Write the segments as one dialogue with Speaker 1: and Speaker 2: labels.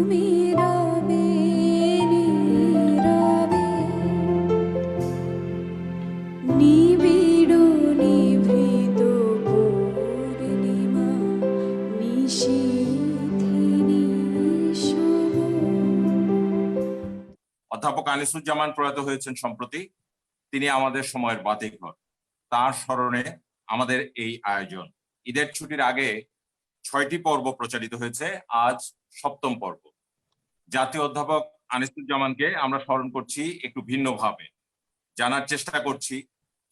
Speaker 1: তুমি রবে নীরবে, নিবিড় নিভৃত পূর্ণিমা নিশীথিনী শুভ।
Speaker 2: অধ্যাপক আনিসুজ্জামান প্রয়াত হয়েছেন সম্প্রতি। তিনি আমাদের সময়ের বাতিঘর। তার স্মরণে আমাদের এই আয়োজন। ঈদের ছুটির আগে 6টি পর্ব প্রচারিত হয়েছে, আজ 7ম পর্ব। জাতীয় অধ্যাপক আনিসুজ্জামানকে আমরা স্মরণ করছি একটু ভিন্নভাবে। জানার চেষ্টা করছি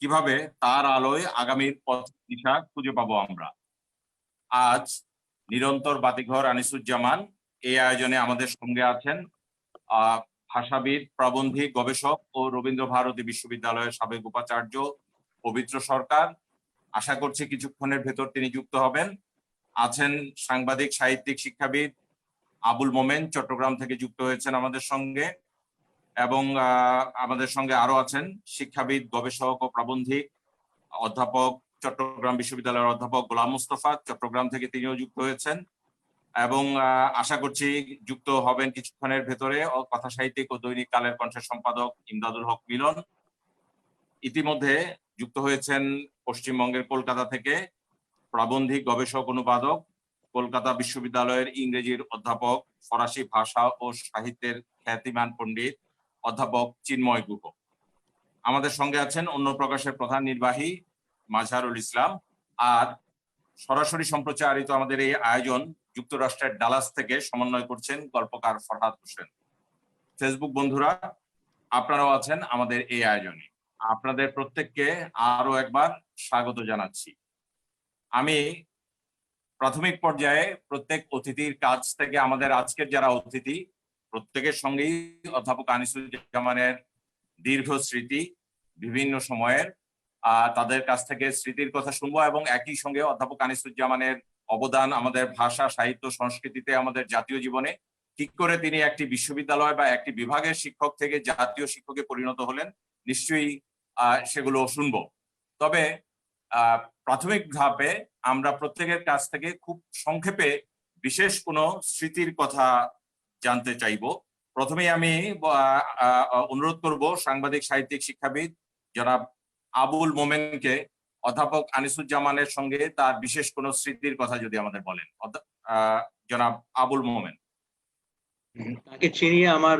Speaker 2: কিভাবে তার আলোয় আগামীর পথ দিশা খুঁজে পাবো আমরা। আজ নিরন্তর বাতিঘর আনিসুজ্জামান এই আয়োজনে আমাদের সঙ্গে আছেন ভাষাবিদ, প্রাবন্ধিক, গবেষক ও রবীন্দ্র ভারতী বিশ্ববিদ্যালয়ের সাবেক উপাচার্য পবিত্র সরকার। আশা করছি কিছুক্ষণের ভেতর তিনি যুক্ত হবেন। আছেন সাংবাদিক, সাহিত্যিক, শিক্ষাবিদ আবুল মোমেন, চট্টগ্রাম থেকে যুক্ত হয়েছেন আমাদের সঙ্গে। এবং আমাদের সঙ্গে আরো আছেন শিক্ষাবিদ, গবেষক ও প্রাবন্ধিক অধ্যাপক, চট্টগ্রাম বিশ্ববিদ্যালয়ের অধ্যাপক গোলাম মুস্তফা, চট্টগ্রাম থেকে তিনিও যুক্ত হয়েছেন। এবং আশা করছি যুক্ত হবেন কিছুক্ষণের ভেতরে কথা সাহিত্যিক ও দৈনিক কালের কণ্ঠের সম্পাদক ইমদাদুল হক মিলন। ইতিমধ্যে যুক্ত হয়েছেন পশ্চিমবঙ্গের কলকাতা থেকে প্রাবন্ধিক, গবেষক, অনুবাদক, কলকাতা বিশ্ববিদ্যালয়ের ইংরেজির অধ্যাপক, ফরাসি ভাষা ও সাহিত্যের খ্যাতিমান পণ্ডিত অধ্যাপক চিন্ময় গুহ। আমাদের সঙ্গে আছেন অন্য প্রকাশের প্রধান নির্বাহী মাজহারুল ইসলাম। আর সরাসরি সম্প্রচারিত আমাদের এই আয়োজন যুক্তরাষ্ট্রের ডালাস থেকে সমন্বয় করছেন গল্পকার ফরহাদ হোসেন। ফেসবুক বন্ধুরা, আপনারাও আছেন আমাদের এই আয়োজনে। আপনাদের প্রত্যেককে আরো একবার স্বাগত জানাচ্ছি। আমি প্রাথমিক পর্যায়ে প্রত্যেক অতিথির কাছ থেকে আমাদের আজকের যারা অতিথি প্রত্যেকের সঙ্গেই অধ্যাপক আনিসুজ্জামানের দীর্ঘ স্মৃতি, বিভিন্ন সময়ের তাদের কাছ থেকে স্মৃতির কথা শুনবো এবং একই সঙ্গে অধ্যাপক আনিসুজ্জামানের অবদান আমাদের ভাষা, সাহিত্য, সংস্কৃতিতে, আমাদের জাতীয় জীবনে, কি করে তিনি একটি বিশ্ববিদ্যালয় বা একটি বিভাগের শিক্ষক থেকে জাতীয় শিক্ষকে পরিণত হলেন, নিশ্চয়ই সেগুলো শুনবো। তবে প্রাথমিক ধাপে আমরা প্রত্যেকের কাছ থেকে খুব সংক্ষেপে বিশেষ কোনো স্মৃতির কথা জানতে চাইবো। প্রথমেই আমি অনুরোধ করব সাংবাদিক, সাহিত্যিক, শিক্ষাবিদ জনাব আবুল মোমেনকে অধ্যাপক আনিসুজ্জামানের সঙ্গে তার বিশেষ কোনো স্মৃতির কথা যদি আমাদের বলেন। জনাব আবুল মোমেন।
Speaker 3: তাকে চিনি আমার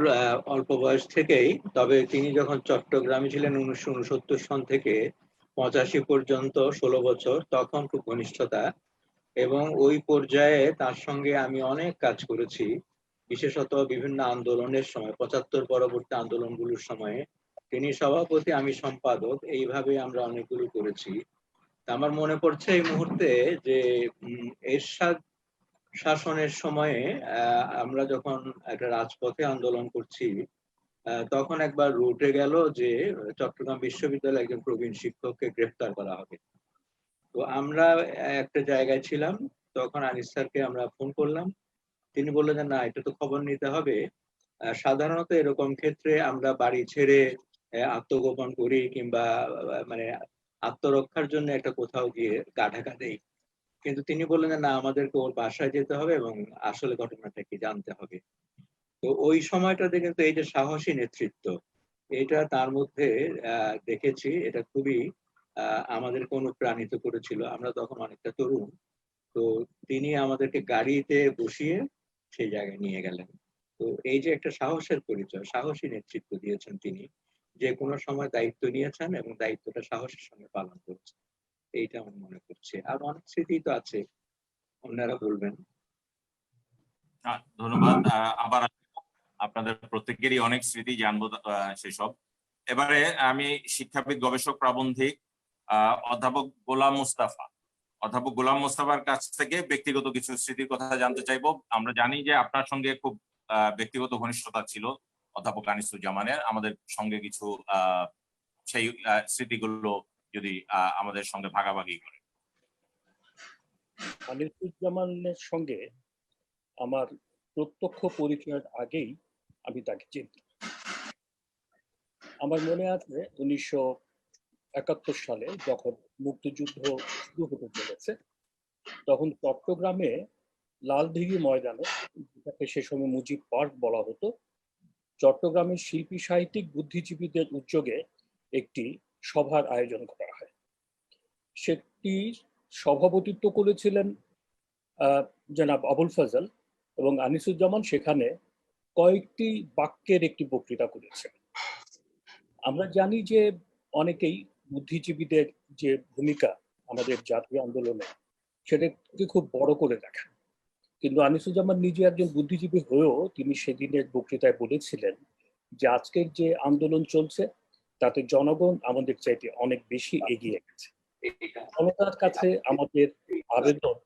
Speaker 3: অল্প বয়স থেকেই, তবে তিনি যখন চট্টগ্রামে ছিলেন 1969 সন থেকে 85 পর্যন্ত 16 বছর, তখন খুব ঘনিষ্ঠতা, এবং ওই পর্যায়ে তার সঙ্গে আমি অনেক কাজ করেছি, বিশেষত বিভিন্ন আন্দোলনের সময়, 75 পরবর্তী আন্দোলনগুলোর সময়ে তিনি সভাপতি, আমি সম্পাদক, এইভাবে আমরা অনেকগুলো করেছি। আমার মনে পড়ছে এই মুহূর্তে যে এরশাদ শাসনের সময়ে আমরা যখন একটা রাজপথে আন্দোলন করছি, তখন একবার রুটে গেল যে চট্টগ্রাম বিশ্ববিদ্যালয়ের একজন প্রবীণ শিক্ষককে গ্রেফতার করা হবে। তো আমরা একটা জায়গায় ছিলাম, তখন আনিস স্যারকে আমরা ফোন করলাম। তিনি বললেন যে না, এটা তো খবর নিতে হবে। সাধারণত এরকম ক্ষেত্রে আমরা বাড়ি ছেড়ে আত্মগোপন করি, কিংবা মানে আত্মরক্ষার জন্য একটা কোথাও গিয়ে গা ঢাকা দেই। কিন্তু তিনি বললেন যে না, আমাদেরকে ওর বাসায় যেতে হবে এবং আসলে ঘটনাটা কি জানতে হবে। তো ওই সময়টাতে কিন্তু এই যে সাহসী নেতৃত্ব, এটা তার মধ্যে দেখেছি, এটা খুবই আমাদেরকে অনুপ্রাণিত করেছিল। আমরা তখন অনেকটা তরুণ। তো তিনি আমাদেরকে গাড়িতে বসিয়ে সেই জায়গায় নিয়ে গেলেন। তো এই যে একটা সাহসের পরিচয়, সাহসী নেতৃত্ব দিয়েছেন তিনি, যে কোনো সময় দায়িত্ব নিয়েছেন এবং দায়িত্বটা সাহসের সঙ্গে পালন করেছেন, এইটা আমি মনে করছি। আর অনেক স্মৃতি তো আছে, অন্যরা বলবেন।
Speaker 2: ধন্যবাদ। আবার আপনাদের প্রত্যেকেরই অনেক স্মৃতি জানবো সেসব। এবারে আমি শিক্ষাবিদ, গবেষক, প্রাবন্ধিক অধ্যাপক গোলাম মুস্তাফার কাছ থেকে ব্যক্তিগত কিছু স্মৃতির কথা জানতে চাইবো। আমরা জানি যে আপনার সঙ্গে খুব ব্যক্তিগত ঘনিষ্ঠতা ছিল অধ্যাপক আনিসুজ্জামানের। আমাদের সঙ্গে কিছু সেই স্মৃতিগুলো যদি আমাদের সঙ্গে ভাগাভাগি করেন।
Speaker 4: আনিসুজ্জামানের সঙ্গে আমার প্রত্যক্ষ পরিচয়ের আগেই আমি তাকে চিনতাম। আমার মনে আছে 1971 সালে যখন মুক্তিযুদ্ধ শুরু হতে চলেছে, তখন চট্টগ্রামে লালদিঘি ময়দানে, যেটাকে সে সময় মুজিব পার্ক বলা হতো, চট্টগ্রামের শিল্পী সাহিত্যিক বুদ্ধিজীবীদের উদ্যোগে একটি সভার আয়োজন করা হয়। সেটির সভাপতিত্ব করেছিলেন জনাব আবুল ফজল, এবং আনিসুজ্জামান সেখানে কয়েকটি বাক্যের একটি বক্তৃতা করেছেন। আমরা জানি যে অনেকেই বুদ্ধিজীবীদের যে ভূমিকা আমাদের জাতীয় আন্দোলনে, সেটাকে খুব বড় করে দেখেন, কিন্তু আনিসুজ্জামান নিজে একজন বুদ্ধিজীবী হয়েও তিনি সেদিনের বক্তৃতায় বলেছিলেন যে আজকের যে আন্দোলন চলছে তাতে জনগণ আমাদের চাইতে অনেক বেশি এগিয়ে গেছে। জনতার কাছে আমাদের আবেদন,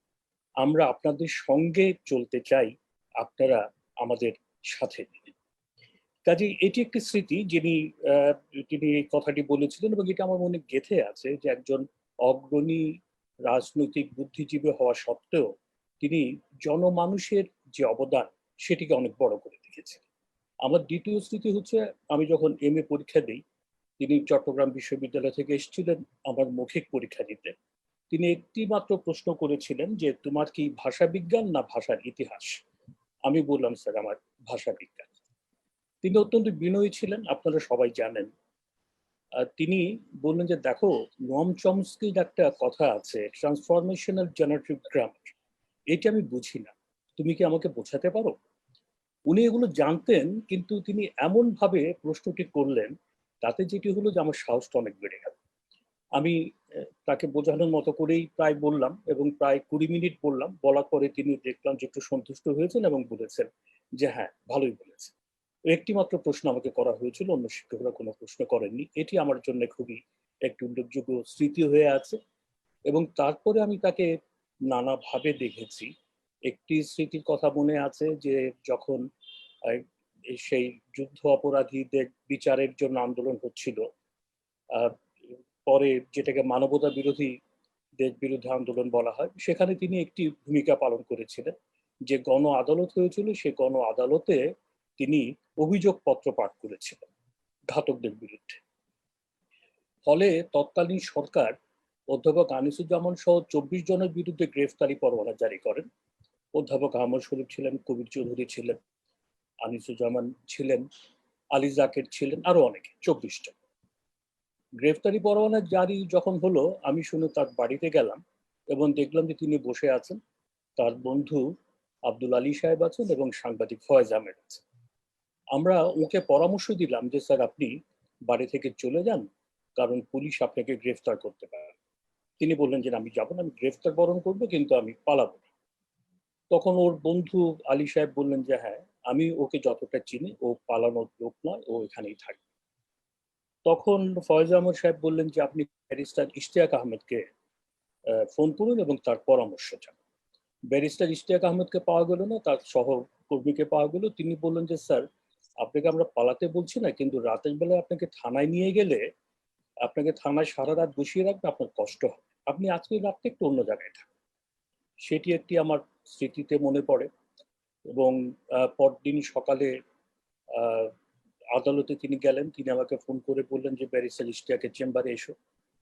Speaker 4: আমরা আপনাদের সঙ্গে চলতে চাই, আপনারা আমাদের সাথে দিন। কাজেই এটি একটি স্মৃতি তিনি এই কথাটি বলেছিলেন, এবং এটা আমার মনে গেঁথে আছে যে একজন অগ্রণী রাজনৈতিক বুদ্ধিজীবী হওয়া সত্ত্বেও তিনি জনমানুষের যে অবদান সেটিকে অনেক বড় করে দেখেছেন। আমার দ্বিতীয় স্মৃতি হচ্ছে, আমি যখন MA পরীক্ষা দিই, তিনি চট্টগ্রাম বিশ্ববিদ্যালয় থেকে এসেছিলেন আমার মৌখিক পরীক্ষা দিতে। তিনি একটি মাত্র প্রশ্ন করেছিলেন যে তোমার কি ভাষা বিজ্ঞান না ভাষার ইতিহাস? আমি বললাম স্যার আমার ভাষা বিজ্ঞান। তিনি অত্যন্ত বিনয়ী ছিলেন, আপনারা সবাই জানেন। তিনি বললেন যে দেখো, নম চমস্কির একটা কথা আছে, ট্রান্সফরমেশনাল জেনারেটিভ গ্রামার, এটা আমি বুঝি না, তুমি কি আমাকে বোঝাতে পারো? উনি এগুলো জানতেন, কিন্তু তিনি এমন ভাবে প্রশ্নটি করলেন, তাতে যেটি হলো যে আমার সাহসটা অনেক বেড়ে গেল। আমি তাকে বোঝানোর মতো করেই প্রায় বললাম, এবং প্রায় 20 মিনিট বললাম। বলার পরে তিনি দেখলাম যে একটু সন্তুষ্ট হয়েছেন এবং বলেছেন যে হ্যাঁ, ভালোই বলেছেন। একটি মাত্র প্রশ্ন আমাকে করা হয়েছিল, অন্য শিক্ষকরা কোনো প্রশ্ন করেননি। এটি আমার জন্য খুবই একটি উল্লেখযোগ্য স্মৃতি হয়ে আছে। এবং তারপরে আমি তাকে নানাভাবে দেখেছি। একটি স্মৃতির কথা মনে আছে যে যখন সেই যুদ্ধ অপরাধীদের বিচারের জন্য আন্দোলন হচ্ছিল, পরে যেটাকে মানবতা বিরোধী দেশ বিরুদ্ধে আন্দোলন বলা হয়, সেখানে তিনি একটি ভূমিকা পালন করেছিলেন। যে গণ আদালত হয়েছিল, সে গণ আদালতে তিনি অভিযোগপত্র পাঠ করেছিলেন ঘাতকদের বিরুদ্ধে। ফলে তৎকালীন সরকার অধ্যাপক আনিসুজ্জামান সহ 24 জনের বিরুদ্ধে গ্রেফতারি পরোয়ানা জারি করেন। অধ্যাপক আহমদ শরীফ ছিলেন, কবির চৌধুরী ছিলেন, আনিসুজ্জামান ছিলেন, আলী জাকের ছিলেন, আরো অনেকে, 24 জন। গ্রেফতারি পরোয়ানা জারি যখন হলো, আমি শুনে তার বাড়িতে গেলাম এবং দেখলাম যে তিনি বসে আছেন, তার বন্ধু আব্দুল আলী সাহেব আছেন এবং সাংবাদিক ফয়েজ আহমেদ আছেন। আমরা ওকে পরামর্শ দিলাম যে স্যার আপনি বাড়ি থেকে চলে যান, কারণ পুলিশ আপনাকে গ্রেফতার করতে পারে। তিনি বললেন যে আমি যাব না, আমি গ্রেফতার বরণ করবো, কিন্তু আমি পালাবো না। তখন ওর বন্ধু আলী সাহেব বললেন যে হ্যাঁ, আমি ওকে যতটা চিনি, ও পালানোর লোক নয়, ও এখানেই থাকবে। তখন ফয়েজ আহমদ সাহেব বললেন যে আপনি ব্যারিস্টার ইশতিয়াক আহমেদকে ফোন করুন এবং তার পরামর্শ চান। ব্যারিস্টার ইশতিয়াক আহমেদকে পাওয়া গেল না, তার সহকর্মীকে পাওয়া গেল। তিনি বললেন যে স্যার, আপনাকে আমরা পালাতে বলছি না, কিন্তু রাতের বেলায় আপনাকে থানায় নিয়ে গেলে, আপনাকে থানায় সারা রাত বসিয়ে রাখবে, আপনার কষ্ট হবে, আপনি আজকে রাতটা একটু অন্য জায়গায় থাকুন। সেটি একটি আমার স্মৃতিতে মনে পড়ে। এবং পরদিন সকালে আদালতে তিনি গেলেন, তিনি আমাকে ফোন করে বললেন যে ব্যারিস্টার ইশতিয়াকের চেম্বারে এসো।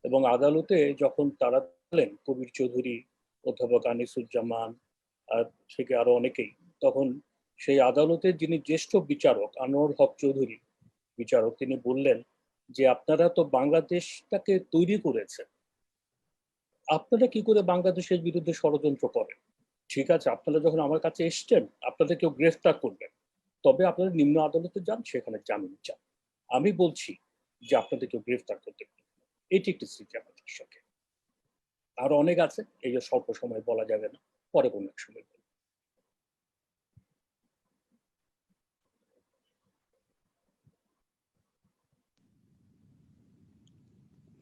Speaker 4: এবং আদালতে যখন তারা গেলেন, কবির চৌধুরী, অধ্যাপক আনিসুজ্জামান থেকে আরো অনেকেই, তখন সেই আদালতের যিনি জ্যেষ্ঠ বিচারক আনোয়ার হক চৌধুরী বিচারক, তিনি বললেন যে আপনারা তো বাংলাদেশটাকে তৈরি করেছেন, আপনারা কি করে বাংলাদেশের বিরুদ্ধে ষড়যন্ত্র করেন? ঠিক আছে, আপনারা যখন আমার কাছে এসছেন, আপনাদের কেউ গ্রেফতার করবেন, তবে আপনারা নিম্ন আদালতে যান, সেখানে জামিন চান। আমি বলছি যে আপনাদের কেউ গ্রেফতার করতে পারবে। এটি একটি স্মৃতি আমাদের সঙ্গে। আরো অনেক আছে, এই যে স্বল্প সময় বলা যাবে না, পরে কোনো এক সময় বলবো।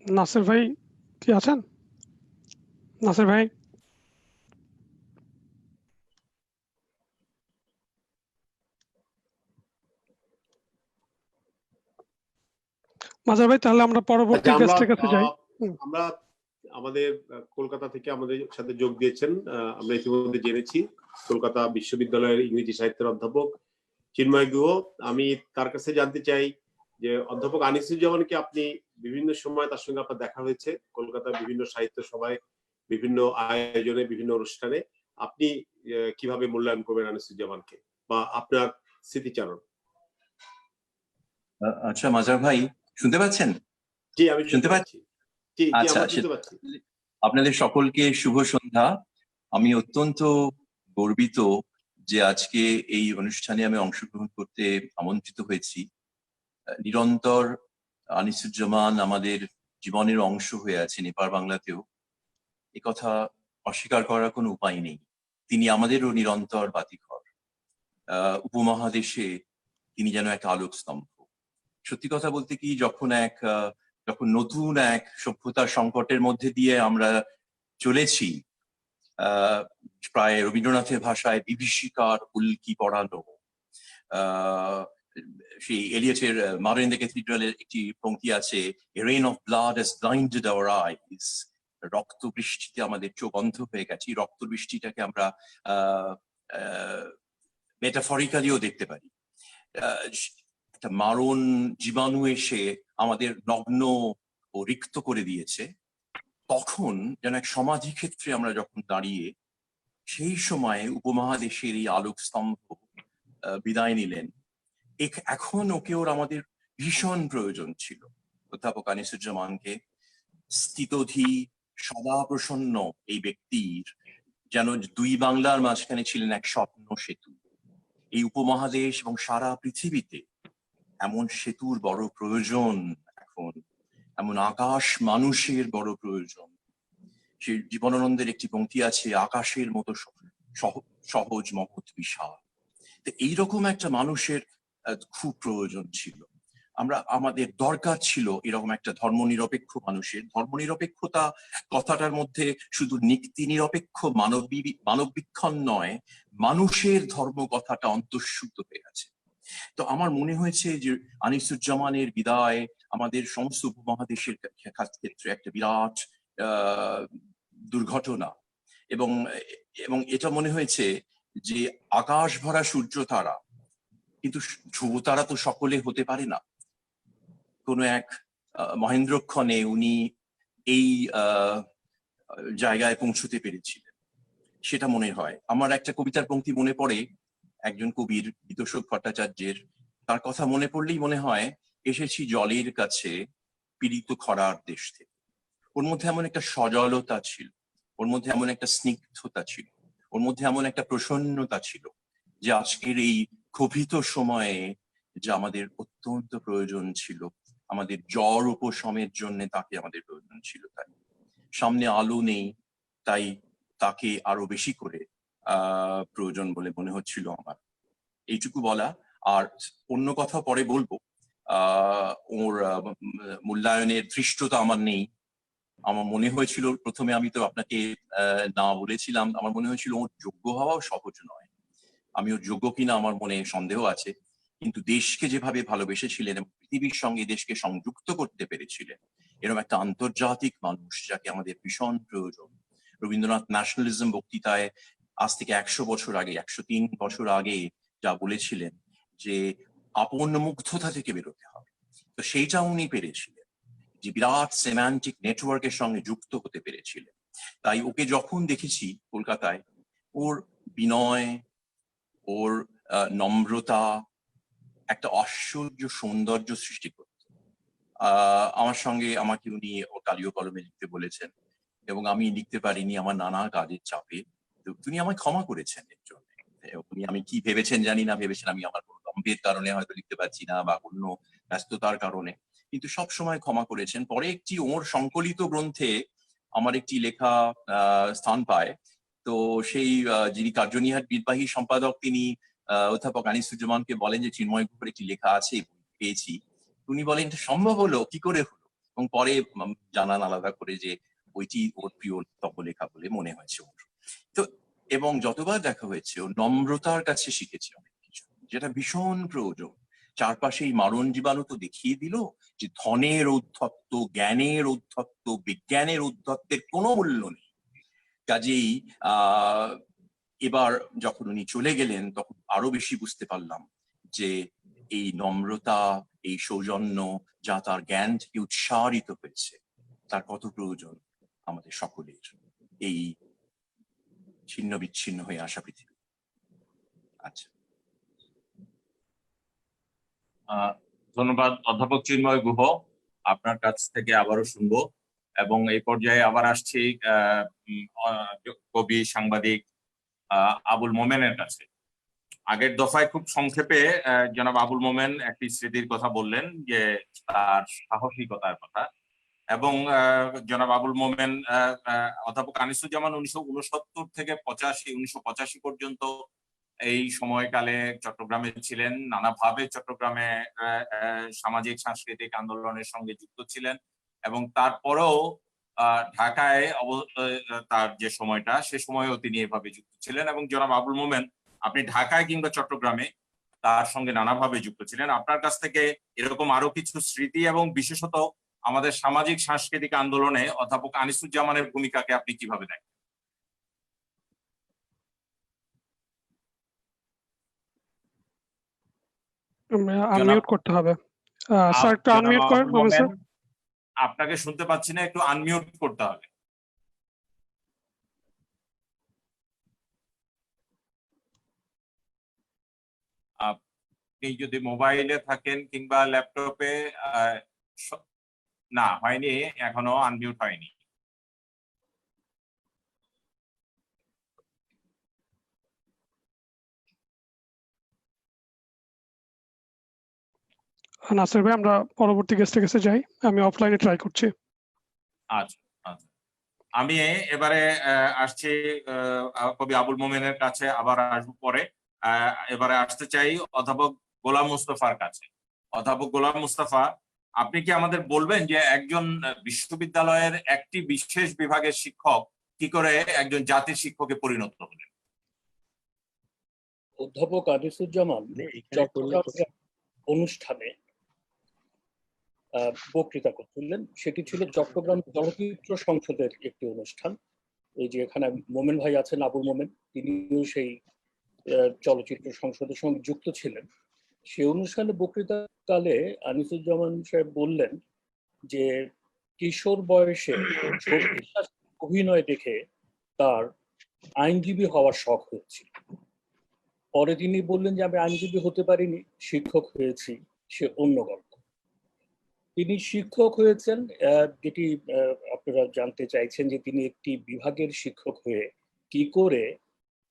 Speaker 5: নাসির ভাই কি আছেন? নাসির ভাই, মাজার ভাই, তাহলে আমরা পরবর্তী
Speaker 6: আচ্ছা,
Speaker 5: গেস্টের কাছে যাই।
Speaker 6: আমরা আমাদের কলকাতা থেকে আমাদের সাথে যোগ দিয়েছেন, আমরা ইতিমধ্যে জেনেছি, কলকাতা বিশ্ববিদ্যালয়ের ইংরেজি সাহিত্যের অধ্যাপক চিন্ময় গুহ। আমি তার কাছে জানতে চাই যে অধ্যাপক আনিসুজ্জামানকে আপনি বিভিন্ন সময়, তার সঙ্গে আপনার দেখা হয়েছে কলকাতার বিভিন্ন সাহিত্য সভায়, বিভিন্ন আয়োজনে, বিভিন্ন অনুষ্ঠানে। আপনি কিভাবে মূল্যায়ন করবেন আনিসুজ্জামানকে বা আপনার স্মৃতিচারণ?
Speaker 7: আচ্ছা মাজার ভাই, শুনতে পাচ্ছেন?
Speaker 6: জি, আমি
Speaker 7: শুনতে
Speaker 6: শুনতে
Speaker 7: পাচ্ছি?
Speaker 6: পাচ্ছি। জি জি,
Speaker 7: আচ্ছা,
Speaker 6: আমরা শুনতে পাচ্ছি।
Speaker 7: আপনাদের সকলকে শুভ সন্ধ্যা। আমি অত্যন্ত গর্বিত যে আজকে এই অনুষ্ঠানে আমি অংশগ্রহণ করতে আমন্ত্রিত হয়েছি। নিরন্তর আনিসুজ্জামান আমাদের জীবনের অংশ হয়ে আছেন এপার বাংলাতেও, এ কথা অস্বীকার করার কোনো উপায় নেই। তিনি আমাদেরও নিরন্তর বাতিঘর। উপমহাদেশে তিনি যেন এক আলোক স্তম্ভ। সত্যি কথা বলতে কি, যখন নতুন এক সভ্যতার সংকটের মধ্যে দিয়ে আমরা চলেছি, প্রায় রবীন্দ্রনাথের ভাষায় বিভীষিকার উল্কি পড়ানো, সেই এলিয়টের মাদার ইন দ্য ক্যাথিড্রালের একটি পংক্তি আছে, "A rain of blood has blinded our eyes", রক্ত বৃষ্টিতে আমাদের চোখ অন্ধ হয়ে গেছে। রক্ত বৃষ্টিটাকে আমরা মেটাফরিক্যালিও দেখতে পারি। একটা মারণ জীবাণু এসে আমাদের নগ্ন ও রিক্ত করে দিয়েছে। তখন যেন এক সমাধি ক্ষেত্রে আমরা যখন দাঁড়িয়ে, সেই সময়ে উপমহাদেশের এই আলোক স্তম্ভ বিদায় নিলেন। এখন ওর আমাদের ভীষণ প্রয়োজন ছিল। অধ্যাপক আনিসুজ্জামানকে, স্থিতধী সদা প্রসন্ন এই ব্যক্তির যেন দুই বাংলার মাঝখানে ছিলেন এক স্বপ্ন সেতু। এই উপমহাদেশ এবং সারা পৃথিবীতে এমন সেতুর বড় প্রয়োজন এখন, এমন আকাশ মানুষের বড় প্রয়োজন। সে জীবনানন্দের একটি পংক্তি আছে, "আকাশের মতো সহজ মহৎ বিশাল"। তো এইরকম একটা মানুষের খুব প্রয়োজন ছিল। আমাদের দরকার ছিল এরকম একটা ধর্মনিরপেক্ষ মানুষের। ধর্মনিরপেক্ষতা কথাটার মধ্যে শুধু নীতি নিরপেক্ষ মানববীক্ষণ নয়, মানুষের ধর্ম কথাটা অন্তঃসূত হয়ে আছে। তো আমার মনে হয়েছে যে আনিসুজ্জামানের বিদায় আমাদের সমস্ত উপমহাদেশের ক্ষেত্রে একটা বিরাট দুর্ঘটনা। এবং এটা মনে হয়েছে যে আকাশ ভরা সূর্য তারা, কিন্তু ধ্রুব তারা তো সকলে হতে পারে না। কোনো এক মহেন্দ্রক্ষণে উনি এই জায়গায় পৌঁছতে পেরেছিলেন, সেটা মনে হয়। আমার একটা কবিতার পংক্তি মনে পড়ে, একজন কবির, বিতোষক ভট্টাচার্যের। তার কথা মনে পড়লেই মনে হয়, "এসেছি জলের কাছে পীড়িত খরার দেশ থেকে"। ওর মধ্যে এমন একটা সজলতা ছিল, ওর মধ্যে এমন একটা স্নিগ্ধতা ছিল, ওর মধ্যে এমন একটা প্রসন্নতা ছিল, যে আজকের এই ক্ষোভিত সময়ে যা আমাদের অত্যন্ত প্রয়োজন ছিল। আমাদের জ্বর উপশমের জন্য তাকে আমাদের প্রয়োজন ছিল। তাই সামনে আলো নেই, তাই তাকে আরো বেশি করে প্রয়োজন বলে মনে হচ্ছিল আমার। এইটুকু বলা, আর অন্য কথা পরে বলবো। ওর মূল্যায়নের ধৃষ্টতা আমার নেই। আমার মনে হয়েছিল প্রথমে, আমি তো আপনাকে না বলেছিলাম, আমার মনে হয়েছিল ওর যোগ্য হওয়াও সহজ নয়। আমি ওর যোগ্য কিনা আমার মনে সন্দেহ আছে, কিন্তু দেশকে যেভাবে ভালোবেসেছিলেন এবং পৃথিবীর সঙ্গে দেশকে সংযুক্ত করতে পেরেছিলেন, এরকম একটা আন্তর্জাতিক মানুষ যাকে আমাদের ভীষণ প্রয়োজন। রবীন্দ্রনাথ ন্যাশনালিজম বক্তৃতায় আজ থেকে 100 বছর আগে, 103 বছর আগে যা বলেছিলেন, যে আপন মুগ্ধতা থেকে বেরোতে হবে, তো সেইটা উনি পেরেছিলেন, যে বিরাট সেমান্টিক নেটওয়ার্কের সঙ্গে যুক্ত হতে পেরেছিলেন। তাই ওকে যখন দেখেছি কলকাতায়, ওর বিনয়, ওর নম্রতা একটা আশ্চর্য সৌন্দর্য সৃষ্টি করত। আমার সঙ্গে আমাকে উনি কালীয় কলমে লিখতে বলেছেন, এবং আমি লিখতে পারিনি আমার নানা কাজের চাপে। তো তিনি আমায় ক্ষমা করেছেন এর জন্য। উনি, আমি কি ভেবেছেন জানি না, ভেবেছেন আমি আমার কোনো দম্ভের কারণে হয়তো লিখতে পারছি না বা অন্য ব্যস্ততার কারণে, কিন্তু সব সময় ক্ষমা করেছেন। পরে একটি ওর সংকলিত গ্রন্থে আমার একটি লেখা স্থান পায়। তো সেই যিনি কার্যনির্বাহী সম্পাদক, তিনি অধ্যাপক আনিসুজ্জামানকে বলেন যে চিন্ময় গুহর একটি লেখা আছে, পেয়েছি। উনি বলেন, এটা সম্ভব হলো কি করে হলো? এবং পরে জানান আলাদা করে যে ওইটি ওর প্রিয় লেখা বলে মনে হয়েছে ওর। তো এবং যতবার দেখা হয়েছে, ও নম্রতার কাছে শিখেছে অনেক কিছু, যেটা ভীষণ প্রয়োজন। চারপাশে এই মারণ জীবাণু তো দেখিয়ে দিল যে ধনের ঔদ্ধত্য, জ্ঞানের ঔদ্ধত্য, বিজ্ঞানের ঔদ্ধত্যের কোনো মূল্য নেই। কাজেই এবার যখন উনি চলে গেলেন, তখন আরো বেশি বুঝতে পারলাম যে এই নম্রতা, এই সৌজন্য যা তার জ্ঞান থেকে উৎসারিত হয়েছে, তার কত প্রয়োজন আমাদের সকলের। এই ছিন্ন বিচ্ছিন্ন হয়ে আসা পৃথিবী। আচ্ছা,
Speaker 2: ধন্যবাদ অধ্যাপক চিন্ময় গুহ, আপনার কাছ থেকে আবারও শুনবো। এবং এই পর্যায়ে আবার আসছি কবি সাংবাদিক আবুল মোমেনের কাছে। আগের দফায় খুব সংক্ষেপে জনাব আবুল মোমেন একটি স্মৃতির কথা বললেন, যে তার সাহসিকতার কথা। এবং জনাব আবুল মোমেন অধ্যাপক আনিসুজ্জামান 1969 থেকে 1985 পর্যন্ত এই সময়কালে চট্টগ্রামে ছিলেন, নানাভাবে চট্টগ্রামে সামাজিক সাংস্কৃতিক আন্দোলনের সঙ্গে যুক্ত ছিলেন। এবং তারপরেও ঢাকায় তার যে সময়টা, সে সময়ও তিনি এভাবে যুক্ত ছিলেন। এবং জনাব আবুল মোমেন, আপনি ঢাকায় কিংবা চট্টগ্রামে তার সঙ্গে নানাভাবে যুক্ত ছিলেন। আপনার কাছ থেকে এরকম আরো কিছু স্মৃতি এবং বিশেষত আমাদের সামাজিক সাংস্কৃতিক আন্দোলনে অধ্যাপক আনিসুজ্জামানের ভূমিকাকে আপনি কিভাবে দেখেন?
Speaker 5: আনমিউট করতে হবে। স্যার একটু
Speaker 2: জনাব
Speaker 5: আনমিউট করেন
Speaker 2: আবুল
Speaker 5: মোমেন স্যার।
Speaker 2: মোমেন, আপনাকে শুনতে পাচ্ছি না, একটু আনমিউট করতে হবে। আপনি যদি মোবাইলে থাকেন কিংবা ল্যাপটপে, না হয়নি, এখনো আনমিউট হয়নি।
Speaker 5: নাসির ভাই, আমরা পরবর্তী গেস্টের কাছে যাই। আমি অফলাইনে ট্রাই করছি।
Speaker 2: আচ্ছা আচ্ছা, আমি এবারে আসছি কবি আবুল মোমেনের কাছে, আবার আসবো পরে। এবারে আসতে চাই অধ্যাপক গোলাম মুস্তফার কাছে। অধ্যাপক গোলাম মুস্তফা, আপনি কি আমাদের বলবেন যে একজন বিশ্ববিদ্যালয়ের একটি বিশেষ বিভাগের শিক্ষক কি করে একজন জাতির শিক্ষকে পরিণত হলেন?
Speaker 4: অধ্যাপক আনিসুজ্জামান চট্টগ্রামে অনুষ্ঠানে বক্তৃতা করছিলেন। সেটি ছিল চট্টগ্রাম চলচ্চিত্র সংসদের একটি অনুষ্ঠান। এই যে এখানে মোমেন ভাই আছেন, আবুল মোমেন, তিনিও সেই চলচ্চিত্র সংসদের সঙ্গে যুক্ত ছিলেন। সেই অনুষ্ঠানে বক্তৃতাকালে আনিসুজ্জামান সাহেব বললেন যে কিশোর বয়সে অভিনয় দেখে তার আইনজীবী হওয়ার শখ হয়েছিল। পরে তিনি বললেন যে আমি আইনজীবী হতে পারিনি, শিক্ষক হয়েছি, সে অন্য গল্প। তিনি শিক্ষক হয়েছেন, যেটি আপনারা জানতে চাইছেন যে তিনি একটি বিভাগের শিক্ষক হয়ে কি করে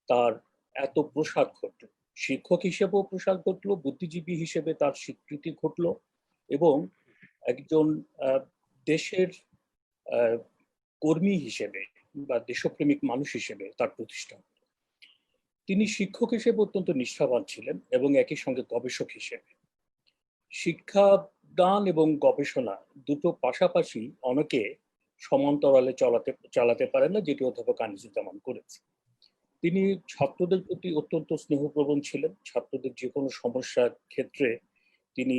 Speaker 4: তার এত প্রসার ঘটল। শিক্ষক হিসেবেও প্রসার ঘটলো, বুদ্ধিজীবী হিসেবে তার স্বীকৃতি ঘটলো, এবং একজন দেশের কর্মী হিসেবে বা দেশপ্রেমিক মানুষ হিসেবে তার প্রতিষ্ঠা। তিনি শিক্ষক হিসেবে অত্যন্ত নিষ্ঠাবান ছিলেন এবং একই সঙ্গে গবেষক হিসেবে। শিক্ষাদান এবং গবেষণা দুটো পাশাপাশি অনেকে সমান্তরালে চালাতে পারে না, যেটি অধ্যাপক আনিসুজ্জামান করেছে। তিনি ছাত্রদের প্রতি অত্যন্ত স্নেহপ্রবণ ছিলেন। ছাত্রদের যে কোনো সমস্যার ক্ষেত্রে তিনি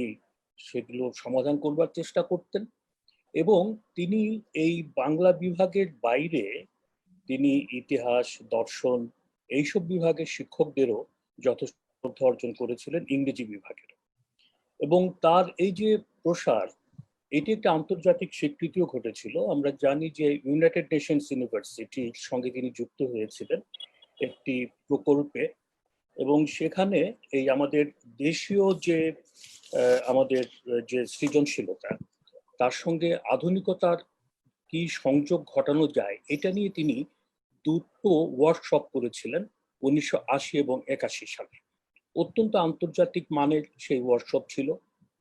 Speaker 4: সেগুলো সমাধান করবার চেষ্টা করতেন। এবং তিনি এই বাংলা বিভাগের বাইরে তিনি ইতিহাস, দর্শন এইসব বিভাগের শিক্ষকদেরও যথেষ্ট শ্রদ্ধা অর্জন করেছিলেন, ইংরেজি বিভাগের। এবং তার এই যে প্রসার, এটি একটা আন্তর্জাতিক স্বীকৃতিও ঘটেছিল। আমরা জানি যে ইউনাইটেড নেশনস ইউনিভার্সিটির সঙ্গে তিনি যুক্ত হয়েছিলেন একটি প্রকল্পে, এবং সেখানে এই আমাদের দেশীয় যে আমাদের যে সৃজনশীলতা, তার সঙ্গে আধুনিকতার কি সংযোগ ঘটানো যায়, এটা নিয়ে তিনি দুটো ওয়ার্কশপ করেছিলেন 1980 এবং 81 সালে। অত্যন্ত আন্তর্জাতিক মানের সেই ওয়ার্কশপ ছিল।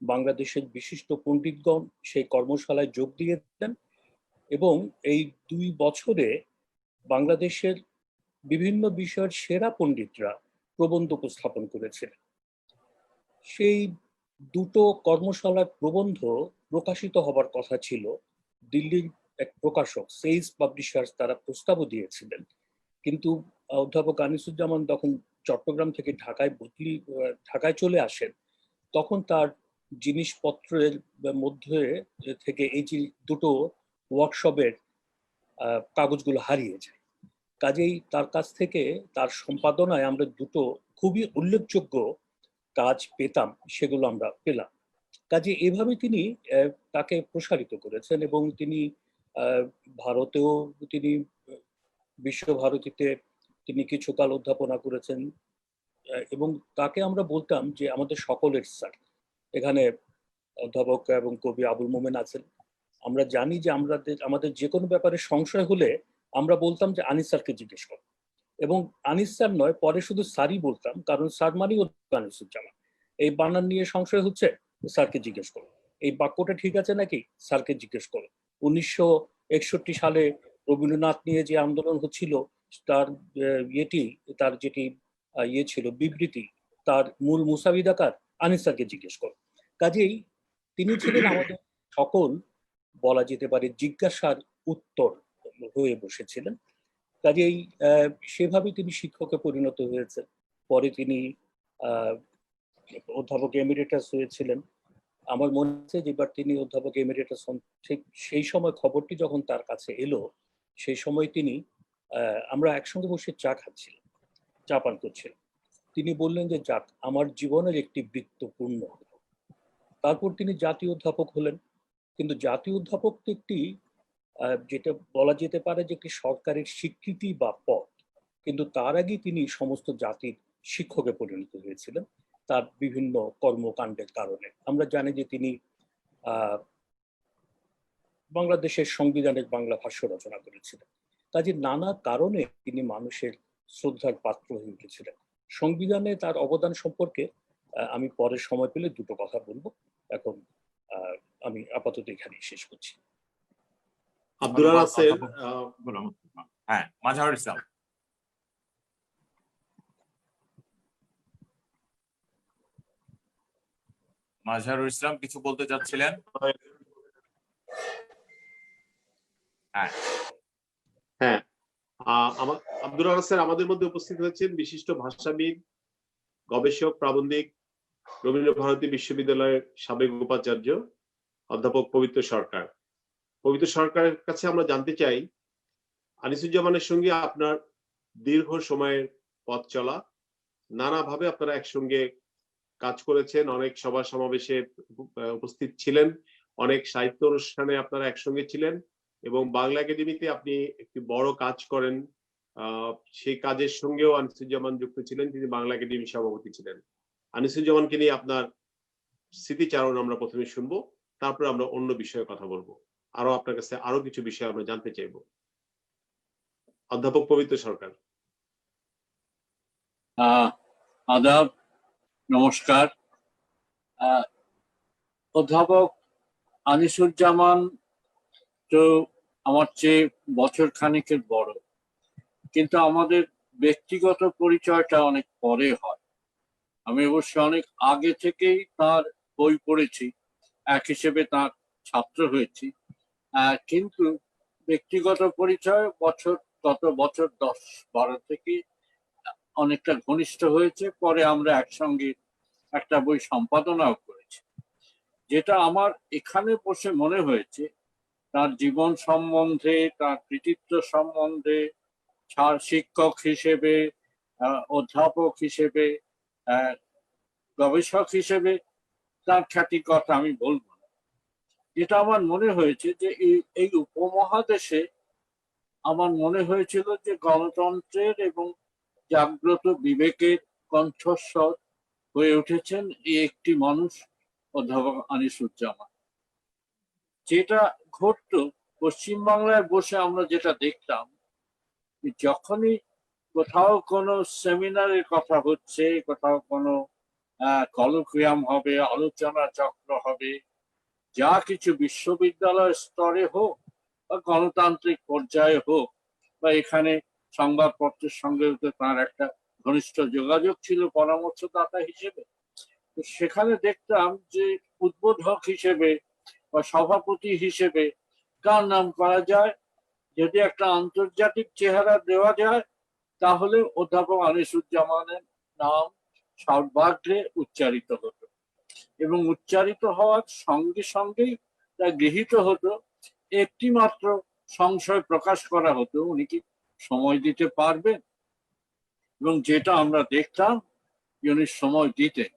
Speaker 4: বাংলাদেশের বিশিষ্ট পণ্ডিতগণ সেই কর্মশালায় যোগ দিয়েছেন, এবং এই 2 বছরে বাংলাদেশের বিভিন্ন বিষয়ের সেরা পণ্ডিতরা প্রবন্ধ উপস্থাপন করেছিলেন। সেই দুটো কর্মশালার প্রবন্ধ প্রকাশিত হবার কথা ছিল। দিল্লির এক প্রকাশক সেইজ পাবলিশার্স তারা প্রস্তাবও দিয়েছিলেন, কিন্তু অধ্যাপক আনিসুজ্জামান তখন চট্টগ্রাম থেকে ঢাকায় চলে আসেন। তখন তার জিনিসপত্রের মধ্যে থেকে এই যে দুটো ওয়ার্কশপের কাগজগুলো হারিয়ে যায়। কাজেই তার কাছ থেকে তার সম্পাদনায় আমরা দুটো খুবই উল্লেখযোগ্য কাজ পেতাম, সেগুলো আমরা পেলাম। কাজে এভাবে তিনি তাকে প্রসারিত করেছেন, এবং তিনি ভারতেও তিনি বিশ্বভারতীতে তিনি কিছুকাল অধ্যাপনা করেছেন এবং তাকে আমরা বলতাম যে আমাদের সকলের স্যার। এখানে অধ্যাপক এবং কবি আবুল মোমেন আছেন। আমরা জানি যে আমাদের যে কোনো ব্যাপারে সংশয় হলে আমরা বলতাম যে আনিস স্যারকে জিজ্ঞেস করো, এবং আনিস স্যার নয়, পরে শুধু স্যারই বলতাম, কারণ স্যার মানেই আনিসুজ্জামান। এই বানান নিয়ে সংশয় হচ্ছে, স্যারকে জিজ্ঞেস করো। এই বাক্যটা ঠিক আছে নাকি, স্যারকে জিজ্ঞেস করো। 1961 সালে রবীন্দ্রনাথ নিয়ে যে আন্দোলন হচ্ছিল, তার তার যেটি ছিল বিবৃতি, তার মূল মুসাবিদাকার আনিস স্যারকে জিজ্ঞেস করো। কাজেই তিনি ছিলেন আমাদের সকল, বলা যেতে পারে, জিজ্ঞাসার উত্তর হয়ে বসেছিলেন। কাজেই সেভাবেই তিনি শিক্ষকে পরিণত হয়েছে। পরে তিনি অধ্যাপক এমিরেটাস হয়েছিলেন। আমার মনে আছে যে এবার তিনি অধ্যাপক এমিরেটাস হন, ঠিক সেই সময় খবরটি যখন তার কাছে এলো, সেই সময় তিনি আমরা একসঙ্গে বসে চা খাচ্ছিলাম, চা পান করছিলাম। তিনি বললেন যে যাক, আমার জীবনের একটি বৃত্ত পূর্ণ হলো। তারপর তিনি জাতীয় অধ্যাপক হলেন। কিন্তু জাতীয় অধ্যাপক তো একটি যেটা বলা যেতে পারে যে একটি সরকারের স্বীকৃতি বা পদ, কিন্তু তার আগে তিনি সমস্ত জাতির শিক্ষকে পরিণত হয়েছিলেন তার বিভিন্ন কর্মকাণ্ডের কারণে। আমরা জানি যে তিনি বাংলাদেশের সংবিধানের বাংলা ভাষ্য রচনা করেছিলেন। কাজে নানা কারণে তিনি মানুষের শ্রদ্ধার পাত্র হয়ে উঠেছিলেন। সংবিধানে তার অবদান সম্পর্কে আমি পরে সময় পেলে দুটো কথা বলবো। এখন আমি আপাতত এখানেই শেষ করছি।
Speaker 6: আব্দুল নাসের,
Speaker 2: হ্যাঁ, মাজহারুল ইসলাম। মাজহারুল ইসলাম কিছু বলতে চাচ্ছিলেন? হ্যাঁ,
Speaker 6: আব্দুল নাসের আমাদের মধ্যে উপস্থিত হয়েছেন বিশিষ্ট ভাষাবিদ, গবেষক, প্রাবন্ধিক, রবীন্দ্র ভারতী বিশ্ববিদ্যালয়ের সাবেক উপাচার্য অধ্যাপক পবিত্র সরকার। পবিত্র সরকারের কাছে আমরা জানতে চাই, আনিসুজ্জামানের সঙ্গে আপনার দীর্ঘ সময়ের পথ চলা, নানাভাবে আপনারা একসঙ্গে কাজ করেছেন, অনেক সভা সমাবেশে উপস্থিত ছিলেন, অনেক সাহিত্য অনুষ্ঠানে আপনারা একসঙ্গে ছিলেন, এবং বাংলা একাডেমিতে আপনি একটি বড় কাজ করেন। সেই কাজের সঙ্গেও আনিসুজ্জামান যুক্ত ছিলেন, তিনি বাংলা একাডেমির সভাপতি ছিলেন। আনিসুজ্জামানকে নিয়ে আপনার স্মৃতিচারণ আমরা প্রথমে শুনবো, তারপর আমরা অন্য বিষয়ে কথা বলবো। আরো আপনার কাছে আরো কিছু বিষয় আমরা জানতে চাইবো। অধ্যাপক পবিত্র সরকার।
Speaker 8: আদাব, নমস্কার। অধ্যাপক আনিসুজ্জামান তো আমার চেয়ে বছর খানিকের বড়, কিন্তু আমাদের ব্যক্তিগত পরিচয়টা অনেক পরে হয়। আমি অবশ্য অনেক আগে থেকেই তার বই পড়েছি, এক হিসেবে তার ছাত্র হয়েছি, কিন্তু ব্যক্তিগত পরিচয় গত বছর 10-12 থেকে অনেকটা ঘনিষ্ঠ হয়েছে। পরে আমরা একসঙ্গে একটা বই সম্পাদনাও করেছি। যেটা আমার এখানে বসে মনে হয়েছে, তার জীবন সম্বন্ধে, তার কৃতিত্ব সম্বন্ধে, শিক্ষক হিসেবে, অধ্যাপক হিসেবে, গবেষক হিসেবে তার খ্যাতির কথা আমি বলবো না। যেটা আমার মনে হয়েছে যে এই উপমহাদেশে আমার মনে হয়েছিল যে গণতন্ত্রের এবং জাগ্রত বিবেকের কণ্ঠস্বর হয়ে উঠেছেন এই একটি মানুষ, অধ্যাপক আনিসুজ্জামান। যেটা ঘটতো পশ্চিমবাংলায় বসে আমরা যেটা দেখতাম, যখনই কোথাও কোনো সেমিনারের কথা হচ্ছে, কোথাও কোনো কলোকুয়াম হবে, আলোচনা চক্র হবে, যা কিছু বিশ্ববিদ্যালয় স্তরে হোক বা গণতান্ত্রিক পর্যায়ে হোক, বা এখানে সংবাদপত্রের সঙ্গে তার একটা ঘনিষ্ঠ যোগাযোগ ছিল পরামর্শদাতা হিসেবে, তো সেখানে দেখতাম যে উদ্বোধক হিসেবে বা সভাপতি হিসেবে কার নাম করা যায়, যদি একটা আন্তর্জাতিক চেহারা দেওয়া যায়, তাহলে অধ্যাপক আনিসুজ্জামানের নাম সর্বাগ্রে উচ্চারিত হতো, এবং উচ্চারিত হওয়ার সঙ্গে সঙ্গেই তা গৃহীত হতো। একটি মাত্র সংশয় প্রকাশ করা হতো, উনি কি সময় দিতে পারবেন, এবং যেটা আমরা দেখতাম উনি সময় দিতেন।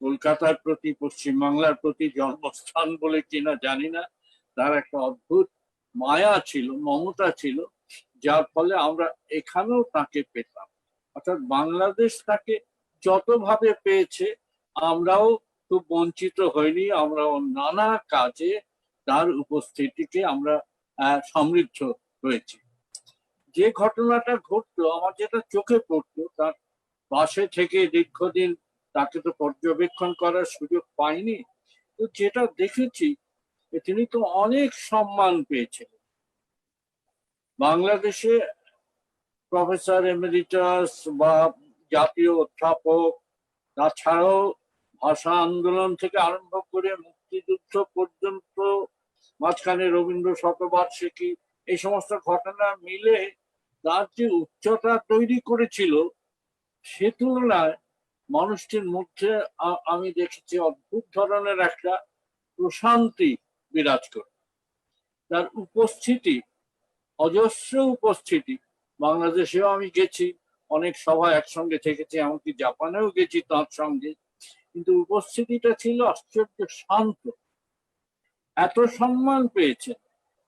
Speaker 8: কলকাতার প্রতি, পশ্চিমবাংলার প্রতি, জন্মস্থান বলে কিনা জানি না, তার একটা অদ্ভুত মায়া ছিল, মমতা ছিল, যার ফলে আমরা এখানেও তাকে পেতাম। অর্থাৎ বাংলাদেশ তাকে যতভাবে পেয়েছে আমরাও খুব বঞ্চিত হইনি, আমরাও নানা কাজে তার উপস্থিতিকে আমরা সমৃদ্ধ হয়েছি। যে ঘটনাটা ঘটলো আমার যেটা চোখে পড়তো, তার পাশে থেকে দীর্ঘদিন তাকে তো পর্যবেক্ষণ করার সুযোগ পাইনি, তো যেটা দেখেছি তিনি তো অনেক সম্মান পেয়েছেন। বাংলাদেশে প্রফেসর এমেরিটাস বা জাতীয় অধ্যাপক, তাছাড়াও ভাষা আন্দোলন থেকে আরম্ভ করে মুক্তিযুদ্ধ পর্যন্ত, মাঝখানে রবীন্দ্র শতবার্ষিকী, এই সমস্ত ঘটনা মিলে তার যে উচ্চতা তৈরি করেছিল সে তুলনায় মানুষটির মধ্যে আমি দেখেছি অদ্ভুত ধরনের একটা প্রশান্তি বিরাজ করে। তার উপস্থিতি, অজস্র উপস্থিতি, বাংলাদেশেও আমি গেছি, অনেক সভা একসঙ্গে থেকেছি, এমনকি জাপানেও গেছি তার সঙ্গে, কিন্তু উপস্থিতিটা ছিল আশ্চর্য শান্ত। এত সম্মান পেয়েছেন,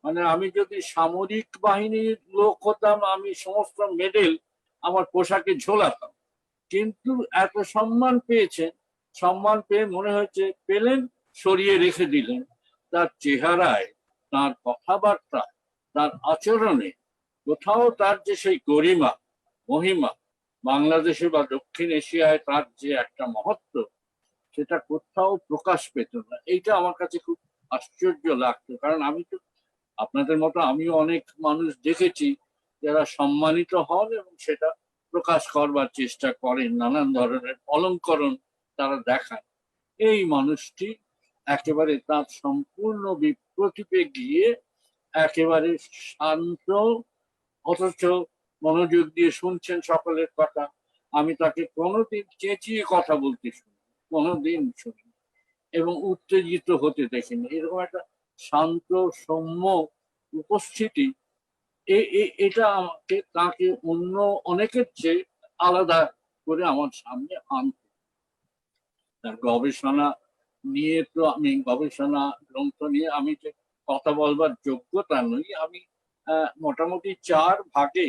Speaker 8: মানে আমি যদি সামরিক বাহিনীর লোক হতাম আমি সমস্ত মেডেল আমার পোশাকে ঝোলাতাম, কিন্তু এত সম্মান পেয়েছেন, সম্মান পেয়ে মনে হচ্ছে পেলেন সরিয়ে রেখে দিলেন। তার চেহারায়, তার কথাবার্তা, তার আচরণে কোথাও তার যে সেই গরিমা মহিমা, বাংলাদেশে বা দক্ষিণ এশিয়ায় তার যে একটা মহত্ব, সেটা কোথাও প্রকাশ পেত না। এইটা আমার কাছে খুব আশ্চর্য লাগতো, কারণ আমি তো আপনাদের মতো আমিও অনেক মানুষ দেখেছি যারা সম্মানিত হন এবং সেটা প্রকাশ করবার চেষ্টা করেন, নানান ধরনের অলংকরণ তারা দেখায়। এই মানুষটি একেবারে তার সম্পূর্ণ বিপ্রতীপে গিয়ে একেবারে শান্ত, অথচ মনোযোগ দিয়ে শুনছেন সকলের কথা। আমি তাকে কোনোদিন চেঁচিয়ে কথা বলতে শুনি, কোনোদিন শুনি, এবং উত্তেজিত হতে দেখিনি। এরকম একটা শান্ত সৌম্য উপস্থিতি, এটা আমাকে তাকে অন্য অনেকের চেয়ে আলাদা করে আমার সামনে আনতে। তার গবেষণা নিয়ে তো আমি, গবেষণা গ্রন্থ নিয়ে আমি যে কথা বলবার যোগ্যতা নই, আমি মোটামুটি 4 ভাগে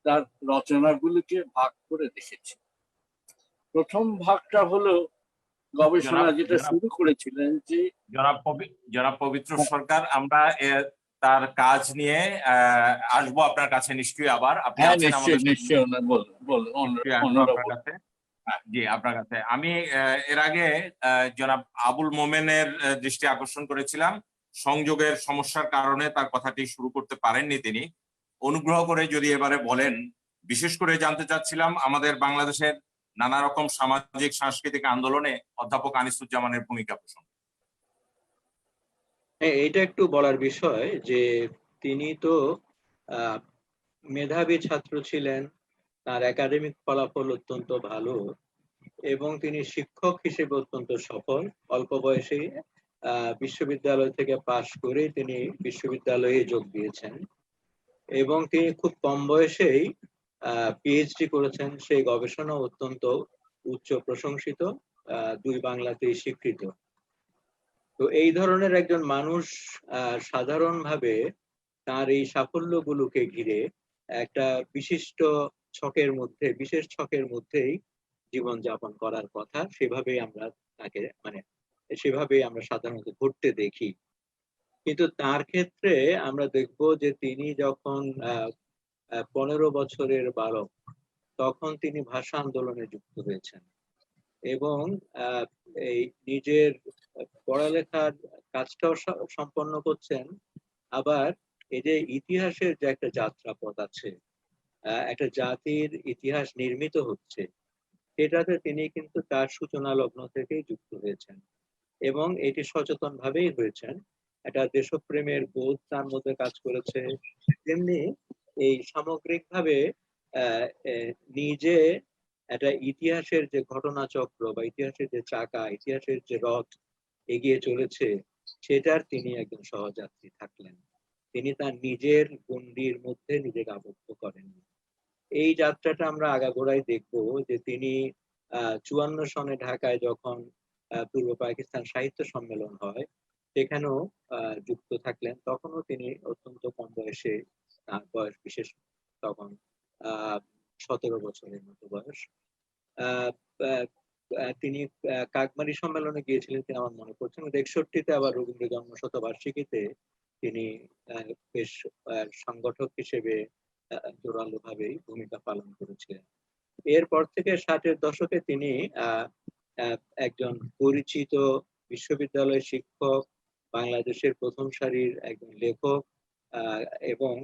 Speaker 8: তার রচনাগুলিকে ভাগ করে দেখেছি। প্রথম ভাগটা হলো গবেষণা যেটা শুরু করেছিলেন যে
Speaker 2: জনাব পবিত্র সরকার, আমরা তার কাজ নিয়ে আসবো আপনার কাছে নিশ্চয়ই আবার। আপনি আছেন আমাদের?
Speaker 8: নিশ্চয়ই বলুন।
Speaker 2: আপনার কাছে, জি আপনার কাছে আমি এর আগে জনাব আবুল মোমেনের দৃষ্টি আকর্ষণ করেছিলাম। সংযোগের সমস্যার কারণে তার কথাটি শুরু করতে পারেননি তিনি। অনুগ্রহ করে যদি এবারে বলেন। বিশেষ করে জানতে চাচ্ছিলাম আমাদের বাংলাদেশের নানা রকম সামাজিক সাংস্কৃতিক আন্দোলনে অধ্যাপক আনিসুজ্জামানের ভূমিকা প্রসঙ্গে।
Speaker 3: এটা একটু বলার বিষয় যে তিনি তো মেধাবী ছাত্র ছিলেন, তার একাডেমিক ফলাফল অত্যন্ত ভালো এবং তিনি শিক্ষক হিসেবে অত্যন্ত সফল। অল্প বয়সে বিশ্ববিদ্যালয় থেকে পাশ করে তিনি বিশ্ববিদ্যালয়ে যোগ দিয়েছেন এবং তিনি খুব কম বয়সেই পিএইচডি করেছেন। সেই গবেষণা অত্যন্ত উচ্চ প্রশংসিত, 2 বাংলাতেই স্বীকৃত। তো এই ধরনের একজন মানুষ সাধারণভাবে তার এই সাফল্যগুলোকে ঘিরে একটা বিশিষ্ট ছকের মধ্যে, বিশেষ ছকের মধ্যেই জীবনযাপন করার কথা, সেভাবেই আমরা তাকে সেভাবেই আমরা সাধারণত ঘটতে দেখি। কিন্তু তার ক্ষেত্রে আমরা দেখব যে তিনি যখন 15 বছরের বালক, তখন তিনি ভাষা আন্দোলনে যুক্ত হয়েছেন এবং এই নিজের পড়ালেখার কাজটাও সম্পন্ন করছেন। আবার এই যে ইতিহাসের যে একটা যাত্রাপথ আছে, একটা জাতির ইতিহাস নির্মিত হচ্ছে, সেটাতে তিনি কিন্তু তার সূচনা লগ্ন থেকেই যুক্ত হয়েছেন এবং এটি সচেতন ভাবেই হয়েছেন। একটা দেশপ্রেমের বোধ তার মধ্যে কাজ করেছে, তেমনি এই সামগ্রিকভাবে নিজে একটা ইতিহাসের যে ঘটনাচক্র বা ইতিহাসের যে চাকা, ইতিহাসের যে রথ এগিয়ে চলেছে, সেটার তিনি একজন সহযাত্রী থাকলেন। তিনি তার নিজের গণ্ডির মধ্যে নিজেকে আবদ্ধ করেন। এই যাত্রাটা আমরা আগাগোড়াই দেখবো যে তিনি 54 সনে ঢাকায় যখন পূর্ব পাকিস্তান সাহিত্য সম্মেলন হয়, সেখানেও যুক্ত থাকলেন। তখনও তিনি অত্যন্ত কম বয়সে, তার বয়স বিশেষ তখন 17 বছরের মতো বয়স। আহ, আহ, তিনি কাকমারি সম্মেলনে গিয়েছিলেন, তিনি আমার মনে পড়ছে। 61-তে আবার রবীন্দ্র জন্মশতবার্ষিকীতে তিনি বেশ সংগঠক হিসেবে জোরালো ভাবেই ভূমিকা পালন করেছিলেন। এরপর থেকে 60-এর দশকে তিনি আহ, আহ, একজন পরিচিত বিশ্ববিদ্যালয় শিক্ষক, বাংলাদেশের প্রথম সারির একজন লেখক, আহ, এবং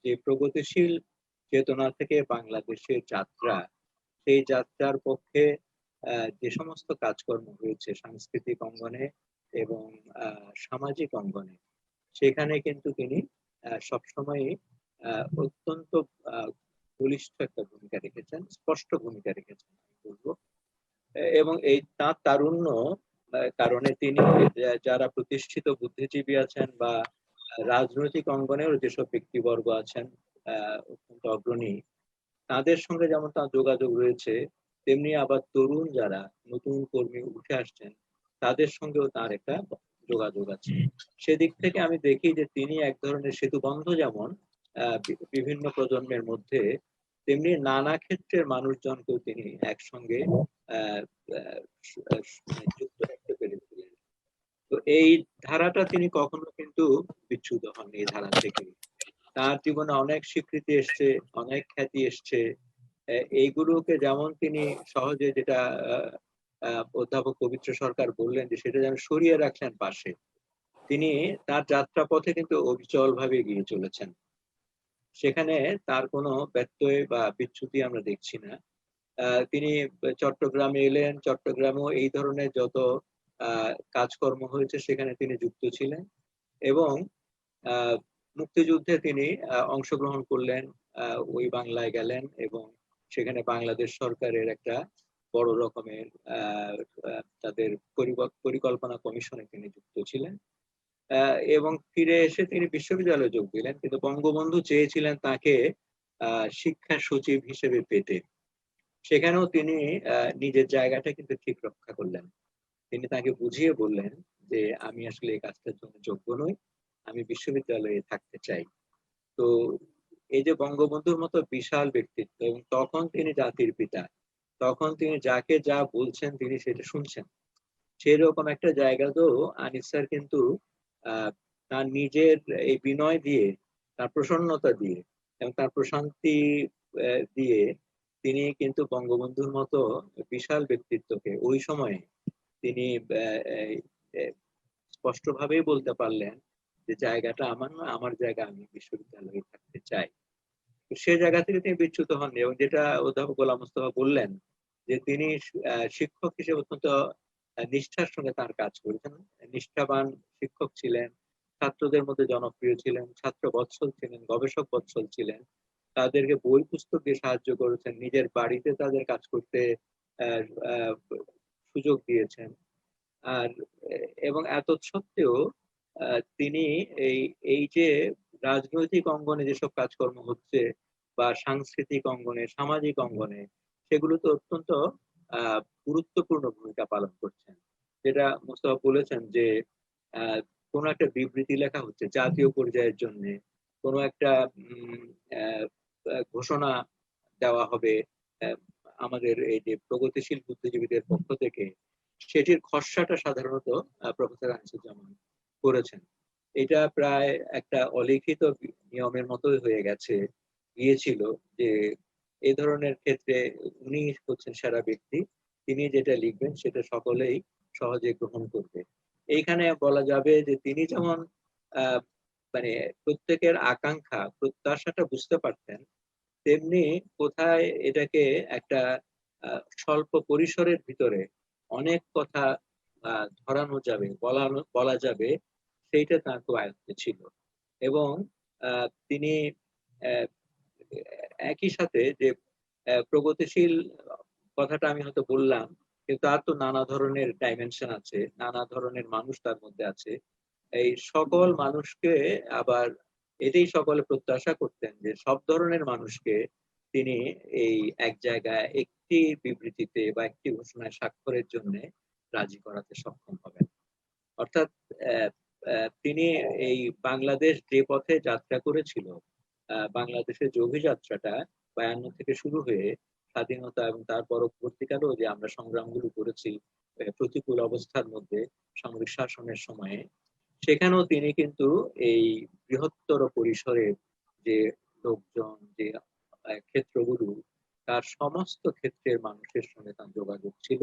Speaker 3: যে প্রগতিশীল চেতনা থেকে বাংলাদেশের যাত্রা, সেই যাত্রার পক্ষে যে সমস্ত কাজকর্ম হয়েছে সাংস্কৃতিক অঙ্গনে এবং সামাজিক অঙ্গনে, সেখানে কিন্তু তিনি সবসময় অত্যন্ত বলিষ্ঠ একটা ভূমিকা রেখেছেন, স্পষ্ট ভূমিকা রেখেছেন আমি বলবো। এবং এই তার তারুণ্য কারণে তিনি যারা প্রতিষ্ঠিত বুদ্ধিজীবী আছেন বা রাজনৈতিক অঙ্গনেও যেসব ব্যক্তিবর্গ আছেন অত্যন্ত অগ্রণী, তাদের সঙ্গে যেমন তার যোগাযোগ রয়েছে, তেমনি আবার তরুণ যারা নতুন কর্মী উঠে আসছেন তাদের সঙ্গেও তার একটা যোগাযোগ আছে। সেদিক থেকে আমি দেখি যে তিনি এক ধরনের সেতুবন্ধ, যেমন বিভিন্ন প্রজন্মের মধ্যে, তেমনি নানা ক্ষেত্রের মানুষজনকেও তিনি একসঙ্গে যুক্ত রাখতে পেরেছিলেন। তো এই ধারাটা তিনি কখনো কিন্তু বিচ্যুত হন এই ধারা থেকে। তার জীবনে অনেক স্বীকৃতি এসছে, অনেক খ্যাতি এসছে। এইগুলোকে যেমন তিনি সহজে, যেটা অধ্যাপক পবিত্র সরকার বললেন, যে সেটা যেন সরিয়ে রাখলেন পাশে, তিনি তার যাত্রা পথে কিন্তু অবিচল ভাবে এগিয়ে চলেছেন। সেখানে তার কোনো ব্যত্যয় বা বিচ্যুতি আমরা দেখছি না। তিনি চট্টগ্রামে এলেন, চট্টগ্রামেও এই ধরনের যত কাজকর্ম হয়েছে সেখানে তিনি যুক্ত ছিলেন, এবং মুক্তিযুদ্ধে তিনি অংশগ্রহণ করলেন, ওই বাংলায় গেলেন এবং সেখানে বাংলাদেশ সরকারের একটা বড় রকমের তাদের পরিকল্পনা কমিশনে তিনি যুক্ত ছিলেন, এবং ফিরে এসে তিনি বিশ্ববিদ্যালয়ে যোগ দিলেন। কিন্তু বঙ্গবন্ধু চেয়েছিলেন তাকে শিক্ষা সচিব হিসেবে পেতে। সেখানেও তিনি নিজের জায়গাটা কিন্তু ঠিক রক্ষা করলেন। তিনি তাকে বুঝিয়ে বললেন যে আমি আসলে এই কাজটার জন্য যোগ্য নই, আমি বিশ্ববিদ্যালয়ে থাকতে চাই। তো এই যে বঙ্গবন্ধুর মতো বিশাল ব্যক্তিত্ব, এবং তখন তিনি জাতির পিতা, তখন তিনি যাকে যা বলছেন তিনি সেটা শুনছেন, সেরকম একটা জায়গাতেও আনিস স্যার কিন্তু তার নিজের এই বিনয় দিয়ে, তার প্রসন্নতা দিয়ে এবং তার প্রশান্তি দিয়ে তিনি কিন্তু বঙ্গবন্ধুর মতো বিশাল ব্যক্তিত্বকে ওই সময়ে তিনি স্পষ্টভাবেই বলতে পারলেন যে জায়গাটা আমার নয়, আমার জায়গা, আমি বিশ্ববিদ্যালয়ে থাকতে চাই। সে জায়গা থেকে তিনি বিচ্যুত হননি, এবং যেটা অধ্যাপক গোলাম মোস্তফা বললেন যে তিনি শিক্ষক হিসেবে অত্যন্ত নিষ্ঠার সঙ্গে তার কাজ করেছেন, নিষ্ঠাবান শিক্ষক ছিলেন, ছাত্রদের মধ্যে জনপ্রিয় ছিলেন, ছাত্র বৎসল ছিলেন, গবেষক বৎসল ছিলেন, তাদেরকে বই পুস্তক দিয়ে সাহায্য করেছেন, নিজের বাড়িতে তাদের কাজ করতে সুযোগ দিয়েছেন। আর এবং এত সত্ত্বেও তিনি এই এই যে রাজনৈতিক অঙ্গনে যেসব কাজকর্ম হচ্ছে বা সাংস্কৃতিক অঙ্গনে, সামাজিক অঙ্গনে, সেগুলোতে অত্যন্ত গুরুত্বপূর্ণ ভূমিকা পালন করছেন। যেটা মোস্তফা বলেছেন যে কোনো একটা বিবৃতি লেখা হচ্ছে জাতীয় পর্যায়ের জন্য, কোনো একটা ঘোষণা দেওয়া হবে আমাদের এই যে প্রগতিশীল বুদ্ধিজীবীদের পক্ষ থেকে, সেটির খসড়াটা সাধারণত প্রফেসর আনিসুজ্জামান করেছেন। এটা প্রায় একটা অলিখিত নিয়মের মতোই হয়ে গিয়েছিল যে এই ধরনের ক্ষেত্রে উনি হচ্ছেন সেরা ব্যক্তি, তিনি যেটা লিখবেন সেটা সকলেই সহজে গ্রহণ করবে। এইখানে বলা যাবে যে তিনি যেমন মানে প্রত্যেকের আকাঙ্ক্ষা প্রত্যাশাটা বুঝতে পারতেন, তেমনি কোথায় এটাকে একটা স্বল্প পরিসরের ভিতরে অনেক কথা ধরানো যাবে, বলা যাবে, সেইটা তার খুব আয়ত্তে ছিল। এবং তিনি একই সাথে যে প্রগতিশীল কথাটা আমি হয়তো বললাম, কিন্তু তার তো নানা ধরনের ডাইমেনশন আছে, নানা ধরনের মানুষ তার মধ্যে আছে। এই সকল মানুষকে আবার এটাই সকলে প্রত্যাশা করতেন যে সব ধরনের মানুষকে তিনি এই এক জায়গায় একটি বিবৃতিতে বা একটি ঘোষণায় স্বাক্ষরের জন্য রাজি করাতে সক্ষম হবেন। অর্থাৎ তিনি এই বাংলাদেশ যে পথে যাত্রা করেছিল, বাংলাদেশের যে অভিযাত্রাটা 52 থেকে শুরু হয়ে স্বাধীনতা এবং তার পরবর্তীকালেও যে আমরা সংগ্রামগুলো করেছি প্রতিকূল অবস্থার মধ্যে সামরিক শাসনের সময়ে, সেখানেও তিনি কিন্তু এই বৃহত্তর পরিসরে যে লোকজন, যে ক্ষেত্রগুলো, তার সমস্ত ক্ষেত্রের মানুষের সঙ্গে তার যোগাযোগ ছিল,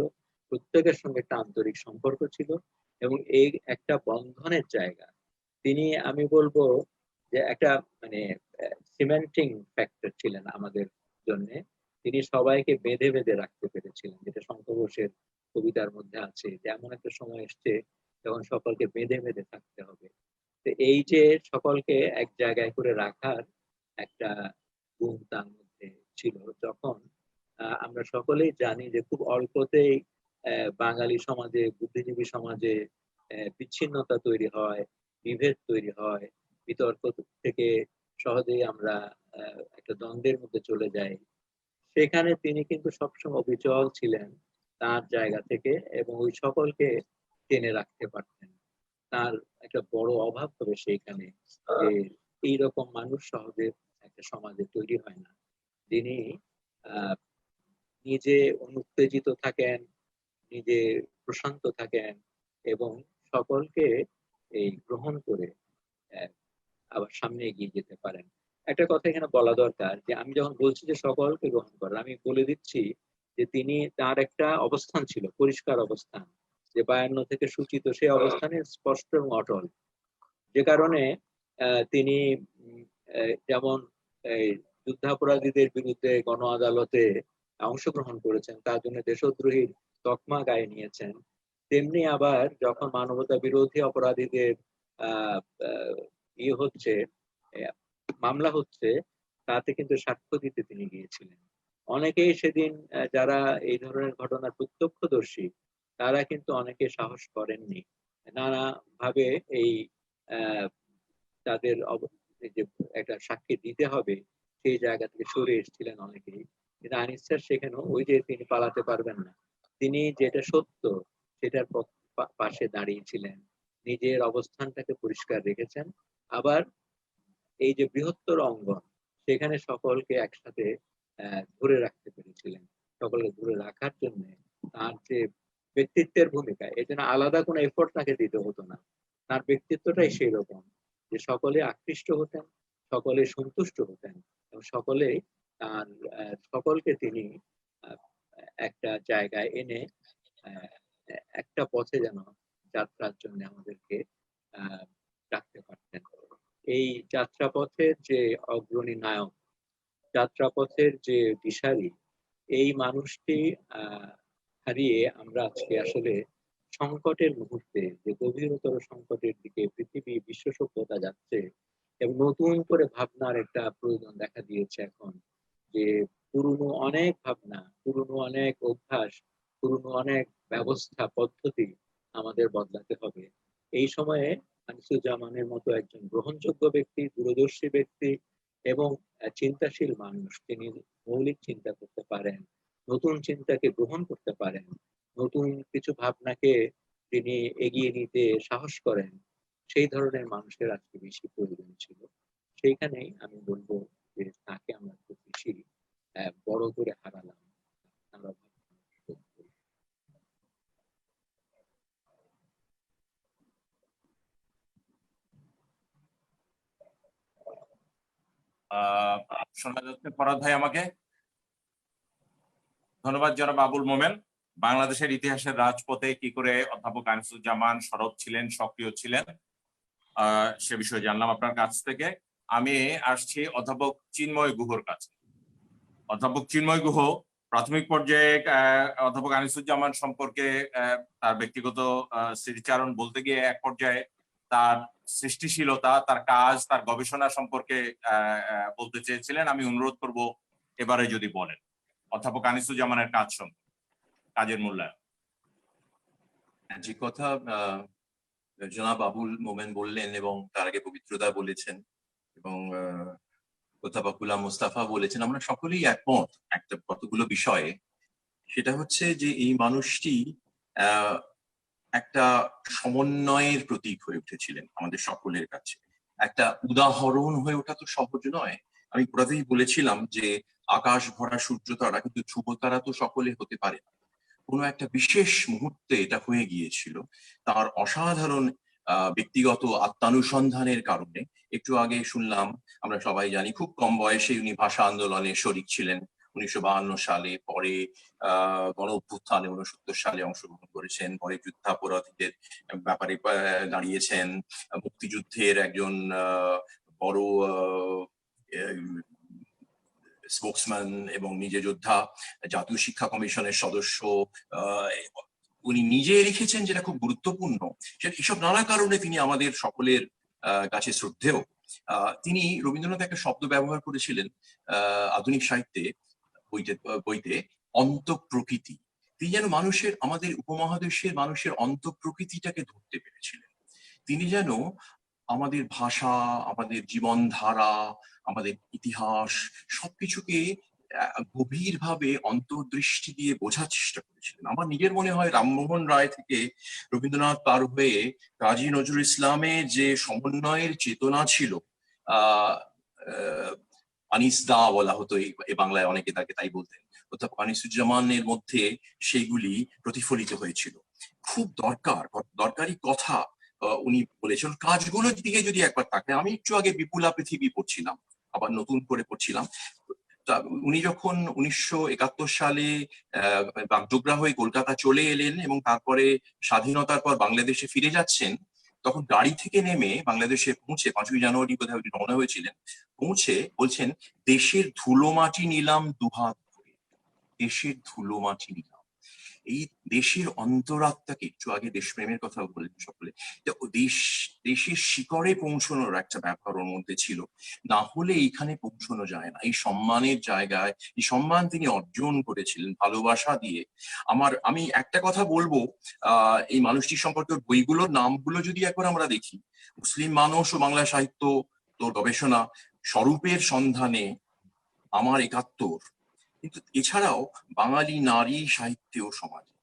Speaker 3: প্রত্যেকের সঙ্গে একটা আন্তরিক সম্পর্ক ছিল, এবং এই একটা বন্ধনের জায়গা। তিনি, আমি বলবো যে একটা মানে সিমেন্টিং ফ্যাক্টর ছিলেন আমাদের জন্য। তিনি সবাইকে বেঁধে বেঁধে রাখতে পেরেছিলেন, যেটা শঙ্কর ঘোষের কবিতার মধ্যে আছে যে এমন একটা সময় এসছে যখন সকলকে বেঁধে বেঁধে থাকতে হবে। তো এই যে সকলকে এক জায়গায় করে রাখার একটা গুণ তার মধ্যে ছিল। যখন আমরা সকলেই জানি যে খুব অল্পতেই বাঙালি সমাজে, বুদ্ধিজীবী সমাজে বিচ্ছিন্নতা তৈরি হয়, বিভেদ তৈরি হয়, বিতর্ক থেকে সহজেই আমরা একটা দ্বন্দ্বের মধ্যে চলে যাই। সেখানে তিনি কিন্তু সবসময় অবিচল ছিলেন তার জায়গা থেকে, এবং ওই সকলকে টেনে রাখতে পারতেন। তার একটা বড় অভাব হবে সেইখানে যে এইরকম মানুষ সহজে একটা সমাজে তৈরি হয় না, যিনি আহ নিজে অনুত্তেজিত থাকেন, নিজে প্রশান্ত থাকেন, এবং সকলকে এই গ্রহণ করে আহ, আবার সামনে এগিয়ে যেতে পারেন। একটা কথা এখানে বলা দরকার যে আমি যখন বলছি যে সকলকে গ্রহণ করেন, আমি বলে দিচ্ছি যে তিনি, তার একটা অবস্থান ছিল, পরিষ্কার অবস্থান, যে 52 থেকে সূচিত সেই অবস্থানে স্পষ্ট এবং অটল। যে কারণে তিনি যেমন এই যুদ্ধাপরাধীদের বিরুদ্ধে গণ আদালতে অংশগ্রহণ করেছেন, তার জন্য দেশদ্রোহীর তকমা গায়ে নিয়েছেন, তেমনি আবার যখন মানবতা বিরোধী অপরাধীদের আহ আহ, ইয়ে হচ্ছে, আহ, মামলা হচ্ছে, তাতে কিন্তু সাক্ষ্য দিতে তিনি গিয়েছিলেন। অনেকেই সেদিন যারা এই ধরনের ঘটনার প্রত্যক্ষদর্শী, তারা কিন্তু অনেকে সাহস করেননি, নানা ভাবে এই আহ তাদের এই যে একটা সাক্ষী দিতে হবে সেই জায়গা থেকে সরে এসেছিলেন অনেকেই। কিন্তু আনিস স্যার সেখানেও ওই যে তিনি পালাতে পারবেন না, তিনি যেটা সত্য সেটার পাশে দাঁড়িয়েছিলেন, নিজের অবস্থানটাকে পরিষ্কার রেখেছেন। আবার এই যে বৃহত্তর অঙ্গন, সেখানে সকলকে একসাথে ধরে রাখতে পেরেছিলেন। সকলকে ধরে রাখার জন্য তার যে ব্যক্তিত্বের ভূমিকা, এই জন্য আলাদা কোনো এফোর্ট তাকে দিতে হতো না। তার ব্যক্তিত্বটাই সেই রকম যে সকলে আকৃষ্ট হতেন, সকলে সন্তুষ্ট হতেন, এবং সকলে তার সকলকে তিনি একটা জায়গায় এনে একটা পথে যেন যাত্রার জন্য আমাদেরকে রাখতে পারতেন। এই যাত্রাপথের যে অগ্রণী নায়ক, যাত্রাপথের যে দিশারি, এই মানুষটি হারিয়ে আমরা আজকে আসলে সংকটের মুহূর্তে, যে গভীরতর সংকটের দিকে পৃথিবী, বিশ্ব সভ্যতা যাচ্ছে, এবং নতুন করে ভাবনার একটা প্রয়োজন দেখা দিয়েছে এখন, যে পুরনো অনেক ভাবনা, পুরনো অনেক অভ্যাস, পুরনো অনেক ব্যবস্থা পদ্ধতি আমাদের বদলাতে হবে। এই সময়ে আনিসুজ্জামানের মতো একজন গ্রহণযোগ্য ব্যক্তি, দূরদর্শী ব্যক্তি এবং চিন্তাশীল মানুষ, তিনি মৌলিক চিন্তা করতে পারেন, নতুন চিন্তাকে গ্রহণ করতে পারেন, নতুন কিছু ভাবনাকে তিনি এগিয়ে নিতে সাহস করেন, সেই ধরনের মানুষের আজকে বেশি প্রয়োজন ছিল। সেইখানেই আমি বলবো যে তাকে আমরা খুব বেশি বড় করে হারালাম। আমরা
Speaker 2: শোনা যাচ্ছে ফরাদ ভাই আমাকে? ধন্যবাদ জনাব আবুল মোমেন। বাংলাদেশের ইতিহাসের রাজপথে কি করে অধ্যাপক আনিসুজ্জামান সরব ছিলেন, সক্রিয় ছিলেন, সে বিষয়ে জানলাম আপনার কাছ থেকে। আমি আসছি অধ্যাপক চিন্ময় গুহর কাছে। অধ্যাপক চিন্ময় গুহ প্রাথমিক পর্যায়ে অধ্যাপক আনিসুজ্জামান সম্পর্কে তার ব্যক্তিগত স্মৃতিচারণ বলতে গিয়ে এক পর্যায়ে তার সৃষ্টিশীলতা, তার কাজ, তার গবেষণা সম্পর্কে বলতে চেয়েছিলেন। আমি অনুরোধ করব এবারে যদি বলেন অধ্যাপক আনিসুজ্জামানের কাজ সম্পর্কে, কাজের মূল্যায়ন।
Speaker 7: যে কথা জনাব আবুল মোমেন বললেন এবং তার আগে পবিত্রদা বলেছেন এবং অধ্যাপক গুলাম মোস্তাফা বলেছেন, আমরা সকলেই একমত একটা কতগুলো বিষয়ে। সেটা হচ্ছে যে এই মানুষটি একটা সমন্বয়ের প্রতীক হয়ে উঠেছিলেন আমাদের সকলের কাছে। একটা উদাহরণ হয়ে ওঠা তো সহজ নয়, আমি প্রথমেই বলেছিলাম যে আকাশ ভরা সূর্য তারা, কিন্তু ধ্রুব তারা তো সকলে হতে পারে না। কোনো একটা বিশেষ মুহূর্তে এটা হয়ে গিয়েছিল তার অসাধারণ ব্যক্তিগত আত্মানুসন্ধানের কারণে। একটু আগে শুনলাম, আমরা সবাই জানি খুব কম বয়সে উনি ভাষা আন্দোলনে শরিক ছিলেন 1952 সালে, পরে গণ অভ্যুত্থানে 69 সালে অংশগ্রহণ করেছেন, পরে যুদ্ধাপরাধীদের ব্যাপারে দাঁড়িয়েছেন, মুক্তিযুদ্ধের একজন বড় স্পোক্সম্যান এবং নিজে যোদ্ধা, জাতীয় শিক্ষা কমিশনের সদস্য। উনি নিজে লিখেছেন যেটা খুব গুরুত্বপূর্ণ, সেটা এসব নানা কারণে তিনি আমাদের সকলের কাছে শ্রদ্ধেয়। তিনি রবীন্দ্রনাথ একটা শব্দ ব্যবহার করেছিলেন আধুনিক সাহিত্যে বইতে, অন্তঃপ্রকৃতি। তিনি যেন মানুষের, আমাদের উপমহাদেশের মানুষের অন্তঃপ্রকৃতিটাকে ধরতে পেরেছিলেন। তিনি যেন আমাদের ভাষা, আমাদের জীবনধারা, আমাদের ইতিহাস সবকিছুকে গভীরভাবে অন্তর্দৃষ্টি দিয়ে বোঝার চেষ্টা করেছিলেন। আমার নিজের মনে হয় রামমোহন রায় থেকে রবীন্দ্রনাথ পার হয়ে কাজী নজরুল ইসলামের যে সমন্বয়ের চেতনা ছিল, আনিস দা বলা হতো এই বাংলায়, অনেকে তাকে তাই বলতেন, অর্থাৎ আনিসুজ্জামানের মধ্যে সেইগুলি প্রতিফলিত হয়েছিল। খুব দরকারি কথা উনি বলেছেন। কাজগুলোর দিকে যদি একবার তাকায়, আমি একটু আগে বিপুলা পৃথিবী পড়ছিলাম, আবার নতুন করে পড়ছিলাম। উনি যখন 1971 সালে বাগডোগরা হয়ে কলকাতা চলে এলেন এবং তারপরে স্বাধীনতার পর বাংলাদেশে ফিরে যাচ্ছেন, তখন গাড়ি থেকে নেমে বাংলাদেশে পৌঁছে 5ই জানুয়ারি বোধহয় রওনা হয়েছিলেন, পৌঁছে বলছেন, দেশের ধুলো মাটি নিলাম দুহাত ভরে, দেশের ধুলো মাটি নিলাম। এই দেশের অন্তরাত্মাকে, একটু আগে দেশপ্রেমের কথা বললেন সকলে, দেশের শিকড়ে পৌঁছানোর একটা ব্যাপার ওর মধ্যে ছিল, না হলে এইখানে পৌঁছানো যায় না। এই সম্মানের জায়গায়, এই সম্মান তিনি অর্জন করেছিলেন ভালোবাসা দিয়ে। আমি একটা কথা বলবো, এই মানুষটির সম্পর্কে বইগুলোর নামগুলো যদি একবার আমরা দেখি, মুসলিম মানুষ ও বাংলা সাহিত্য তো গবেষণা, স্বরূপের সন্ধানে, আমার 71, কিন্তু এছাড়াও বাঙালি নারী সাহিত্য ও সমাজে,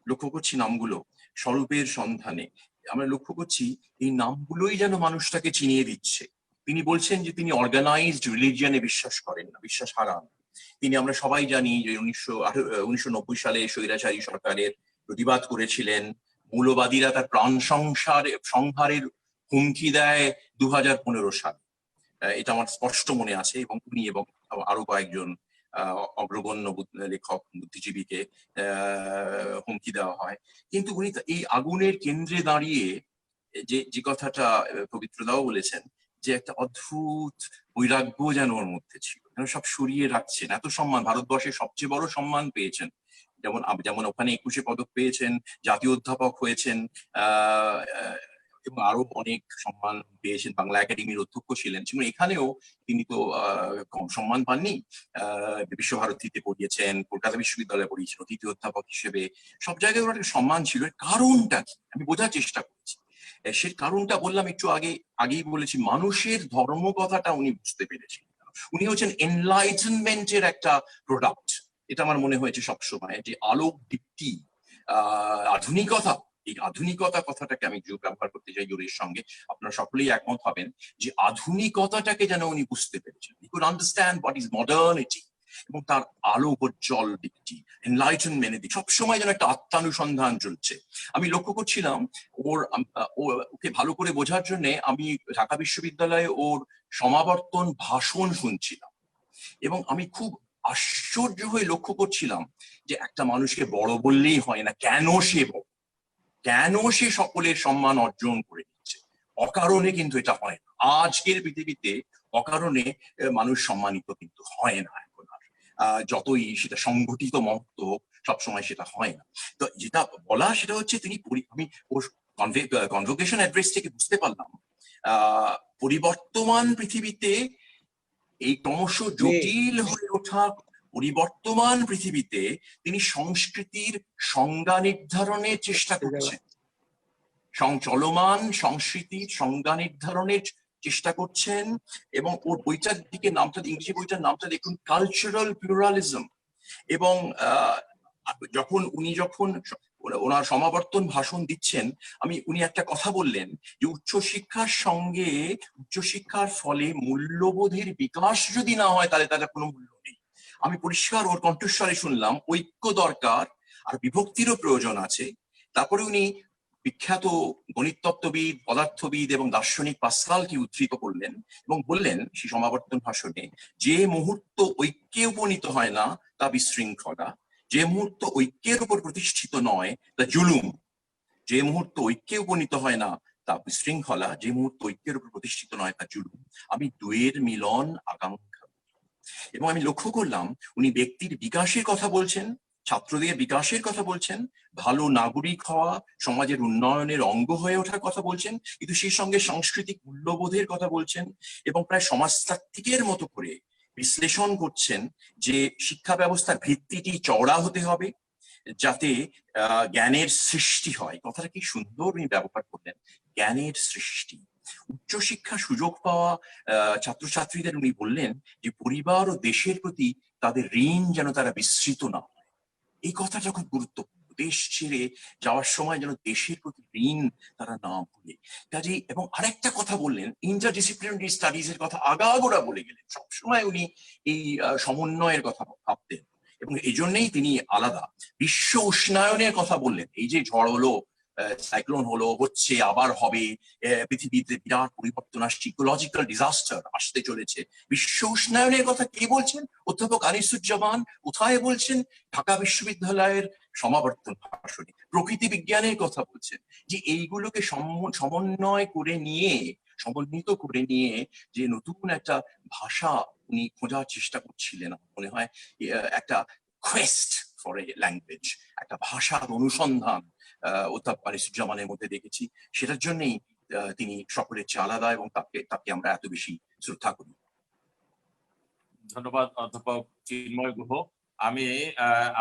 Speaker 7: লক্ষ্য করছি নামগুলো, স্বরূপের সন্ধানে, আমরা লক্ষ্য করছি এই নামগুলোই যেন মানুষটাকে চিনিয়ে দিচ্ছে। তিনি বলছেন যে তিনি অর্গানাইজড রিলিজিয়নে বিশ্বাস করেন না, বিশ্বাস হারান তিনি। আমরা সবাই জানি যে 1990 সালে স্বৈরাচারী সরকারের প্রতিবাদ করেছিলেন। মৌলবাদীরা তার প্রাণ সংহারের হুমকি দেয় 2015 সালে, এটা আমার স্পষ্ট মনে আছে। এবং উনি এবং আরো কয়েকজন অগ্রগণ্য লেখক, বুদ্ধিজীবীকে হুমকি দেওয়া হয়। কিন্তু উনি এই আগুনের কেন্দ্রে দাঁড়িয়ে যে কথাটা পবিত্রদাও বলেছেন, যে একটা অদ্ভুত বৈরাগ্য যেন ওর মধ্যে ছিল, যেন সব সরিয়ে রাখছেন। এত সম্মান, ভারতবর্ষের সবচেয়ে বড় সম্মান পেয়েছেন, যেমন ওখানে 21 পদক পেয়েছেন, জাতীয় অধ্যাপক হয়েছেন, এবং আরো অনেক সম্মান পেয়েছেন, বাংলা একাডেমির অধ্যক্ষ ছিলেন। এখানেও তিনি তো কম সম্মান পাননি। বিশ্বভারতীতে পড়িয়েছেন, কলকাতা বিশ্ববিদ্যালয়ে পড়িয়েছেন অতিথি অধ্যাপক হিসেবে, সব জায়গায় ওনার সম্মান ছিল। এর কারণটা কি আমি বোঝার চেষ্টা করছি। সে কারণটা বললাম একটু আগেই বলেছি, মানুষের ধর্ম কথাটা উনি বুঝতে পেরেছেন। উনি হচ্ছেন এনলাইটেনমেন্টের একটা প্রোডাক্ট। এটা আমার মনে হয়েছে সবসময়, যে আলোক দীপ্তি, আধুনিকতা, এই আধুনিকতা কথাটাকে আমি ব্যবহার করতে চাই জোরের সঙ্গে, আপনারা সকলেই একমত হবেন যে আধুনিকতাটাকে যেন উনি বুঝতে পেরেছেন। He could understand what is modernity, এবং তার আলো উজ্জ্বল দিকটি, এনলাইটেনমেন্ট দিক, সবসময় যেন একটা আত্মানুসন্ধান চলছে। আমি লক্ষ্য করছিলাম ওকে ভালো করে বোঝার জন্য আমি ঢাকা বিশ্ববিদ্যালয়ে ওর সমাবর্তন ভাষণ শুনছিলাম, এবং আমি খুব আশ্চর্য হয়ে লক্ষ্য করছিলাম যে একটা মানুষকে বড় বললেই হয় না, কেন সে সকলের সম্মান অর্জন করে নিচ্ছে। অকারণে কিন্তু এটা হয় না। আজকের পৃথিবীতে অকারণে মানুষ সম্মানিত কিন্তু হয় না এখন আর, যতই সেটা সংগঠিত মহত্ব হোক, সবসময় সেটা হয় না। তো যেটা বলা সেটা হচ্ছে, আমি ওর কনভোকেশন অ্যাড্রেস থেকে বুঝতে পারলাম, পরিবর্তমান পৃথিবীতে, এই ক্রমশ জটিল হয়ে ওঠা পরিবর্তমান পৃথিবীতে তিনি সংস্কৃতির সংজ্ঞা নির্ধারণের চেষ্টা করছেন, চলমান সংস্কৃতির সংজ্ঞা নির্ধারণের চেষ্টা করছেন। এবং ওর বইটার দিকে নামটা, ইংরেজি বইটার নামটা দেখুন, কালচারাল প্লুরালিজম। এবং যখন ওনার সমাবর্তন ভাষণ দিচ্ছেন, উনি একটা কথা বললেন যে উচ্চশিক্ষার সঙ্গে উচ্চশিক্ষার ফলে মূল্যবোধের বিকাশ যদি না হয় তাহলে তার কোনো মূল্য নেই। আমি পরিষ্কার ওর কণ্ঠস্বরে শুনলাম ঐক্য দরকার আর বিভক্তিরও প্রয়োজন আছে। তারপরে উনি বিখ্যাত গণিততত্ত্ববিদ, পদার্থবিদ এবং দার্শনিক পাস্কালকে উদ্ধৃত করলেন এবং বললেন সেই সমাবর্তন ভাষণে, যে মুহূর্ত ঐক্যে উপনীত হয় না তা বিশৃঙ্খলা, যে মুহূর্ত ঐক্যের উপর প্রতিষ্ঠিত নয় তা জুলুম, যে মুহূর্ত ঐক্যে উপনীত হয় না তা বিশৃঙ্খলা, যে মুহূর্ত ঐক্যের উপর প্রতিষ্ঠিত নয় তা জুলুম। আমি দুয়ের মিলন আকাঙ্ক্ষা। এবং আমি লক্ষ্য করলাম উনি ব্যক্তির বিকাশের কথা বলছেন, ছাত্রদের বিকাশের কথা বলছেন, ভালো নাগরিক হওয়া, সমাজের উন্নয়নের অঙ্গ হয়ে ওঠার কথা বলছেন, কিন্তু সেই সঙ্গে সাংস্কৃতিক মূল্যবোধের কথা বলছেন এবং প্রায় সমাজতাত্ত্বিকের মতো করে বিশ্লেষণ করছেন যে শিক্ষা ব্যবস্থার ভিত্তিটি চওড়া হতে হবে যাতে জ্ঞানের সৃষ্টি হয়। কথাটা কি সুন্দর উনি ব্যবহার করলেন, জ্ঞানের সৃষ্টি। উচ্চশিক্ষা সুযোগ পাওয়া ছাত্রছাত্রীদের উনি বললেন যে পরিবার ও দেশের প্রতি তাদের ঋণ যেন তারা বিস্মৃত না হয়। এই কথাটা খুব গুরুত্বপূর্ণ। দেশ ছেড়ে যাওয়ার সময় যেন দেশের প্রতি ঋণ তারা না ভুলে। কাজেই এবং আরেকটা কথা বললেন, ইন্টারডিসিপ্লিনারি স্টাডিজ এর কথা আগাগোড়া বলে গেলেন। সবসময় উনি এই সমন্বয়ের কথা ভাবতেন এবং এই জন্যই তিনি আলাদা। বিশ্ব উষ্ণায়নের কথা বললেন, এই যে ঝড় হলো, সাইক্লোন হলো, হচ্ছে, আবার হবে, পৃথিবীতে বিরাট পরিবর্তন আসছে, ইকোলজিক্যাল ডিজাস্টার আসতে চলেছে। বিশ্ব উষ্ণায়নের কথা কে বলছেন? অধ্যাপক আনিসুজ্জামান। কোথায় বলছেন? ঢাকা বিশ্ববিদ্যালয়ের সমাবর্তন ভাষণে। প্রকৃতি বিজ্ঞানের কথা বলছেন। যে এইগুলোকে সমন্বয় করে নিয়ে, সমন্বিত করে নিয়ে যে নতুন একটা ভাষা উনি খোঁজার চেষ্টা করছিলেন, মনে হয় একটা কোয়েস্ট ফর এ ল্যাঙ্গুয়েজ, একটা ভাষার অনুসন্ধান অধ্যাপক আনিসুজ্জামানের মধ্যে দেখেছি। সেটার জন্যই তিনি সকলের চেয়ে আলাদা এবং তাকে আমরা এত বেশি শ্রদ্ধা করি।
Speaker 2: ধন্যবাদ অধ্যাপক চিন্ময় গুহ। আমি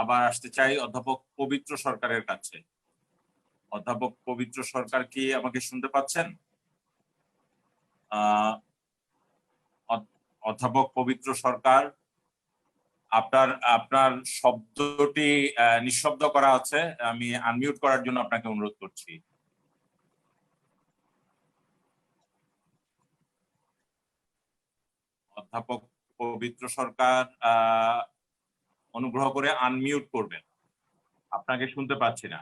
Speaker 2: আবার আসতে চাই অধ্যাপক পবিত্র সরকারের কাছে। অধ্যাপক পবিত্র সরকার কি আমাকে শুনতে পাচ্ছেন? অধ্যাপক পবিত্র সরকার, আপনার শব্দটি নিঃশব্দ করা আছে, আমি আনমিউট করার জন্য আপনাকে অনুরোধ করছি। অধ্যাপক পবিত্র সরকার অনুগ্রহ করে আনমিউট করবেন, আপনাকে শুনতে পাচ্ছি না।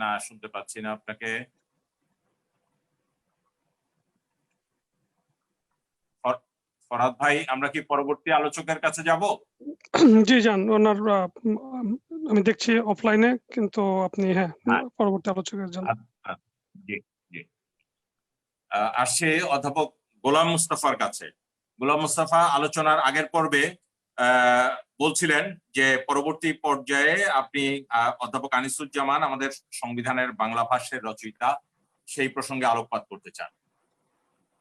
Speaker 2: না, শুনতে পাচ্ছি না আপনাকে। ফরহাদ ভাই, আমরা কি পরবর্তী আলোচকের কাছে যাব?
Speaker 5: জি যান, ওনার আমি দেখছি অফলাইনে, কিন্তু আপনি পরবর্তী আলোচকের জন্য।
Speaker 2: জি জি। আসছে অধ্যাপক গোলাম মুস্তাফার কাছে। গোলাম মুস্তাফা আলোচনার আগের পর্বে বলছিলেন যে পরবর্তী পর্যায়ে আপনি অধ্যাপক আনিসুজ্জামান আমাদের সংবিধানের বাংলা ভাষ্যের রচয়িতা, সেই প্রসঙ্গে আলোকপাত করতে চান।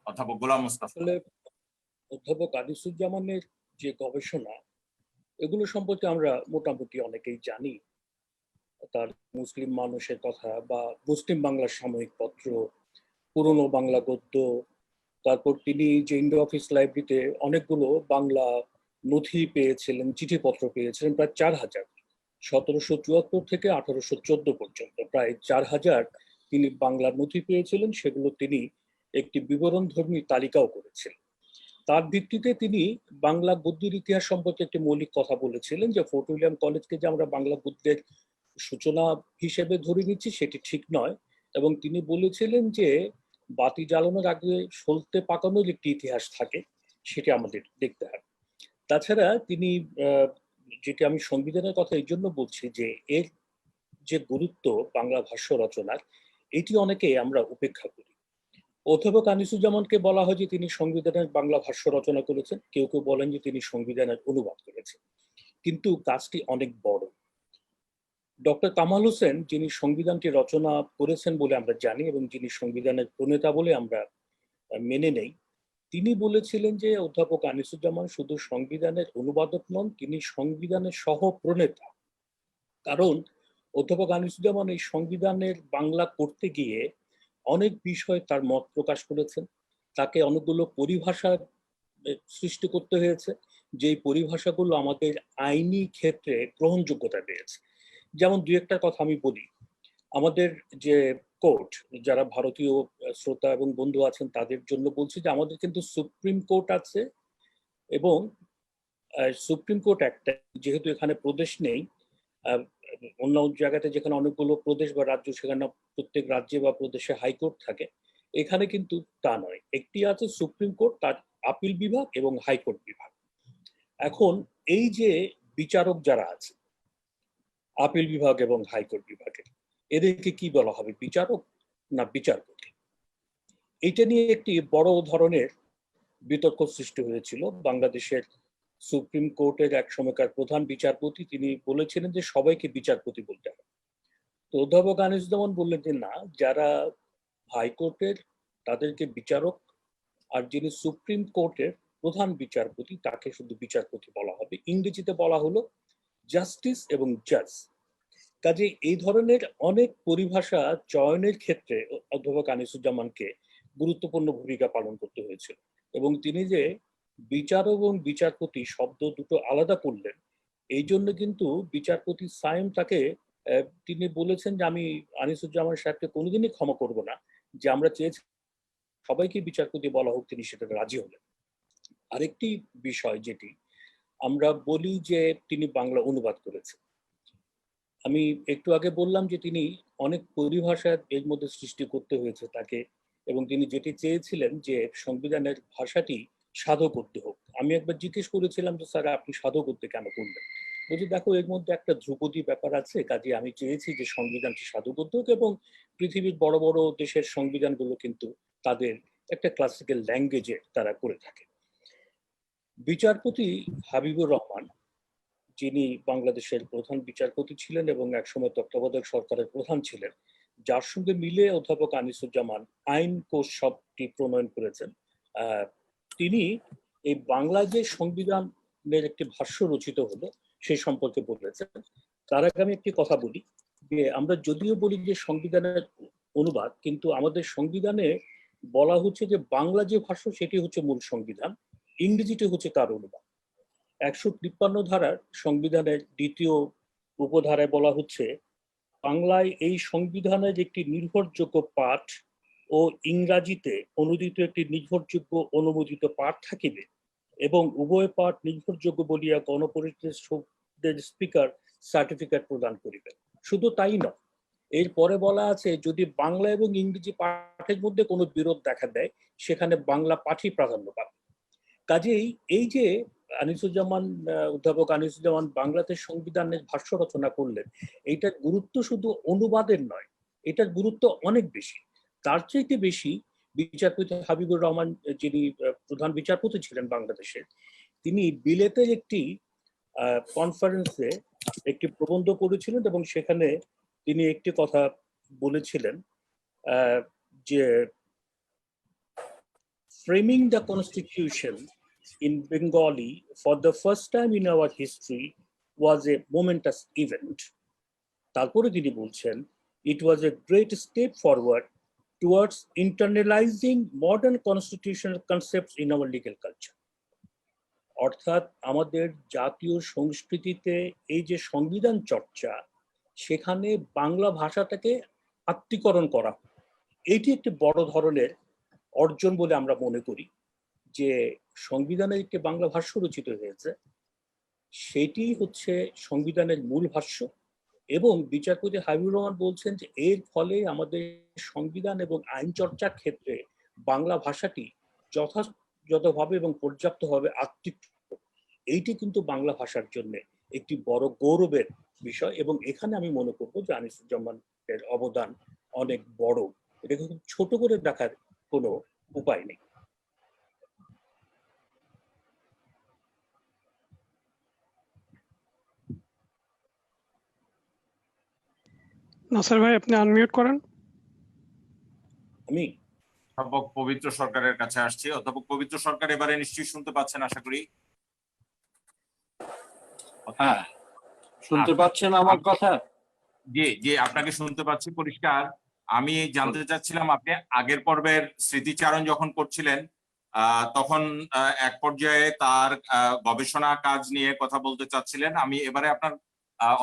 Speaker 2: অধ্যাপক গোলাম মুস্তাফা।
Speaker 4: আসলে অধ্যাপক আনিসুজ্জামানের যে গবেষণা, এগুলো সম্পর্কে আমরা মোটামুটি অনেকেই জানি। তার মুসলিম মানুষের কথা বা মুসলিম বাংলার সাময়িক পত্র, পুরনো বাংলা গদ্য, তারপর তিনি যে ইন্ডো অফিস লাইব্রেরিতে অনেকগুলো বাংলা নথি পেয়েছিলেন, চিঠিপত্র পেয়েছিলেন, প্রায় 4000, 1774 থেকে 1814 পর্যন্ত প্রায় 4000 তিনি বাংলা নথি পেয়েছিলেন। সেগুলো তিনি একটি বিবরণধর্মী তালিকাও করেছিলেন। তার ভিত্তিতে তিনি বাংলা গদ্যের ইতিহাস সম্পর্কে একটি মৌলিক কথা বলেছিলেন যে ফোর্ট উইলিয়াম কলেজকে যে আমরা বাংলা গদ্যের সূচনা হিসেবে ধরে নিচ্ছি সেটি ঠিক নয়, এবং তিনি বলেছিলেন যে বাতি জ্বালানোর আগে সলতে পাকানোর একটি ইতিহাস থাকে, সেটি আমাদের দেখতে হবে। তাছাড়া তিনি যেটি আমি সংবিধানের কথা এই জন্য বলছি যে এর যে গুরুত্ব বাংলা ভাষ্য রচনার, এটি অনেকে আমরা উপেক্ষা করি। অধ্যাপক আনিসুজ্জামানকে বলা হয় যে তিনি সংবিধানের বাংলা ভাষ্য রচনা করেছেন, কেউ কেউ বলেন যে তিনি সংবিধানের অনুবাদ করেছেন, কিন্তু কাজটি অনেক বড়। ডক্টর কামাল হোসেন, যিনি সংবিধানটি রচনা করেছেন বলে আমরা জানি এবং যিনি সংবিধানের প্রণেতা বলে আমরা মেনে নেই, তিনি বলেছিলেন যে অধ্যাপক আনিসুজ্জামান শুধু সংবিধানের অনুবাদক নন, তিনি সংবিধানের সহ প্রণেতা। কারণ অধ্যাপক আনিসুজ্জামান এই সংবিধানের বাংলা করতে গিয়ে অনেক বিষয়ে তার মত প্রকাশ করেছেন। তাকে অনেকগুলো পরিভাষা সৃষ্টি করতে হয়েছে, যেই পরিভাষাগুলো আমাদের আইনি ক্ষেত্রে গ্রহণযোগ্যতা পেয়েছে। যেমন দুই একটা কথা আমি বলি। আমাদের যে কোর্ট, যারা ভারতীয় শ্রোতা এবং বন্ধু আছেন তাদের জন্য বলছি যে আমাদের কিন্তু সুপ্রিম কোর্ট আছে, এবং সুপ্রিম কোর্ট একটা, যেহেতু এখানে প্রদেশ নেই, অন্য জায়গাতে যেখানে অনেকগুলো প্রদেশ বা রাজ্য, সেখানে প্রত্যেক রাজ্যে বা প্রদেশে হাইকোর্ট থাকে, এখানে কিন্তু তা নয়। একটি আছে সুপ্রিম কোর্ট, তার আপিল বিভাগ এবং হাইকোর্ট বিভাগ। এখন এই যে বিচারক যারা আছে আপিল বিভাগ এবং হাইকোর্ট বিভাগে, এদেরকে কি বলা হবে, বিচারক না বিচারপতি? এইটা নিয়ে একটি বড় ধরনের বিতর্ক সৃষ্টি হয়েছিল। বাংলাদেশের সুপ্রিম কোর্টের এক সময়কার প্রধান বিচারপতি তিনি বলেছিলেন যে সবাইকে বিচারপতি বলতে হবে। তো অধ্যাপক আনিসুজ্জামান বললেন যে না, যারা হাইকোর্টের তাদেরকে বিচারক, আর যিনি সুপ্রিম কোর্টের প্রধান বিচারপতি তাকে শুধু বিচারপতি বলা হবে। ইংরেজিতে বলা হলো জাস্টিস এবং জাজ। কাজে এই ধরনের অনেক পরিভাষা চয়নের ক্ষেত্রে অধ্যাপক আনিসুজ্জামানকে গুরুত্বপূর্ণ ভূমিকা পালন করতে হয়েছিল, এবং তিনি যে বিচারক এবং বিচারপতি শব্দ দুটো আলাদা করলেন, এই জন্য কিন্তু বিচারপতি সায়েম তাকে তিনি বলেছেন যে আমি আনিসুজ্জামান সাহেবকে কোনোদিনই ক্ষমা করব না, যে আমরা চেয়েছি সবাইকে বিচারপতি বলা হোক, তিনি সেটাতে রাজি হলেন। আরেকটি বিষয় যেটি আমরা বলি যে তিনি বাংলা অনুবাদ করেছেন। আমি একটু আগে বললাম যে তিনি অনেক পরিভাষা এর মধ্যে সৃষ্টি করতে হয়েছে তাকে, এবং তিনি যেটি চেয়েছিলেন যে সংবিধানের ভাষাটি সাধকোদ্য হোক। আমি একবার জিজ্ঞেস করেছিলাম যে স্যার আপনি সাধকোদ্য কেন করলেন? বলছি দেখো, এর মধ্যে একটা ধ্রুপদী ব্যাপার আছে, কাজে আমি চেয়েছি যে সংবিধানটি সাধকোদ্য হোক, এবং পৃথিবীর বড় বড় দেশের সংবিধানগুলো কিন্তু তাদের একটা ক্লাসিক্যাল ল্যাঙ্গুয়েজে তারা করে থাকে। বিচারপতি হাবিবুর রহমান, যিনি বাংলাদেশের প্রধান বিচারপতি ছিলেন এবং একসময় তত্ত্বাবধায়ক সরকারের প্রধান ছিলেন, যার সঙ্গে মিলে অধ্যাপক আনিসুজ্জামান আইন কোষ সবটি প্রণয়ন করেছেন, তিনি এই বাংলা যে সংবিধানের একটি ভাষ্য রচিত হলো সেই সম্পর্কে বলেছেন। তার আগে আমি একটি কথা বলি যে আমরা যদিও বলি যে সংবিধানের অনুবাদ, কিন্তু আমাদের সংবিধানে বলা হচ্ছে যে বাংলা যে ভাষ্য সেটি হচ্ছে মূল সংবিধান, ইংরেজিটি হচ্ছে তার অনুবাদ। 153 ধারার সংবিধানের 2য় উপধারায় বলা হচ্ছে বাংলায় এই সংবিধানের একটি নির্ভরযোগ্য পাঠ ও ইংরাজিতে অনুদিত একটি নির্ভরযোগ্য অনুমোদিত পাঠ থাকিবে, এবং উভয় পাঠ নির্ভরযোগ্য বলিয়া গণপরিষদের স্পিকার সার্টিফিকেট প্রদান করিবেন। শুধু তাই নয়, এরপরে বলা আছে যদি বাংলা এবং ইংরেজি পাঠের মধ্যে কোনো বিরোধ দেখা দেয় সেখানে বাংলা পাঠই প্রাধান্য পাবে। কাজেই এই যে অধ্যাপক আনিসুজ্জামান বাংলাতে সংবিধানের ভাষ্য রচনা করলেন, এইটার গুরুত্ব শুধু অনুবাদের নয়, এটার গুরুত্ব অনেক বেশি। তার চাইতে বেশি বিচারপতি হাবিবুর রহমান, যিনি প্রধান বিচারপতি ছিলেন বাংলাদেশের, তিনি বিলেতের একটি কনফারেন্সে একটি প্রবন্ধ করেছিলেন, এবং সেখানে তিনি একটি কথা বলেছিলেন যে framing the constitution in Bengali for the first time in our history was a momentous event. তারপরে তিনি বলছেন it was a great step forward towards internalizing modern constitutional concepts in our legal culture. অর্থাৎ আমাদের জাতীয় সংস্কৃতিতে এই যে সংবিধান চর্চা, সেখানে বাংলা ভাষাটাকে আত্মীকরণ করা, এইটি একটি বড় ধরনের অর্জন বলে আমরা মনে করি। যে সংবিধানের একটি বাংলা ভাষ্য রচিত হয়েছে, সেটি হচ্ছে সংবিধানের মূল ভাষ্য, এবং বিচারপতি হাবিবুর রহমান বলছেন যে এর ফলে আমাদের সংবিধান এবং আইন চর্চার ক্ষেত্রে বাংলা ভাষাটি যথাযথভাবে এবং পর্যাপ্তভাবে আত্মীকৃত। এইটি কিন্তু বাংলা ভাষার জন্য একটি বড় গৌরবের বিষয়, এবং এখানে আমি মনে করবো যে আনিসুজ্জামানের অবদান অনেক বড়। এটাকে খুব ছোট করে দেখার কোনো উপায় নেই।
Speaker 5: নাসির ভাই আপনি আনমিউট করেন।
Speaker 4: আমি
Speaker 2: অধ্যাপক পবিত্র সরকারের কাছে আসছি। অধ্যাপক পবিত্র সরকার এবারে নিশ্চয়ই শুনতে পাচ্ছেন আশা করি।
Speaker 8: হ্যাঁ, শুনতে পাচ্ছেন আমার কথা?
Speaker 2: জি জি, আপনাকে শুনতে পাচ্ছি পরিষ্কার। আমি জানতে চাচ্ছিলাম আপনি আগের পর্বের স্মৃতিচারণ যখন করছিলেন তখন এক পর্যায়ে তার গবেষণা কাজ নিয়ে কথা বলতে চাচ্ছিলেন। আমি এবারে আপনার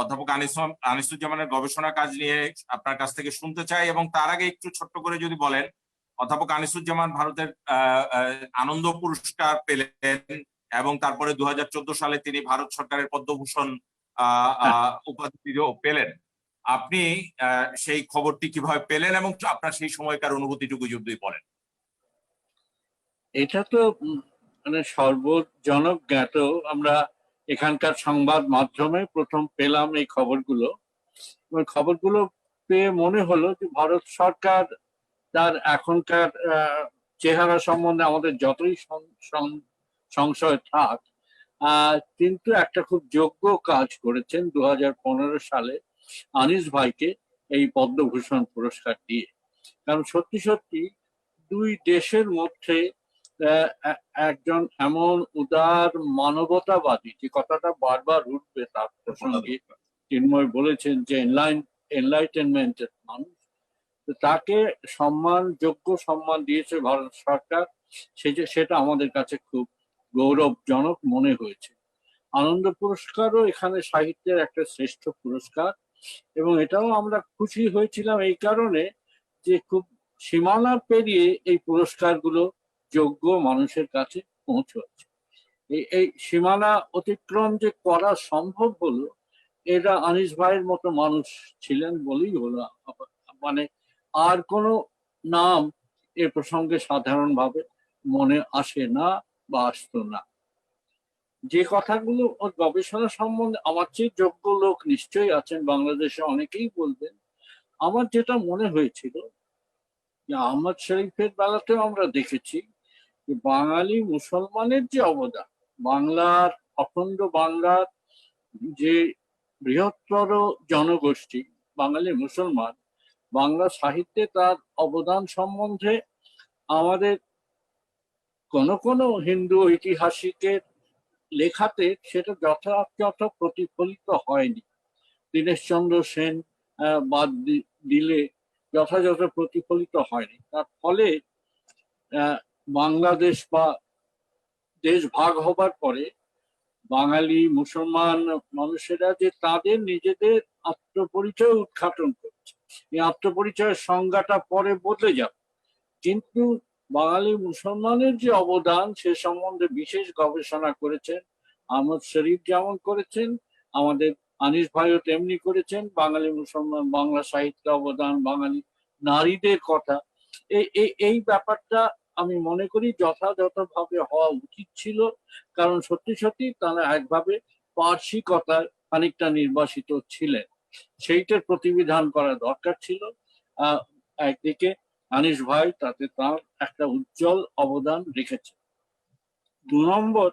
Speaker 2: অধ্যাপক আনিসুজ্জামানের গবেষণা কাজ নিয়ে আপনার কাছ থেকে শুনতে চাই, এবং তার আগে একটু ছোট্ট করে যদি বলেন, অধ্যাপক আনিসুজ্জামান ভারতের আনন্দ পুরস্কার পেলেন এবং তারপরে 2014 সালে তিনি ভারত সরকারের পদ্মভূষণ উপাধিও পেলেন। আপনি সেই খবরটি কিভাবে পেলেন এবং আপনার সেই সময়কার অনুভূতিটুকু যদি বলেন।
Speaker 8: এটা তো মানে সর্বজনক জ্ঞাত, আমরা এখানকার সংবাদ মাধ্যমে প্রথম পেলাম এই খবরগুলো। খবরগুলো পেয়ে মনে হলো যে ভারত সরকার তার এখনকার চেহারা সম্বন্ধে আমাদের যতই সংশয় থাক, কিন্তু একটা খুব যোগ্য কাজ করেছেন 2015 সালে আনিস ভাইকে এই পদ্মভূষণ পুরস্কার দিয়ে। কারণ সত্যি সত্যি দুই দেশের মধ্যে একজন এমন উদার মানবতাবাদী, যে কথাটা বারবার উঠবে তার প্রসঙ্গে, চিন্ময় বলেছেন যে এনলাইটেনমেন্টের মানুষ, তাকে যোগ্য সম্মান দিয়েছে ভারত সরকার, সেটা আমাদের কাছে খুব গৌরবজনক মনে হয়েছে। আনন্দ পুরস্কারও এখানে সাহিত্যের একটা শ্রেষ্ঠ পুরস্কার, এবং এটাও আমরা খুশি হয়েছিলাম এই কারণে যে খুব সীমানা পেরিয়ে এই পুরস্কারগুলো যোগ্য মানুষের কাছে পৌঁছচ্ছে। এই সীমানা অতিক্রম যে করা সম্ভব হলো, এটা আনিস ভাইয়ের মতো মানুষ ছিলেন বলেই হলো। মানে আর কোনো নাম এ প্রসঙ্গে সাধারণভাবে মনে আসে না বা আসতো না। যে কথাগুলো ওর গবেষণা সম্বন্ধে আমার চেয়ে যোগ্য লোক নিশ্চয়ই আছেন বাংলাদেশে, অনেকেই বলবেন। আমার যেটা মনে হয়েছিল যে আহমদ শরীফের বেলাতেও আমরা দেখেছি যে বাঙালি মুসলমানের যে অবদান, বাংলার অখণ্ড বাংলার যে বৃহত্তর জনগোষ্ঠী বাঙালি মুসলমান, বাংলা সাহিত্যে তার অবদান সম্বন্ধে আমাদের কোন হিন্দু ঐতিহাসিকের লেখাতে সেটা যথাযথ প্রতিফলিত হয়নি। দীনেশচন্দ্র সেন বাদ দিলে যথাযথ প্রতিফলিত হয়নি। তার ফলে বাংলাদেশ বা দেশ ভাগ হবার পরে বাঙালি মুসলমান মানুষেরা যে তাদের নিজেদের আত্মপরিচয় উদ্ঘাটন করছে, এই আত্মপরিচয়ের সংজ্ঞাটা পরে বদলে যাবে, কিন্তু বাঙালি মুসলমানের যে অবদান সে সম্বন্ধে বিশেষ গবেষণা করেছেন আহমদ শরীফ, যেমন করেছেন আমাদের আনিস ভাইও তেমনি করেছেন। বাঙালি মুসলমান বাংলা সাহিত্যে অবদান, বাঙালি নারীদের কথা, এই ব্যাপারটা আমি মনে করি যথাযথভাবে হওয়া উচিত ছিল। কারণ সত্যি সত্যি তারা একভাবে পার্শ্বিকতার খানিকটা নির্বাসিত ছিলেন, সেইটার প্রতিবিধান করা দরকার ছিল। একদিকে আনিস ভাই তাতে তার একটা উজ্জ্বল অবদান রেখেছে। 2 নম্বর,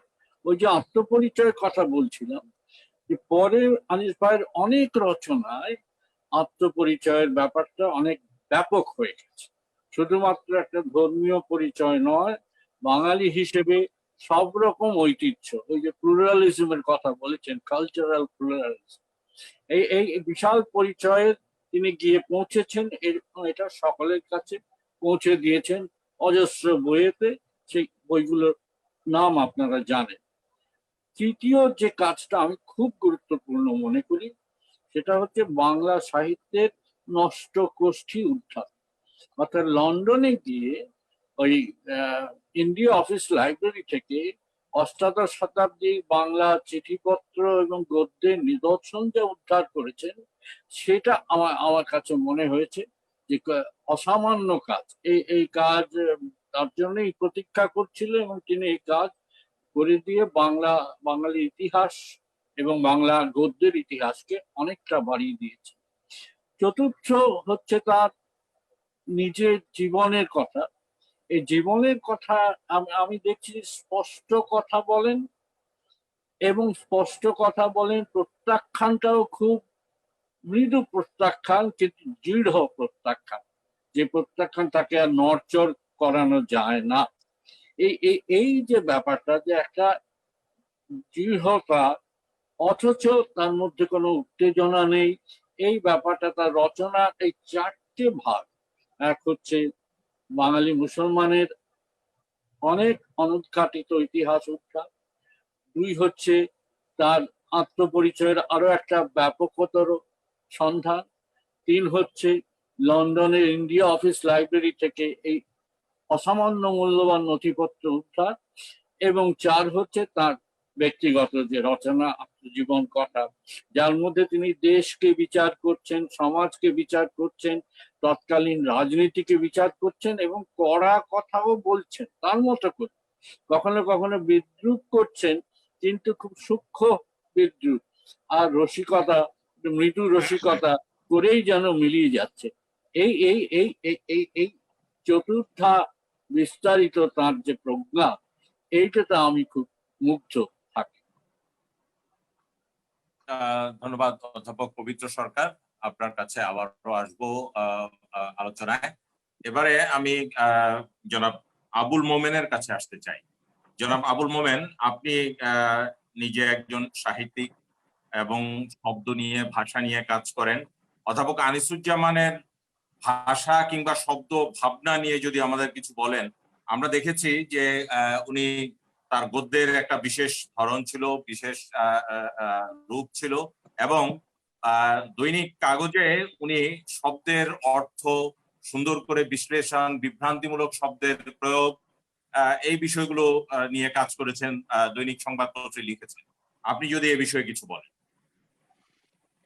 Speaker 8: ওই যে আত্মপরিচয়ের কথা বলছিলাম, যে পরে আনিস ভাইয়ের অনেক রচনায় আত্মপরিচয়ের ব্যাপারটা অনেক ব্যাপক হয়ে গেছে। শুধুমাত্র একটা ধর্মীয় পরিচয় নয়, বাঙালি হিসেবে সব রকম ঐতিহ্য, ওই যে প্লুরালিজমের কথা বলেছেন, কালচারাল প্লুরালিজম, এই বিশাল পরিচয়ের তিনি গিয়ে পৌঁছেছেন। এটা সকলের কাছে পৌঁছে দিয়েছেন অজস্র বইয়েতে, সেই বইগুলোর নাম আপনারা জানেন। তৃতীয় যে কাজটা আমি খুব গুরুত্বপূর্ণ মনে করি, সেটা হচ্ছে বাংলা সাহিত্যের নষ্ট কোষ্ঠী উদ্ধার। অর্থাৎ লন্ডনে গিয়ে ওই ইন্ডিয়া অফিস লাইব্রেরি থেকে অষ্টাদশ শতাব্দীর বাংলা চিঠিপত্র এবং গদ্যের নিদর্শন যা উদ্ধার করেছেন, সেটা আমার কাছে মনে হয়েছে যে অসামান্য কাজ। এই কাজ তার জন্যই প্রতীক্ষা করছিল, এবং তিনি এই কাজ করে দিয়ে বাঙালি ইতিহাস এবং বাংলা গদ্যের ইতিহাসকে অনেকটা বাড়িয়ে দিয়েছে। চতুর্থ হচ্ছে তার নিজের জীবনের কথা। এই জীবনের কথা আমি দেখছি স্পষ্ট কথা বলেন, এবং স্পষ্ট কথা বলেন, প্রত্যাখ্যানটাও খুব মৃদু প্রত্যাখ্যান, কিন্তু দৃঢ় প্রত্যাখ্যান, যে প্রত্যাখ্যান তাকে আর নড়চড় করানো যায় না। এই যে ব্যাপারটা, যে একটা দৃঢ়তা অথচ তার মধ্যে কোনো উত্তেজনা নেই, এই ব্যাপারটা তার রচনা এই 4টে ভাগ, এক হচ্ছে বাঙালি মুসলমানের অনেক অনুদ্ঘাটিত ইতিহাস উদ্ধার, দুই হচ্ছে তার আত্মপরিচয়ের আরো একটা ব্যাপকতর সন্ধান, তিন হচ্ছে লন্ডনের ইন্ডিয়া অফিস লাইব্রেরি থেকে এই অসামান্য মূল্যবান নথিপত্র উদ্ধার, এবং চার হচ্ছে তার ব্যক্তিগত যে রচনা, আত্মজীবন কথা, যার মধ্যে তিনি দেশকে বিচার করছেন, সমাজকে বিচার করছেন, তৎকালীন রাজনীতিকে বিচার করছেন এবং কড়া কথাও বলছেন তার মতো করে। কখনো কখনো বিদ্রুপ করছেন, কিন্তু খুব সূক্ষ্ম বিদ্রুপ, আর রসিকতা, মৃদু রসিকতা করেই যেন মিলিয়ে যাচ্ছে। এই এই এই এই এই এই চতুর্থা বিস্তারিত তার যে প্রজ্ঞা, এইটাতে আমি খুব মুগ্ধ থাকি।
Speaker 2: ধন্যবাদ অধ্যাপক পবিত্র সরকার, আপনার কাছে আবারও আসবো আলোচনায়। এবারে আমি জনাব আবুল মোমেনের কাছে আসতে চাই। জনাব আবুল মোমেন, আপনি নিজে একজন সাহিত্যিক এবং শব্দ নিয়ে, ভাষা নিয়ে কাজ করেন। অধ্যাপক আনিসুজ্জামানের ভাষা কিংবা শব্দ ভাবনা নিয়ে যদি আমাদের কিছু বলেন। আমরা দেখেছি যে উনি, তার গদ্যের একটা বিশেষ ধরন ছিল, বিশেষ রূপ ছিল, এবং দৈনিক কাগজে উনি শব্দের অর্থ সুন্দর করে বিশ্লেষণ, বিভ্রান্তিমূলক শব্দের প্রয়োগ, এই বিষয়গুলো নিয়ে কাজ করেছেন, দৈনিক সংবাদপত্রে লিখেছেন। আপনি যদি এ বিষয়ে কিছু বলেন।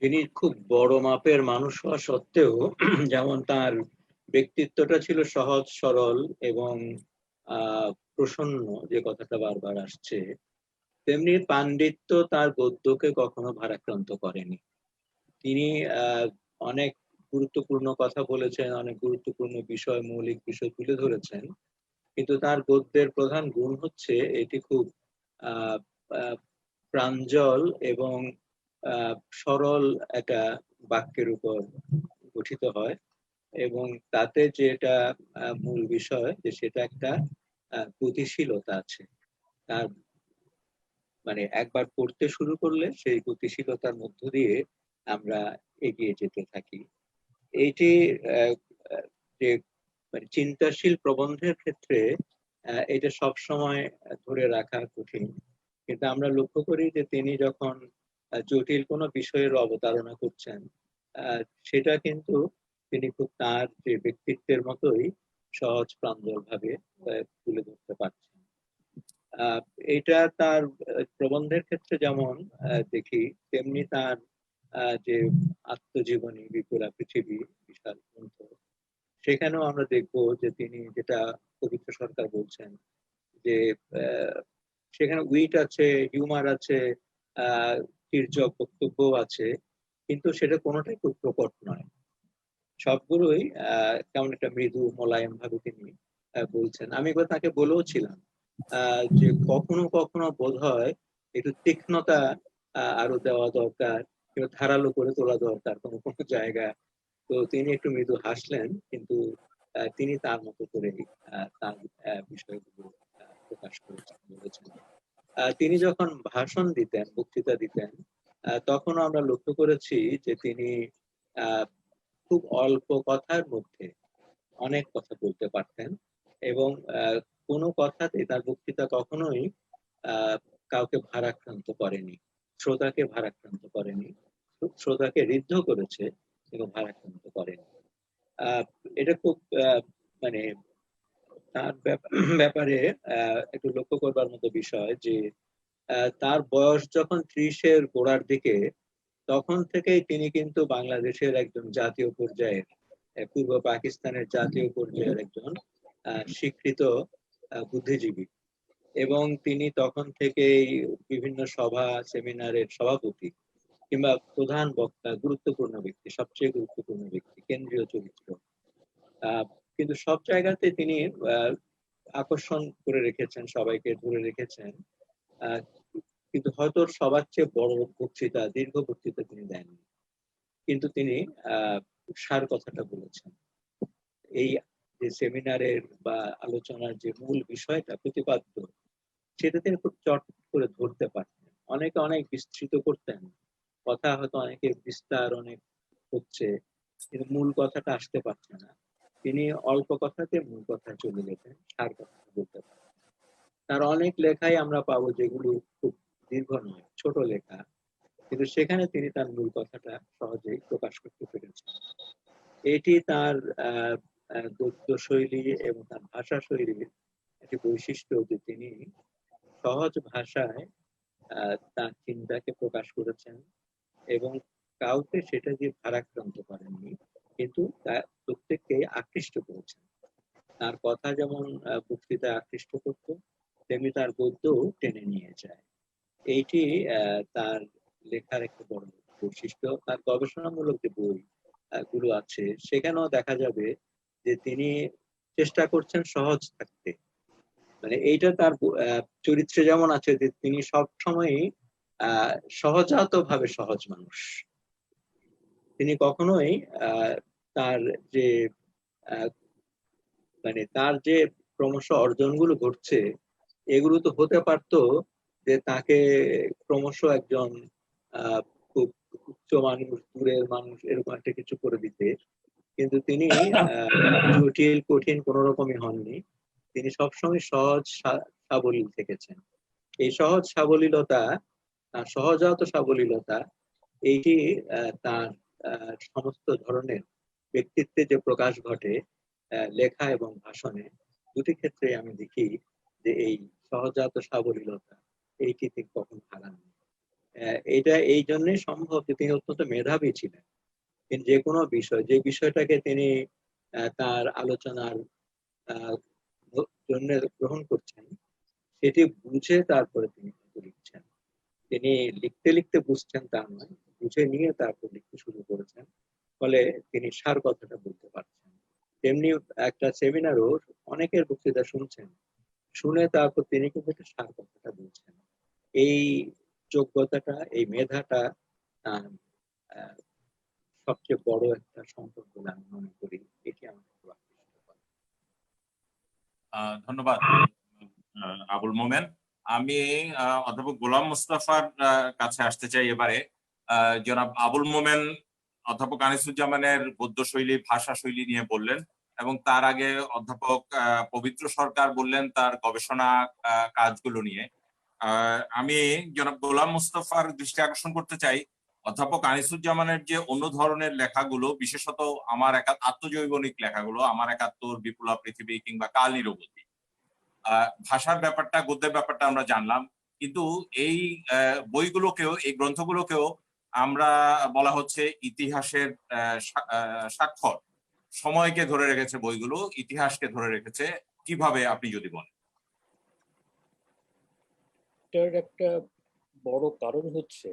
Speaker 3: তিনি খুব বড় মাপের মানুষ হওয়া সত্ত্বেও যেমন তার ব্যক্তিত্বটা ছিল সহজ সরল এবং প্রসন্ন, যে কথাটা বারবার আসছে, তেমনি পাণ্ডিত্য তার গদ্যকে কখনো ভারাক্রান্ত করেনি। তিনি অনেক গুরুত্বপূর্ণ কথা বলেছেন, অনেক গুরুত্বপূর্ণ বিষয়, মৌলিক বিষয় তুলে ধরেছেন, কিন্তু তার গদ্যের প্রধান গুণ হচ্ছে এটি খুব প্রাঞ্জল এবং সরল একটা বাক্যের উপর গঠিত হয়, এবং তাতে যেটা মূল বিষয় যে সেটা একটা গতিশীলতা আছে। তার মানে একবার পড়তে শুরু করলে সেই গতিশীলতার মধ্য দিয়ে আমরা এগিয়ে যেতে থাকি। এইটি যে মানে চিন্তাশীল প্রবন্ধের ক্ষেত্রে এটা সব সময় ধরে রাখা কঠিন, কিন্তু আমরা লক্ষ্য করি যে তিনি যখন জটিল কোনো বিষয়ের অবতারণা করছেন, সেটা কিন্তু তিনি খুব তার যে ব্যক্তিত্বের মতোই সহজ প্রাঞ্জল ভাবে তুলে ধরতে পারছেন। এটা তার প্রবন্ধের ক্ষেত্রে যেমন দেখি, তেমনি তার যে আত্মজীবনী বিপুলা পৃথিবী বিশাল গ্রন্থ, সেখানেও আমরা দেখবো যে তিনি, যেটা পবিত্র সরকার বলছেন, যে সেখানে উইট আছে, হিউমার আছে, তির্যক বক্তব্য আছে, কিন্তু সেটা কোনোটাই খুব প্রকট নয়। সবগুলোই কেমন একটা মৃদু মোলায়েম ভাবে তিনি বলছেন। আমি একবার তাকে বলেও ছিলাম যে কখনো কখনো বোধ হয় একটু তীক্ষ্ণতা আরো দেওয়া দরকার, কিংবা ধারালো করে তোলা দরকার কোনো কোনো জায়গা। তো তিনি একটু মৃদু হাসলেন, কিন্তু তিনি তার মতো করে তার বিষয়গুলো প্রকাশ করেছেন, বলেছেন। তিনি যখন ভাষণ দিতেন, বক্তৃতা দিতেন, তখন আমরা লক্ষ্য করেছি যে তিনি খুব অল্প কথার মধ্যে অনেক কথা বলতে পারতেন, এবং কোনো কথাতে তার বক্তৃতা কখনোই কাউকে ভারাক্রান্ত করেনি, শ্রোতাকে ভারাক্রান্ত করেনি, শ্রোতাকে ঋদ্ধ করেছে কিন্তু ভারাক্রান্ত করেনি। এটা খুব মানে তার ব্যাপারে একটু লক্ষ্য করবার মতো বিষয় যে তার বয়স যখন 30-এর গোড়ার দিকে, তখন থেকেই তিনি কিন্তু বাংলাদেশের একজন জাতীয় পর্যায়ের, পূর্ব পাকিস্তানের জাতীয় পর্যায়ের একজন স্বীকৃত বুদ্ধিজীবী, এবং তিনি তখন থেকেই বিভিন্ন সভা সেমিনারের সভাপতি কিংবা প্রধান বক্তা, গুরুত্বপূর্ণ ব্যক্তি, সবচেয়ে গুরুত্বপূর্ণ ব্যক্তি, কেন্দ্রীয় চরিত্র। কিন্তু সব জায়গাতে তিনি আকর্ষণ করে রেখেছেন, সবাইকে ধরে রেখেছেন, কিন্তু হয়তো সবার চেয়ে বড় বক্তৃতা, দীর্ঘ বক্তৃতা তিনি দেননি, কিন্তু তিনি সার কথাটা বলেছেন। এই যে সেমিনারের বা আলোচনার যে মূল বিষয়টা প্রতিপাদ্য, সেটা তিনি খুব চট করে ধরতে পারতেন। অনেকে অনেক বিস্তৃত করতেন কথা, হয়তো অনেকে বিস্তার অনেক হচ্ছে, কিন্তু মূল কথাটা আসতে পারছে না। তিনি অল্প কথাতে মূল কথা চলে যেতেন, সার কথা বলতে পারেন। তার অনেক লেখাই আমরা পাবো যেগুলো খুব দীর্ঘ নয়, ছোট লেখা, কিন্তু সেখানে তিনি তার মূল কথাটা সহজেই প্রকাশ করতে পেরেছেন। এটি তার গদ্য শৈলী এবং তার ভাষা শৈলীর একটি বৈশিষ্ট্য যে তিনি সহজ ভাষায় তার চিন্তাকে প্রকাশ করেছেন এবং কাউকে সেটা দিয়ে ভারাক্রান্ত করেননি, কিন্তু প্রত্যেককে আকৃষ্ট করেছেন। তার কথা যেমন বক্তৃতায় আকৃষ্ট করত, তেমনি তার গদ্যও টেনে নিয়ে যায়। এইটি তার লেখার একটা বড় বৈশিষ্ট্য। তার গবেষণামূলক যে বই গুলো আছে সেখানেও দেখা যাবে যে তিনি চেষ্টা করছেন সহজ থাকতে। মানে এইটা তার চরিত্রে যেমন আছে যে তিনি সব সময়ই সহজাত ভাবে সহজ মানুষ। তিনি কখনোই তার যে মানে তার যে ক্রমশ অর্জনগুলো ঘটছে এগুলো তো হতে পারতো যে তাকে ক্রমশ একজন খুব উচ্চ মানুষ, দূরের মানুষ এরকম একটা কিছু করে দিতে, কিন্তু তিনি জটিল কঠিন কোন রকমই হননি। তিনি সবসময় সহজ সাবলীল থেকেছেন। এই সহজ সাবলীলতা, সহজাত সাবলীলতা, এইটি তার সমস্ত ধরনের ব্যক্তিত্বে যে প্রকাশ ঘটে লেখা এবং ভাষণে, দুটি ক্ষেত্রে আমি দেখি যে এই সহজাত সাবলীলতা এইটি তিনি কখনো হারাননি। এটা এই জন্যই সম্ভব যে তিনি অত্যন্ত মেধাবী ছিলেন। তিনি যে কোনো বিষয়, যে বিষয়টাকে তিনি তার আলোচনার জন্য গ্রহণ করছেন সেটি বুঝে তারপরে তিনি লিখছেন। তিনি লিখতে লিখতে বুঝছেন তা নয়, বুঝে নিয়ে তারপর লিখতে শুরু করেছেন, ফলে তিনি সার কথাটা বলতে পারছেন। তেমনি একটা সেমিনারও অনেকের বক্তৃতা শুনছেন, শুনে তারপর তিনি কিন্তু একটা সার কথাটা বলছেন। এই যোগ্যতাটা, এই মেধাটা সবচেয়ে বড় একটা সম্পদ বলে আমি মনে করি। এটি আমাকে খুব আকৃষ্ট করে।
Speaker 2: ধন্যবাদ আবুল মোমেন। আমি অধ্যাপক গোলাম মুস্তাফার কাছে আসতে চাই এবারে। জনাব আবুল মোমেন অধ্যাপক আনিসুজ্জামানের গদ্য শৈলী, ভাষা শৈলী নিয়ে বললেন, এবং তার আগে অধ্যাপক পবিত্র সরকার বললেন তার গবেষণা কাজগুলো নিয়ে। আমি জনাব গোলাম মুস্তাফার দৃষ্টি আকর্ষণ করতে চাই অধ্যাপক আনিসুজ্জামানের যে অন্য ধরনের লেখাগুলো, বিশেষত আমার আত্মজৈবনিক লেখাগুলো, আমার একাত্তর, বিপ্লব পৃথিবী কিংবা কাল নিরবধি। ভাষার ব্যাপারটা, গদ্যের ব্যাপারটা আমরা জানলাম, কিন্তু এই বইগুলোকেও, এই গ্রন্থগুলোকেও আমরা বলা হচ্ছে ইতিহাসের স্বাক্ষর, সময়কে ধরে রেখেছে বইগুলো, ইতিহাসকে ধরে রেখেছে। কিভাবে আপনি যদি বলেন?
Speaker 4: এটার একটা বড় কারণ হচ্ছে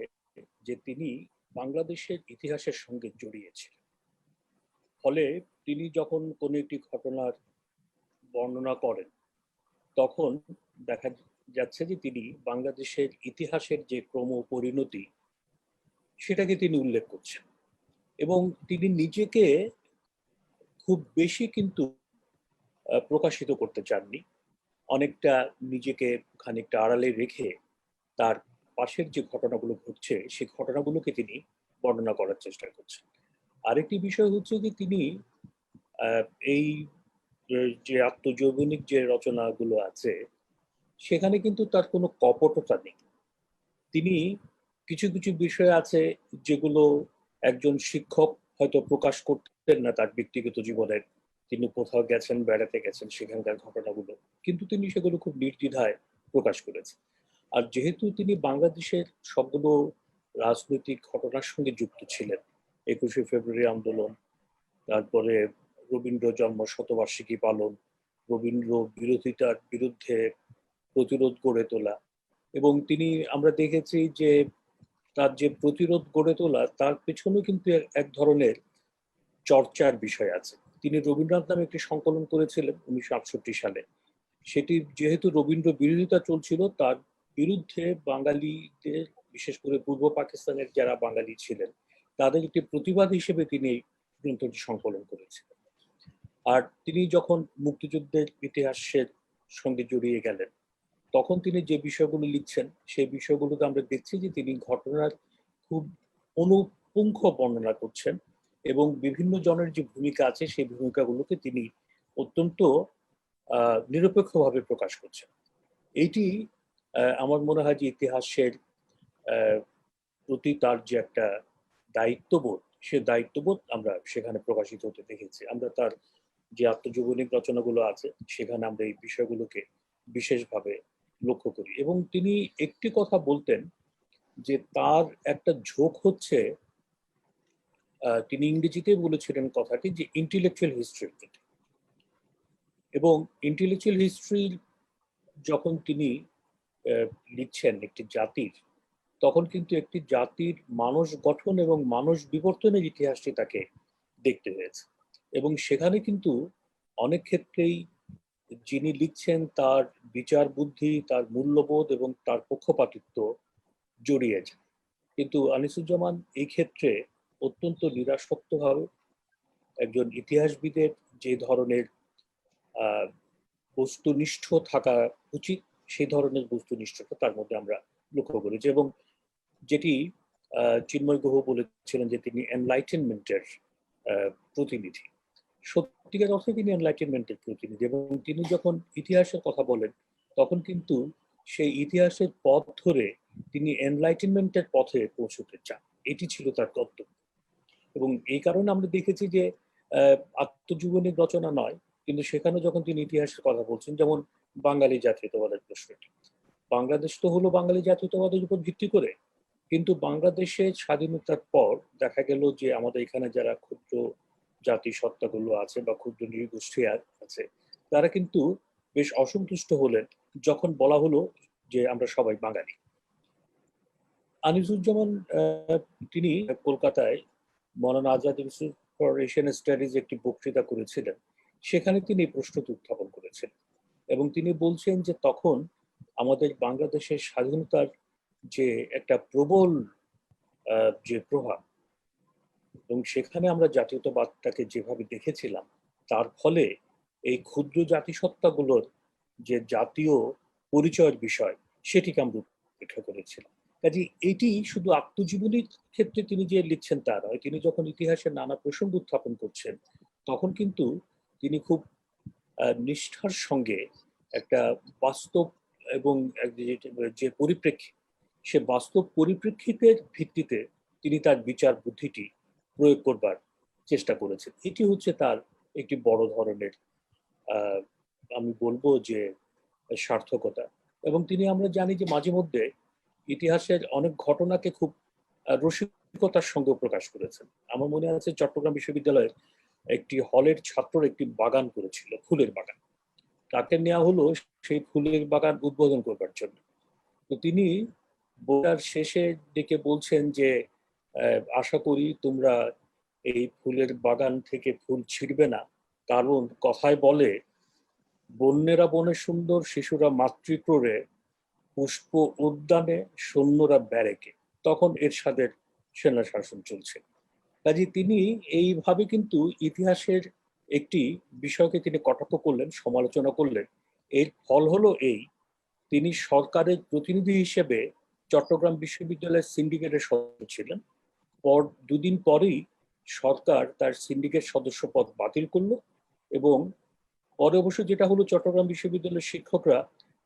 Speaker 4: যে তিনি বাংলাদেশের ইতিহাসের সঙ্গে জড়িয়েছিলেন। ফলে তিনি যখন কোনো একটি ঘটনার বর্ণনা করেন তখন দেখা যাচ্ছে যে তিনি বাংলাদেশের ইতিহাসের যে ক্রম পরিণতি সেটাকে তিনি উল্লেখ করছেন, এবং তিনি নিজেকে খুব বেশি কিন্তু প্রকাশিত করতে চাননি। অনেকটা নিজেকে খানিকটা আড়ালে রেখে তার পাশের যে ঘটনাগুলো ঘটছে সেই ঘটনাগুলোকে তিনি বর্ণনা করার চেষ্টা করছেন। আরেকটি বিষয় হচ্ছে যে তিনি এই যে আত্মজৈবনিক যে রচনাগুলো আছে সেখানে কিন্তু তার কোনো কপটতা নেই। তিনি কিছু কিছু বিষয় আছে যেগুলো একজন শিক্ষক হয়তো প্রকাশ করতেন না তার ব্যক্তিগত জীবনের, তিনি কোথাও গেছেন, বেড়াতে গেছেন, সেখানকার ঘটনাগুলো, কিন্তু তিনি সেগুলো খুব নির্দ্বিধায় প্রকাশ করেছেন। আর যেহেতু তিনি বাংলাদেশের সবগুলো রাজনৈতিক ঘটনার সঙ্গে যুক্ত ছিলেন, 21শে ফেব্রুয়ারি আন্দোলন, তারপরে রবীন্দ্র জন্ম শতবার্ষিকী পালন, রবীন্দ্র বিরোধিতার বিরুদ্ধে প্রতিরোধ গড়ে তোলা, এবং তিনি আমরা দেখেছি যে তার যে প্রতিরোধ গড়ে তোলা তার পেছনে কিন্তু এক ধরনের চর্চার বিষয় আছে। তিনি রবীন্দ্রনাথ নামে একটি সংকলন করেছিলেন 1968 সালে। সেটি যেহেতু রবীন্দ্র বিরোধিতা চলছিল, তার বিরুদ্ধে বাঙালিদের, বিশেষ করে পূর্ব পাকিস্তানের যারা বাঙালি ছিলেন তাদের একটি প্রতিবাদ হিসেবে তিনি এই গ্রন্থটি সংকলন করেছিলেন। আর তিনি যখন মুক্তিযুদ্ধের ইতিহাসের সঙ্গে জড়িয়ে গেলেন তখন তিনি যে বিষয়গুলো লিখছেন সেই বিষয়গুলোতে আমরা দেখছি যে তিনি ঘটনার খুব অনুপুঙ্খ বর্ণনা করছেন, এবং বিভিন্ন জনের যে ভূমিকা আছে সেই ভূমিকাগুলোকে তিনি অত্যন্ত নিরপেক্ষভাবে প্রকাশ করছেন। এইটি আমার মনে হয় যে ইতিহাসের প্রতি তার যে একটা দায়িত্ববোধ, সে দায়িত্ববোধ আমরা সেখানে প্রকাশিত হতে দেখেছি। আমরা তার যে আত্মজীবনী রচনাগুলো আছে সেখানে আমরা এই বিষয়গুলোকে বিশেষভাবে লক্ষ্য করি। এবং তিনি একটি কথা বলতেন যে তার একটা ঝোঁক হচ্ছে, তিনি ইংরেজিতে বলেছিলেন কথাটি, যে ইন্টেলেকচুয়াল হিস্ট্রির প্রতি। এবং ইন্টেলেকচুয়াল হিস্ট্রি যখন তিনি লিখছেন একটি জাতির, তখন কিন্তু একটি জাতির মানুষ গঠন এবং মানুষ বিবর্তনের ইতিহাসটি তাকে দেখতে হয়েছে। এবং সেখানে কিন্তু অনেক ক্ষেত্রেই যিনি লিখছেন তার বিচার বুদ্ধি, তার মূল্যবোধ এবং তার পক্ষপাতিত্ব জড়িয়েছে। কিন্তু আনিসুজ্জামান এই ক্ষেত্রে অত্যন্ত নিরাসক্তভাবে একজন ইতিহাসবিদের যে ধরনের বস্তুনিষ্ঠ থাকা উচিত সেই ধরনের বস্তুনিষ্ঠতা তার মধ্যে আমরা লক্ষ্য করেছি। এবং যেটি চিন্ময় গুহ বলেছিলেন যে তিনি এনলাইটেনমেন্টের প্রতিনিধি, সত্যিকার অর্থে তিনি এনলাইটেনমেন্টের প্রতিনিধি। এবং তিনি যখন ইতিহাসের কথা বলেন তখন কিন্তু সেই ইতিহাসের পথ ধরে তিনি এনলাইটেনমেন্টের পথে পৌঁছতে চান, এটি ছিল তার কর্তব্য। এবং এই কারণে আমরা দেখেছি যে আত্মজীবনী রচনা নয়, কিন্তু সেখানে যখন তিনি ইতিহাসের কথা বলছেন, যেমন বাঙালি জাতীয়তাবাদের প্রশ্নটি, বাংলাদেশ তো হলো বাঙালি জাতীয়তাবাদের উপর ভিত্তি করে, কিন্তু বাংলাদেশের স্বাধীনতার পর দেখা গেল যে আমাদের এখানে যারা ক্ষুদ্র জাতি সত্তাগুলো আছে বা ক্ষুদ্র নৃগোষ্ঠী আছে, তারা কিন্তু বেশ অসন্তুষ্ট হলেন যখন বলা হলো যে আমরা সবাই বাঙালি। আনিসুজ্জামান তিনি কলকাতায় Maulana Azad institute for Asian studies একটি বক্তৃতা করেছিলেন, সেখানে তিনি প্রশ্নটি উত্থাপন করেছিলেন। এবং তিনি বলছেন যে তখন আমাদের বাংলাদেশের স্বাধীনতার যে একটা প্রবল যে প্রভাব, এবং সেখানে আমরা জাতীয়তাবাদটাকে যেভাবে দেখেছিলাম, তার ফলে এই ক্ষুদ্র জাতিসত্তাগুলোর যে জাতীয় পরিচয়ের বিষয় সেটিকে আমরা উপেক্ষা করেছিলাম। কাজে এটি শুধু আত্মজীবনীর ক্ষেত্রে তিনি যে লিখছেন তা নয়, তিনি যখন ইতিহাসের নানা প্রসঙ্গ উত্থাপন করছেন তখন কিন্তু তিনি খুব নিষ্ঠার সঙ্গে একটা বাস্তব এবং যে পরিপ্রেক্ষিত, সে বাস্তব পরিপ্রেক্ষিতের ভিত্তিতে তিনি তার বিচার বুদ্ধিটি প্রয়োগ করবার চেষ্টা করেছেন। এটি হচ্ছে তার একটি বড় ধরনের আমি বলবো যে সার্থকতা। এবং তিনি, আমরা জানি যে মাঝে মধ্যে ইতিহাসের অনেক ঘটনাকে খুব রসিকতার সঙ্গে প্রকাশ করেছেন। আমার মনে আছে চট্টগ্রাম বিশ্ববিদ্যালয়ের একটি হলের ছাত্র একটি বাগান করেছিল, ফুলের বাগান। তাকে নেওয়া হলো সেই ফুলের বাগান উদ্বোধন করবার জন্য। তো তিনি বইটার শেষে ডেকে বলছেন যে আশা করি তোমরা এই ফুলের বাগান থেকে ফুল ছিঁড়বে না, কারণ কথায় বলে বন্যেরা বনে সুন্দর, শিশুরা মাতৃক্রোড়ে, পুষ্প উদ্যানে, সৈন্যরা ব্যারেকে। তখন এরশাদের সেনা শাসন চলছে। কাজে তিনি এইভাবে কিন্তু ইতিহাসের একটি বিষয়কে তিনি কটাক্ষ করলেন, সমালোচনা করলেন। এর ফল হলো এই, তিনি সরকারের প্রতিনিধি হিসেবে চট্টগ্রাম বিশ্ববিদ্যালয়ের সিন্ডিকেটের সদস্য ছিলেন। দুদিন পরেই সরকার তার সিন্ডিকেট সদস্য পদ বাতিল করলো, এবং পরে অবশ্য যেটা হলো চট্টগ্রাম বিশ্ববিদ্যালয়ের শিক্ষকরা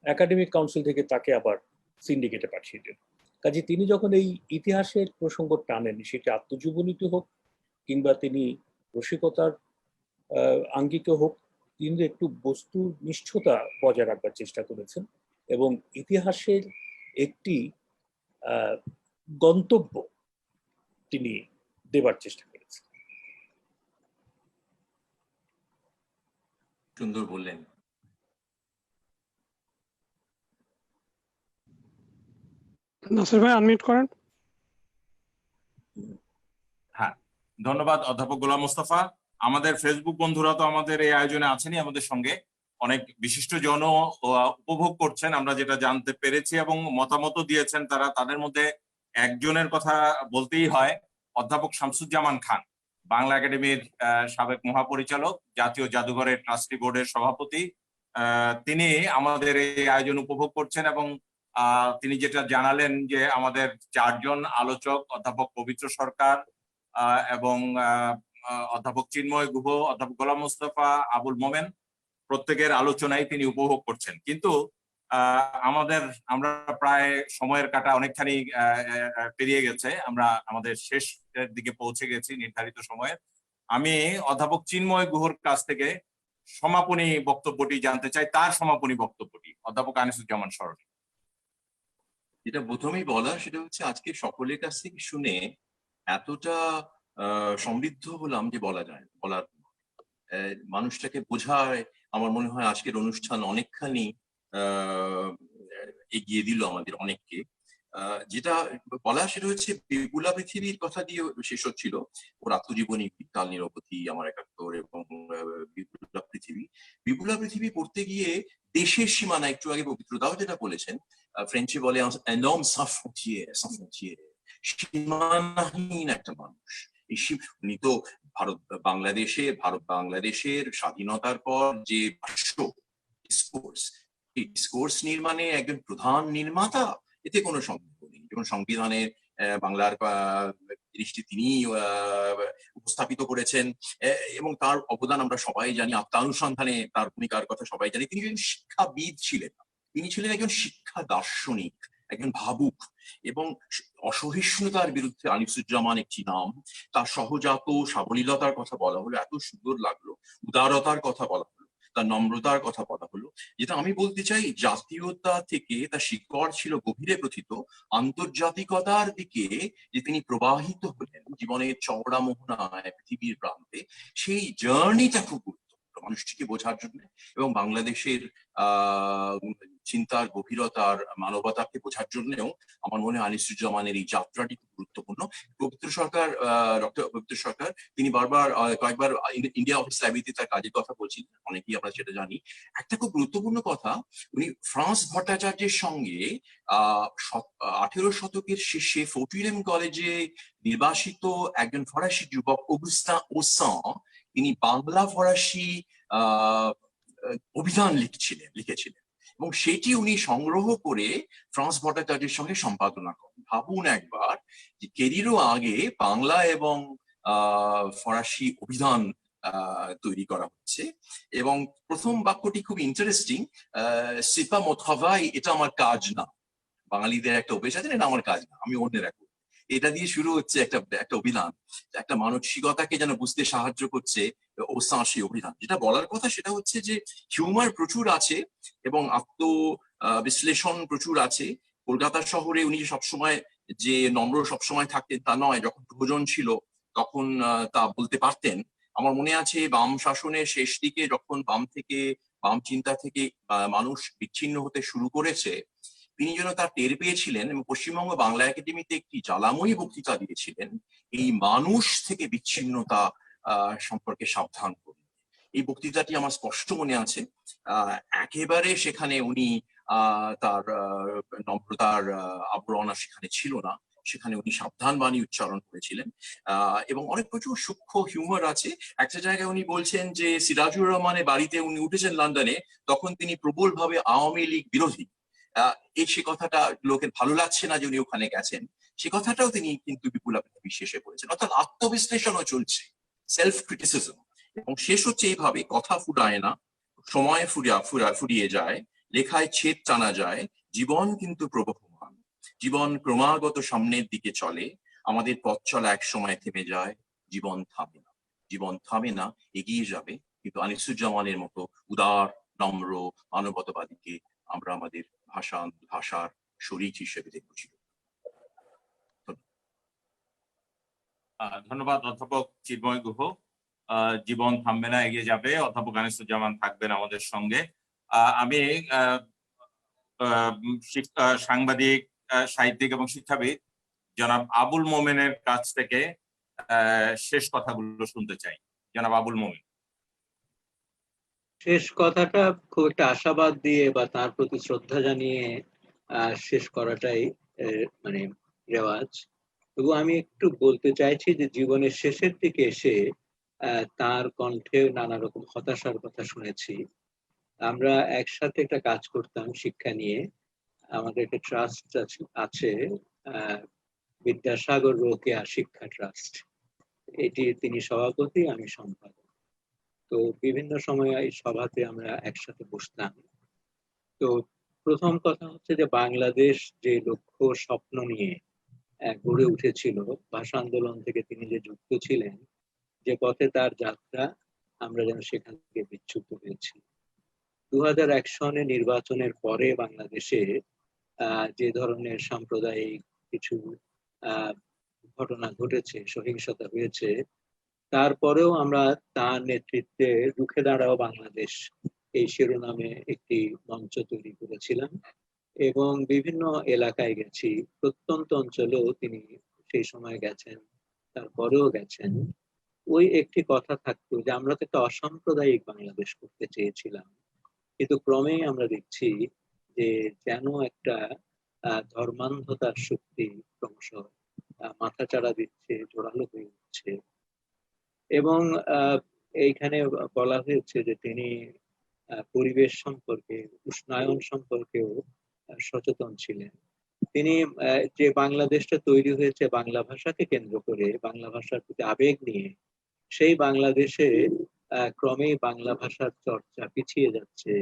Speaker 4: একাডেমিক কাউন্সিল থেকে তাকে আবার সিন্ডিকেটে পাঠিয়ে দেন। কাজে তিনি যখন এই ইতিহাসের প্রসঙ্গ টানেন, সেটা আত্মজীবনীতে হোক কিংবা তিনি রসিকতার আঙ্গিকে হোক, তিনি একটু বস্তুনিষ্ঠতা বজায় রাখবার চেষ্টা করেছেন এবং ইতিহাসের একটি গন্তব্য তিনি দেবার চেষ্টা করেছেন।
Speaker 7: সুন্দর বললেন।
Speaker 5: নাসির ভাই আনমিউট করেন।
Speaker 2: হ্যাঁ, ধন্যবাদ অধ্যাপক গোলাম মোস্তফা। আমাদের ফেসবুক বন্ধুরা তো আমাদের এই আয়োজনে আছেনই আমাদের সঙ্গে, অনেক বিশিষ্ট জন উপভোগ করছেন আমরা যেটা জানতে পেরেছি এবং মতামত দিয়েছেন তারা। তাদের মধ্যে একজনের কথা বলতেই হয়, অধ্যাপক শামসুজ্জামান খান, বাংলা একাডেমির সাবেক মহাপরিচালক, জাতীয় জাদুঘরের ট্রাস্টি বোর্ডের সভাপতি। তিনি আমাদের এই আয়োজন উপভোগ করছেন এবং তিনি যেটা জানালেন যে আমাদের চারজন আলোচক, অধ্যাপক পবিত্র সরকার, এবং অধ্যাপক চিন্ময় গুহ, অধ্যাপক গোলাম মোস্তফা, আবুল মোমেন প্রত্যেকের আলোচনায় তিনি উপভোগ করছেন। কিন্তু আমরা প্রায় সময়ের কাটা অনেকখানি পেরিয়ে গেছে, আমরা আমাদের শেষের দিকে পৌঁছে গেছি নির্ধারিত সময়ে। আমি অধ্যাপক চিন্ময় গুহর কাছ থেকে সমাপনী বক্তব্যটি জানতে চাই, তার সমাপনী বক্তব্যটি অধ্যাপক আনিসুজ্জামান সরণি।
Speaker 7: যেটা প্রথমেই বলা সেটা হচ্ছে আজকে সকলের কাছ থেকে শুনে এতটা সমৃদ্ধ হলাম যে বলার মানুষটাকে বোঝায়। আমার মনে হয় আজকের অনুষ্ঠান অনেকখানি এগিয়ে দিল আমাদের অনেককে। যেটা বলা সেটা হচ্ছে বিপুলা পৃথিবীর কথা দিয়ে শেষ হচ্ছিল, ওর আত্মজীবনী কাল নিরবধি, আমার একাত্তর এবং বিপুলা পৃথিবী পড়তে গিয়ে দেশের সীমানা, একটু আগে পবিত্রতাও যেটা বলেছেন, ফ্রেঞ্চে বলে সীমানাহীন একটা মানুষ। উনি তো ভারত বাংলাদেশের স্বাধীনতার পর যে ভাষ্য ডিসকোর্স নির্মাণে একজন প্রধান নির্মাতা, এতে কোনো সন্দেহ নেই। যেমন সংবিধানের বাংলার জিনিসটি তিনি উপস্থাপিত করেছেন এবং তার অবদান আমরা সবাই জানি। আত্মানুসন্ধানে তার ভূমিকার কথা সবাই জানি। তিনি একজন শিক্ষাবিদ ছিলেন, তিনি ছিলেন একজন শিক্ষা দার্শনিক, একজন ভাবুক। এবং অসহিষ্ণুতার বিরুদ্ধে আনিসুজ্জামান একটি নাম। তার সহজাত সাবলীলতার কথা বলা হলো, এত সুন্দর লাগলো। উদারতার কথা বলা হলো, তার নম্রতার কথা বলা হলো। যেটা আমি বলতে চাই, জাতীয়তা থেকে তার শিকড় ছিল গভীরে প্রথিত, আন্তর্জাতিকতার দিকে যে তিনি প্রবাহিত হলেন জীবনের চওড়া মোহনায় পৃথিবীর প্রান্তে, সেই জার্নিটা খুব গুরুত্বপূর্ণ মানুষটিকে বোঝার জন্য এবং বাংলাদেশের চিন্তার গভীরতার মানবতাকে বোঝার জন্যও আমার মনে হয় আনিসুজ্জামানের এই যাত্রাটি খুব গুরুত্বপূর্ণ। ডক্টর পবিত্র সরকার তিনি কয়েকবার ইন্ডিয়া অফিস লাইব্রেরিতে তার কাজের কথা বলছিলেন, অনেকেই আমরা সেটা জানি। একটা খুব গুরুত্বপূর্ণ কথা, উনি ফ্রান্স ভট্টাচার্যের সঙ্গে 18 শতকের শেষে ফোর্টুইলেম কলেজে নির্বাসিত একজন ফরাসি যুবক অগুস্তিন ওসান, তিনি বাংলা ফরাসি অভিধান লিখেছিলেন এবং সেটি উনি সংগ্রহ করে ফ্রান্স ভট্টাচার্যের সঙ্গে সম্পাদনা করেন। ভাবুন একবার যে কেরিরও আগে বাংলা এবং ফরাসি অভিধান তৈরি করা হচ্ছে এবং প্রথম বাক্যটি খুব ইন্টারেস্টিং, সিপা মোথাভাই, এটা আমার কাজ না। বাঙালিদের একটা অভ্যেস আছে, এটা আমার কাজ না, আমি অন্যের রাখবো। এটা দিয়ে শুরু হচ্ছে একটা অভিধান, একটা মানসিকতাকে যেন বুঝতে সাহায্য করছে সেই অভিধান। যেটা বলার কথা সেটা হচ্ছে যে হিউমার প্রচুর আছে এবং বিশ্লেষণ প্রচুর আছে। কলকাতা শহরে উনি সবসময় যে নম্র সবসময় থাকতেন তা নয়, যখন প্রয়োজন ছিল তখন তা বলতে পারতেন। আমার মনে আছে বাম শাসনের শেষ দিকে যখন বাম চিন্তা থেকে মানুষ বিচ্ছিন্ন হতে শুরু করেছে, তিনি যেন তার টের পেয়েছিলেন এবং পশ্চিমবঙ্গ বাংলা একাডেমিতে একটি জ্বালাময়ী বক্তৃতা দিয়েছিলেন, এই মানুষ থেকে বিচ্ছিন্নতা সম্পর্কে সাবধান করুন। এই বক্তৃতাটি আমার স্পষ্ট মনে আছে। একেবারে সেখানে উনি তার নম্রতার আবরণ সেখানে ছিল না, সেখানে উনি সাবধান বাণী উচ্চারণ করেছিলেন এবং অনেক প্রচুর সূক্ষ্ম হিউমার আছে। একটা জায়গায় উনি বলছেন যে সিরাজুর রহমানের বাড়িতে উনি উঠেছেন লন্ডনে, তখন তিনি প্রবলভাবে আওয়ামী লীগ বিরোধী। সে কথাটা লোকের ভালো লাগছে না যে উনি ওখানে গেছেন, সে কথাটাও তিনি কিন্তু বিপুলা পৃথিবী শেষে করেছেন। অর্থাৎ আত্মবিশ্লেষণও চলছে, সেলফ ক্রিটিসিজম। এবং শেষ হচ্ছে এইভাবে, কথা ফুরায় না, সময় ফুরিয়ে যায়, লেখায় ছেদ টানা যায়, জীবন কিন্তু প্রবহমান, জীবন ক্রমাগত সামনের দিকে চলে, আমাদের পথ চলা এক সময় থেমে যায়, জীবন থামে না, এগিয়ে যাবে। কিন্তু আনিসুজ্জামানের মতো উদার, নম্র, মানবতাবাদীকে আমরা আমাদের ভাষার শরীর হিসেবে দেখছি।
Speaker 2: ধন্যবাদ অধ্যাপক চিন্ময় গুহ। জীবন থামবে না, এগিয়ে যাবে। অধ্যাপক আনিসুজ্জামান থাকবেন আমাদের সঙ্গে। আমি সাংবাদিক, সাহিত্যিক এবং শিক্ষাবিদ জনাব আবুল মোমেনের কাছ থেকে শেষ কথাগুলো শুনতে চাই। জনাব আবুল মোমেন।
Speaker 3: শেষ কথাটা খুব একটা আশাবাদ দিয়ে বা তার প্রতি শ্রদ্ধা জানিয়ে শেষ করাটাই মানে রেওয়াজ। তবু আমি একটু বলতে চাইছি যে জীবনের শেষের দিকে এসে তার কণ্ঠে নানা রকম হতাশার কথা শুনেছি। আমরা একসাথে একটা কাজ করতাম শিক্ষা নিয়ে, আমাদের একটা ট্রাস্ট আছে বিদ্যাসাগর রোকেয়া শিক্ষা ট্রাস্ট। এটি তিনি সভাপতি, আমি সম্পাদক। তো বিভিন্ন সময় এই সভাতে আমরা একসাথে বসতাম। তো প্রথম কথা হচ্ছে যে বাংলাদেশ যে লক্ষ্য স্বপ্ন নিয়ে গড়ে উঠেছিল, ভাষা আন্দোলন থেকে তিনি যে যুক্ত ছিলেন, যে পথে তার যাত্রা, আমরা যেন সেখান থেকে বিচ্যুত হয়েছি। 2001 সনে নির্বাচনের পরে বাংলাদেশে যে ধরনের সাম্প্রদায়িক কিছু আহ, ঘটনা ঘটেছে, সহিংসতা হয়েছে, তারপরেও আমরা তার নেতৃত্বে রুখে দাঁড়াও বাংলাদেশ এই শিরোনামে একটি মঞ্চ তৈরি করেছিলাম এবং বিভিন্ন এলাকায় গেছি। প্রত্যন্ত অঞ্চলেও তিনি সেই সময় গেছেন, তারপরেও গেছেন। ওই একটি কথা থাকতো যে আমরা তো একটা অসাম্প্রদায়িক বাংলাদেশ করতে চেয়েছিলাম, কিন্তু ক্রমেই আমরা দেখছি যে যেন একটা ধর্মান্ধতার শক্তি ক্রমশ মাথাচাড়া দিচ্ছে, জোরালো হয়ে উঠছে। এবং এইখানে বলা হয়েছে যে তিনি পরিবেশ সম্পর্কে, উষ্ণায়ন সম্পর্কেও সচেতন ছিলেন। তিনি যে বাংলাদেশটা তৈরি হয়েছে বাংলা ভাষাকে কেন্দ্র করে, বাংলা ভাষার প্রতি আবেগ নিয়ে, সেই বাংলাদেশে ক্রমেই বাংলা ভাষার চর্চা পিছিয়ে যাচ্ছে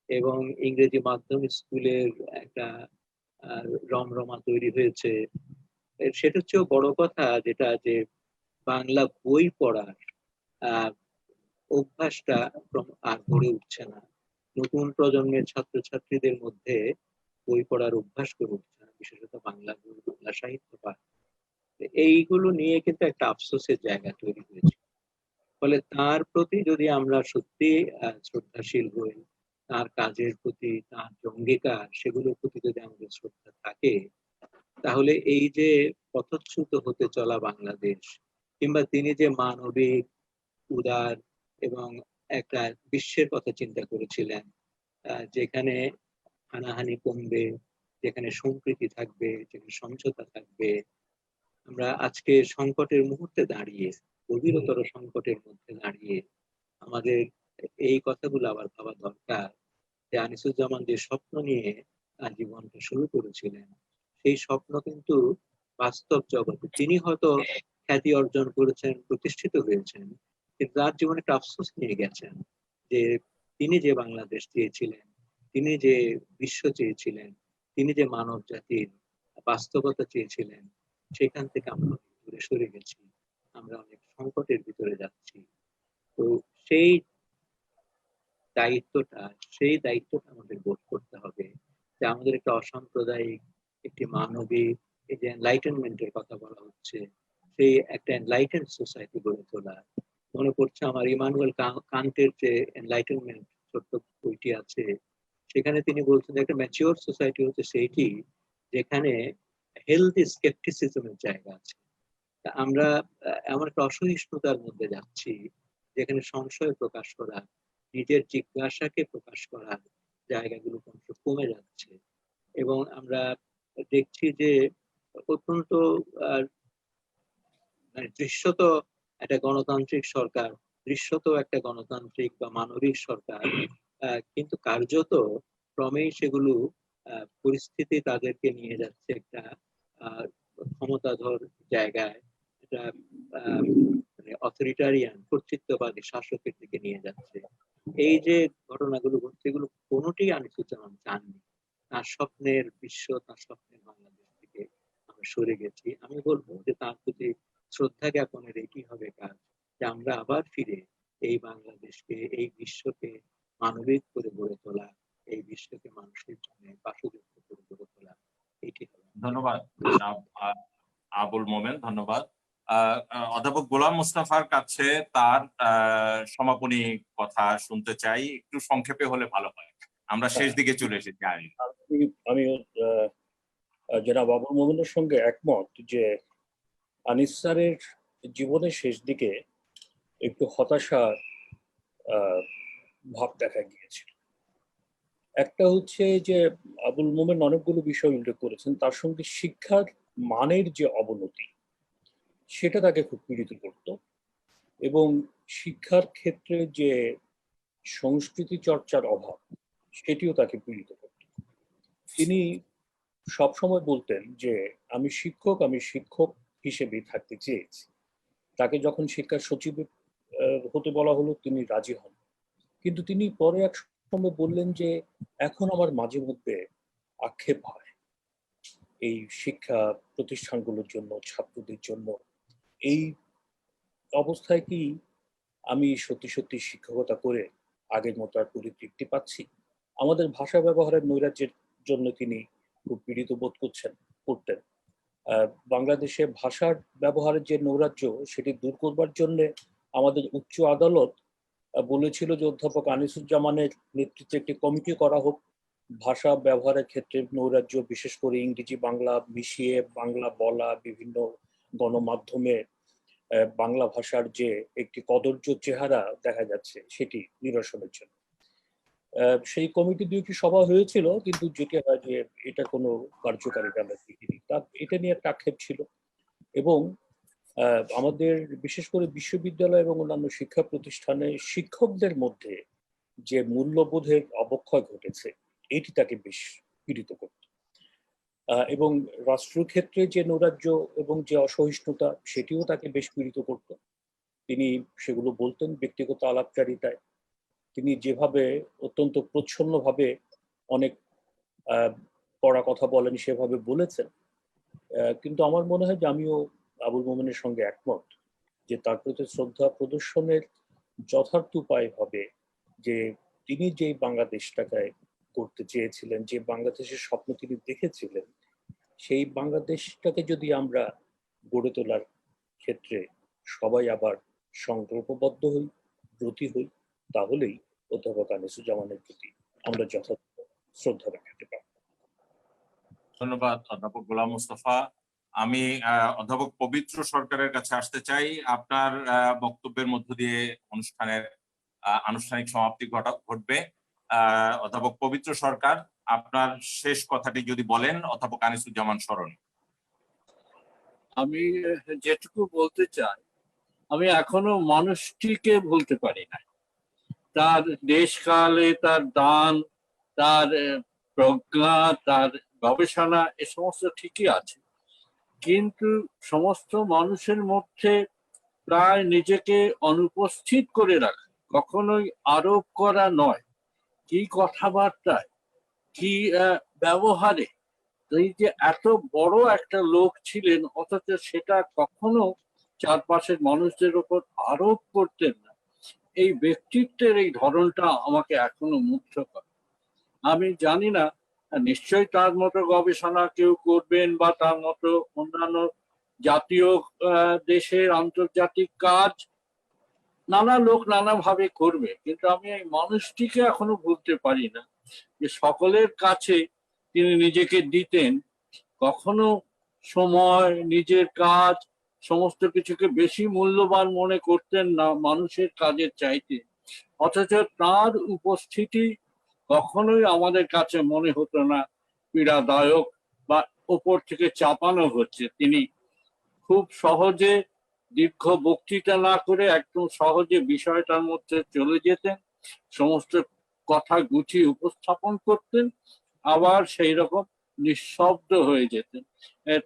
Speaker 3: এবং ইংরেজি মাধ্যম স্কুলের একটা রমরমা তৈরি হয়েছে। সেটা হচ্ছে বড় কথা, যেটা যে বাংলা বই পড়ার আহ অভ্যাসটা আর গড়ে উঠছে না। নতুন প্রজন্মের ছাত্রছাত্রীদের মধ্যে বই পড়ার অভ্যাস গড়ে উঠছে না, বিশেষত বাংলা বই, বাংলা সাহিত্য পাঠ। এইগুলো নিয়ে কিন্তু একটা আফসোসের জায়গা তৈরি হয়েছে। ফলে তার প্রতি যদি আমরা সত্যি শ্রদ্ধাশীল হই, তার কাজের প্রতি, তার যে অঙ্গীকার, সেগুলোর প্রতি যদি আমাদের শ্রদ্ধা থাকে, তাহলে এই যে পথচ্যুত হতে চলা বাংলাদেশ, কিংবা তিনি যে মানবিক, উদার এবং একটা বিশ্বের কথা চিন্তা করেছিলেন, যেখানে হানাহানি কমবে, যেখানে সম্প্রীতি থাকবে, যেখানে সমঝোতা থাকবে। আমরা আজকে সংকটের মুহূর্তে দাঁড়িয়ে, গভীরতর সংকটের মধ্যে দাঁড়িয়ে আমাদের এই কথাগুলো আবার ভাবা দরকার যে আনিসুজ্জামান যে স্বপ্ন নিয়ে জীবনটা শুরু করেছিলেন, সেই স্বপ্ন কিন্তু বাস্তব জগতে তিনি হয়তো খ্যাতি অর্জন করেছেন, প্রতিষ্ঠিত হয়েছেন, কিন্তু তার জীবনে একটা আফসোস নিয়ে গেছেন যে তিনি যে বাংলাদেশ চেয়েছিলেন, তিনি যে বিশ্ব চেয়েছিলেন, তিনি যে মানব জাতির বাস্তবতা চেয়েছিলেন, সেখান থেকে আমরা অনেক দূরে সরে গেছি, আমরা অনেক সংকটের ভিতরে যাচ্ছি। তো সেই দায়িত্বটা সেই দায়িত্বটা আমাদের বোধ করতে হবে যে আমাদের একটা অসাম্প্রদায়িক, একটি মানবিক, এই যে এনলাইটেনমেন্টের কথা বলা হচ্ছে, সেই একটা এনলাইটেন্ড সোসাইটি গড়ে তোলা। মনে পড়ছে আমার ইমানুয়েল কান্টের যে এনলাইটেনমেন্ট ছোট্ট বইটি আছে, সেখানে তিনি বলছেন যে একটা ম্যাচিওর সোসাইটি হচ্ছে সেইটি যেখানে হেলদি স্কেপটিসিজমের জায়গা আছে। তা আমরা এমন একটা অসহিষ্ণুতার মধ্যে যাচ্ছি যেখানে সংশয় প্রকাশ করা, নিজের জিজ্ঞাসাকে প্রকাশ করার জায়গাগুলো ক্রমশ কমে যাচ্ছে। এবং আমরা দেখছি যে অত্যন্ত মানে দৃশ্যত একটা গণতান্ত্রিক সরকার, দৃশ্যত একটা গণতান্ত্রিক বা মানবিক সরকার, কিন্তু কার্যত ক্রমেই সেগুলো পরিস্থিতি তাদেরকে নিয়ে যাচ্ছে একটা ক্ষমতাধর জায়গায়, এটা মানে অথরিটারিয়ান, কর্তৃত্ববাদী শাসকের দিকে নিয়ে যাচ্ছে। এই যে ঘটনাগুলো ঘটছে, এগুলো কোনোটাই আনিসুজ্জামান চাননি। তার স্বপ্নের বিশ্ব, তার স্বপ্নের বাংলাদেশ থেকে আমরা সরে গেছি। আমি বলবো যে তার প্রতি শ্রদ্ধা জ্ঞাপনের এটি হবে কাজ, যে আমরা আবার ফিরে এই বাংলাদেশকে, এই বিশ্বকে মানবিক করে গড়ে তোলা, এই বিশ্বকে মানুষের জন্য বাসযোগ্য করে গড়ে তোলা, এটি হবে।
Speaker 2: ধন্যবাদ জনাব আবুল মোমেন, ধন্যবাদ। অধ্যাপক গোলাম মোস্তফার কাছে তার সমাপনী কথা শুনতে চাই, একটু সংক্ষেপে হলে ভালো হয়, আমরা শেষ দিকে চলে এসেছি।
Speaker 4: আমি জনাব আবুল মোমেনের সঙ্গে একমত যে আনিস স্যারের জীবনের শেষ দিকে একটু হতাশার ভাব দেখা গিয়েছিল। একটা হচ্ছে যে আবুল মোমেন অনেকগুলো বিষয় উল্লেখ করেছেন, তার সঙ্গে শিক্ষার মানের যে অবনতি, সেটা তাকে খুব পীড়িত করত এবং শিক্ষার ক্ষেত্রে যে সংস্কৃতি চর্চার অভাব, সেটিও তাকে পীড়িত করত। তিনি সবসময় বলতেন যে আমি শিক্ষক হিসেবেই থাকতে চেয়েছি, তাকে যখন শিক্ষা সচিব হতে বলা হলো তিনি রাজি হন, কিন্তু তিনি পরে এক সময় বললেন যে এখন আমার মাঝে মধ্যে আক্ষেপ হয় এই শিক্ষা প্রতিষ্ঠানগুলোর জন্য, ছাত্রদের জন্য। এই অবস্থায় কি আমি সত্যি সত্যি শিক্ষকতা করে আগের মতো আর পরিতৃপ্তি পাচ্ছি? আমাদের ভাষা ব্যবহারের নৈরাজ্যের জন্য তিনি খুব পীড়িত বোধ করতেন। বাংলাদেশে ভাষার ব্যবহারের যে নৈরাজ্য সেটি দূর করবার জন্য আমাদের উচ্চ আদালত বলেছিল যে অধ্যাপক আনিসুজ্জামানের নেতৃত্বে একটি কমিটি করা হোক, ভাষা ব্যবহারের ক্ষেত্রে নৈরাজ্য, বিশেষ করে ইংরেজি বাংলা মিশিয়ে বাংলা বলা, বিভিন্ন গণমাধ্যমে বাংলা ভাষার যে একটি কদর্য চেহারা দেখা যাচ্ছে সেটি নিরসনের জন্য। সেই কমিটি দুইটি সভা হয়েছিল, কিন্তু যেটা হয় যে এটা কোনো কার্যকারিতা আমরা দেখিনি। তা এটা নিয়ে একটা আক্ষেপ ছিল। এবং আমাদের বিশেষ করে বিশ্ববিদ্যালয় এবং অন্যান্য শিক্ষা প্রতিষ্ঠানে শিক্ষকদের মধ্যে যে মূল্যবোধের অবক্ষয় ঘটেছে এটি তাকে বেশ পীড়িত করত। এবং রাষ্ট্রক্ষেত্রে যে নৈরাজ্য এবং যে অসহিষ্ণুতা সেটিও তাকে বেশ পীড়িত করত। তিনি সেগুলো বলতেন ব্যক্তিগত আলাপচারিতায়। তিনি যেভাবে অত্যন্ত প্রচ্ছন্নভাবে অনেক পড়া কথা বলেন সেভাবে বলেছেন। কিন্তু আমার মনে হয় যে আমিও আবুল মোমেনের সঙ্গে একমত যে তার প্রতি শ্রদ্ধা প্রদর্শনের যথার্থ উপায় হবে যে তিনি যেই বাংলাদেশটাকে করতে চেয়েছিলেন, যে বাংলাদেশের স্বপ্ন তিনি দেখেছিলেন, সেই বাংলাদেশটাকে যদি আমরা গড়ে তোলার ক্ষেত্রে সবাই আবার সংকল্পবদ্ধ হই, ব্রতী হই, তাহলেই অধ্যাপক আনিসুজ্জামানের প্রতি আমরা যথার্থ শ্রদ্ধা দেখাতে পারব।
Speaker 2: ধন্যবাদ অধ্যাপক গোলাম মোস্তফা। আমি অধ্যাপক পবিত্র সরকারের কাছে আসতে চাই। আপনার বক্তব্যের মধ্য দিয়ে অনুষ্ঠানের আনুষ্ঠানিক সমাপ্তি ঘটবে। অধ্যাপক পবিত্র সরকার, আপনার শেষ কথাটি যদি বলেন অধ্যাপক আনিসুজ্জামান স্মরণে।
Speaker 8: আমি যেটুকু বলতে চাই, আমি এখনো মানুষটিকে ভুলতে পারি না। তার দেশকালে, তার দান, তার প্রজ্ঞা, তার গবেষণা, এ সমস্ত ঠিকই আছে, কিন্তু সমস্ত মানুষের মধ্যে প্রায় নিজেকে অনুপস্থিত করে রাখা, কখনোই আরোপ করা নয়, কি কথাবার্তায়, কি ব্যবহারে। এই যে এত বড় একটা লোক ছিলেন অথচ সেটা কখনো চারপাশের মানুষদের উপর আরোপ করতেন না, এই ব্যক্তিত্বের এই ধরনটা আমাকে এখনো মুগ্ধ করে। আমি জানি না, নিশ্চয়ই তার মতো গবেষণা কেউ করবেন বা তার মতো অন্যান্য জাতীয় দেশের আন্তর্জাতিক কাজ নানা লোক নানাভাবে করবে, কিন্তু আমি এই মানুষটিকে এখনো ভুলতে পারি না যে সকলের কাছে তিনি নিজেকে দিতেন, কখনো সময়, নিজের কাজ, সমস্ত কিছুকে বেশি মূল্যবান মনে করতেন না মানুষের কাজের চাইতে। অথচ তার উপস্থিতি কখনোই আমাদের কাছে মনে হতো না পীড়াদায়ক বা ওপর থেকে চাপানো হচ্ছে। তিনি খুব সহজে দীর্ঘ বক্তৃতা না করে একদম সহজে বিষয়টার মধ্যে চলে যেতেন, সমস্ত কথা গুছিয়ে উপস্থাপন করতেন, আবার সেই রকম নিঃশব্দ হয়ে যেতেন।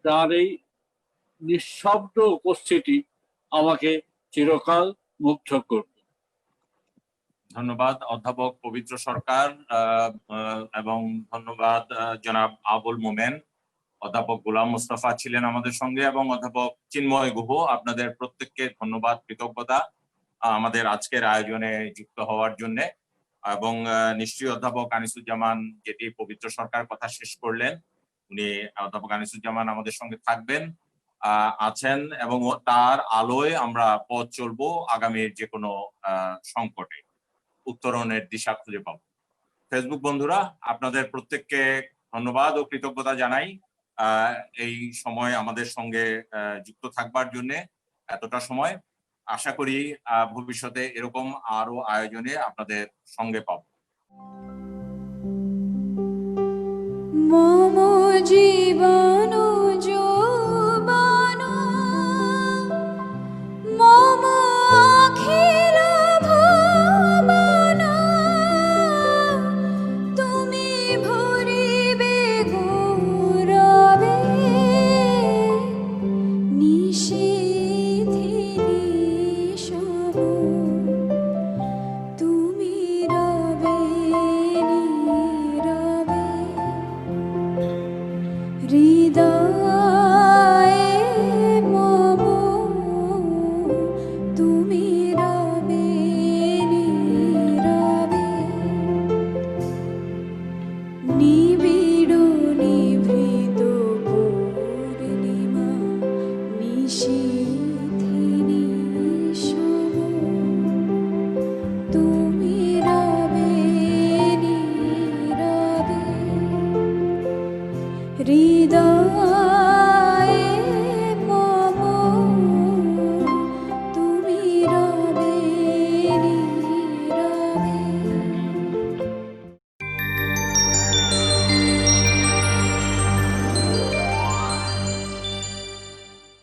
Speaker 8: তার এই নিঃশব্দ উপস্থিতি আমাকে চিরকাল মুগ্ধ করত।
Speaker 2: ধন্যবাদ অধ্যাপক পবিত্র সরকার, এবং ধন্যবাদ জনাব আবুল মোমেন। অধ্যাপক গোলাম মোস্তফা ছিলেন আমাদের সঙ্গে এবং অধ্যাপক চিন্ময় গুহ। আপনাদের প্রত্যেককে ধন্যবাদ, কৃতজ্ঞতা আমাদের আজকের আয়োজনে যুক্ত হওয়ার জন্য। এবং নিশ্চয়ই অধ্যাপক আনিসুজ্জামান যেটি পবিত্র সরকার কথা শেষ করলেন, উনি অধ্যাপক আনিসুজ্জামান আমাদের সঙ্গে থাকবেন, আছেন, এবং তার আলোয় আমরা পথ চলবো আগামীর যে কোনো সংকটে উত্তরণের দিশা খুঁজে পাবো। ফেসবুক বন্ধুরা, আপনাদের প্রত্যেককে ধন্যবাদ ও কৃতজ্ঞতা জানাই এই সময় আমাদের সঙ্গে যুক্ত থাকবার জন্য। এতটা সময় আশা করি ভবিষ্যতে এরকম আরো আয়োজনে আপনাদের সঙ্গে পাবো।
Speaker 1: মম জীবন যৌবন মম অখিল ভুবন, তুমি ভরিবে গৌরবে নিশীথিনী। নিশি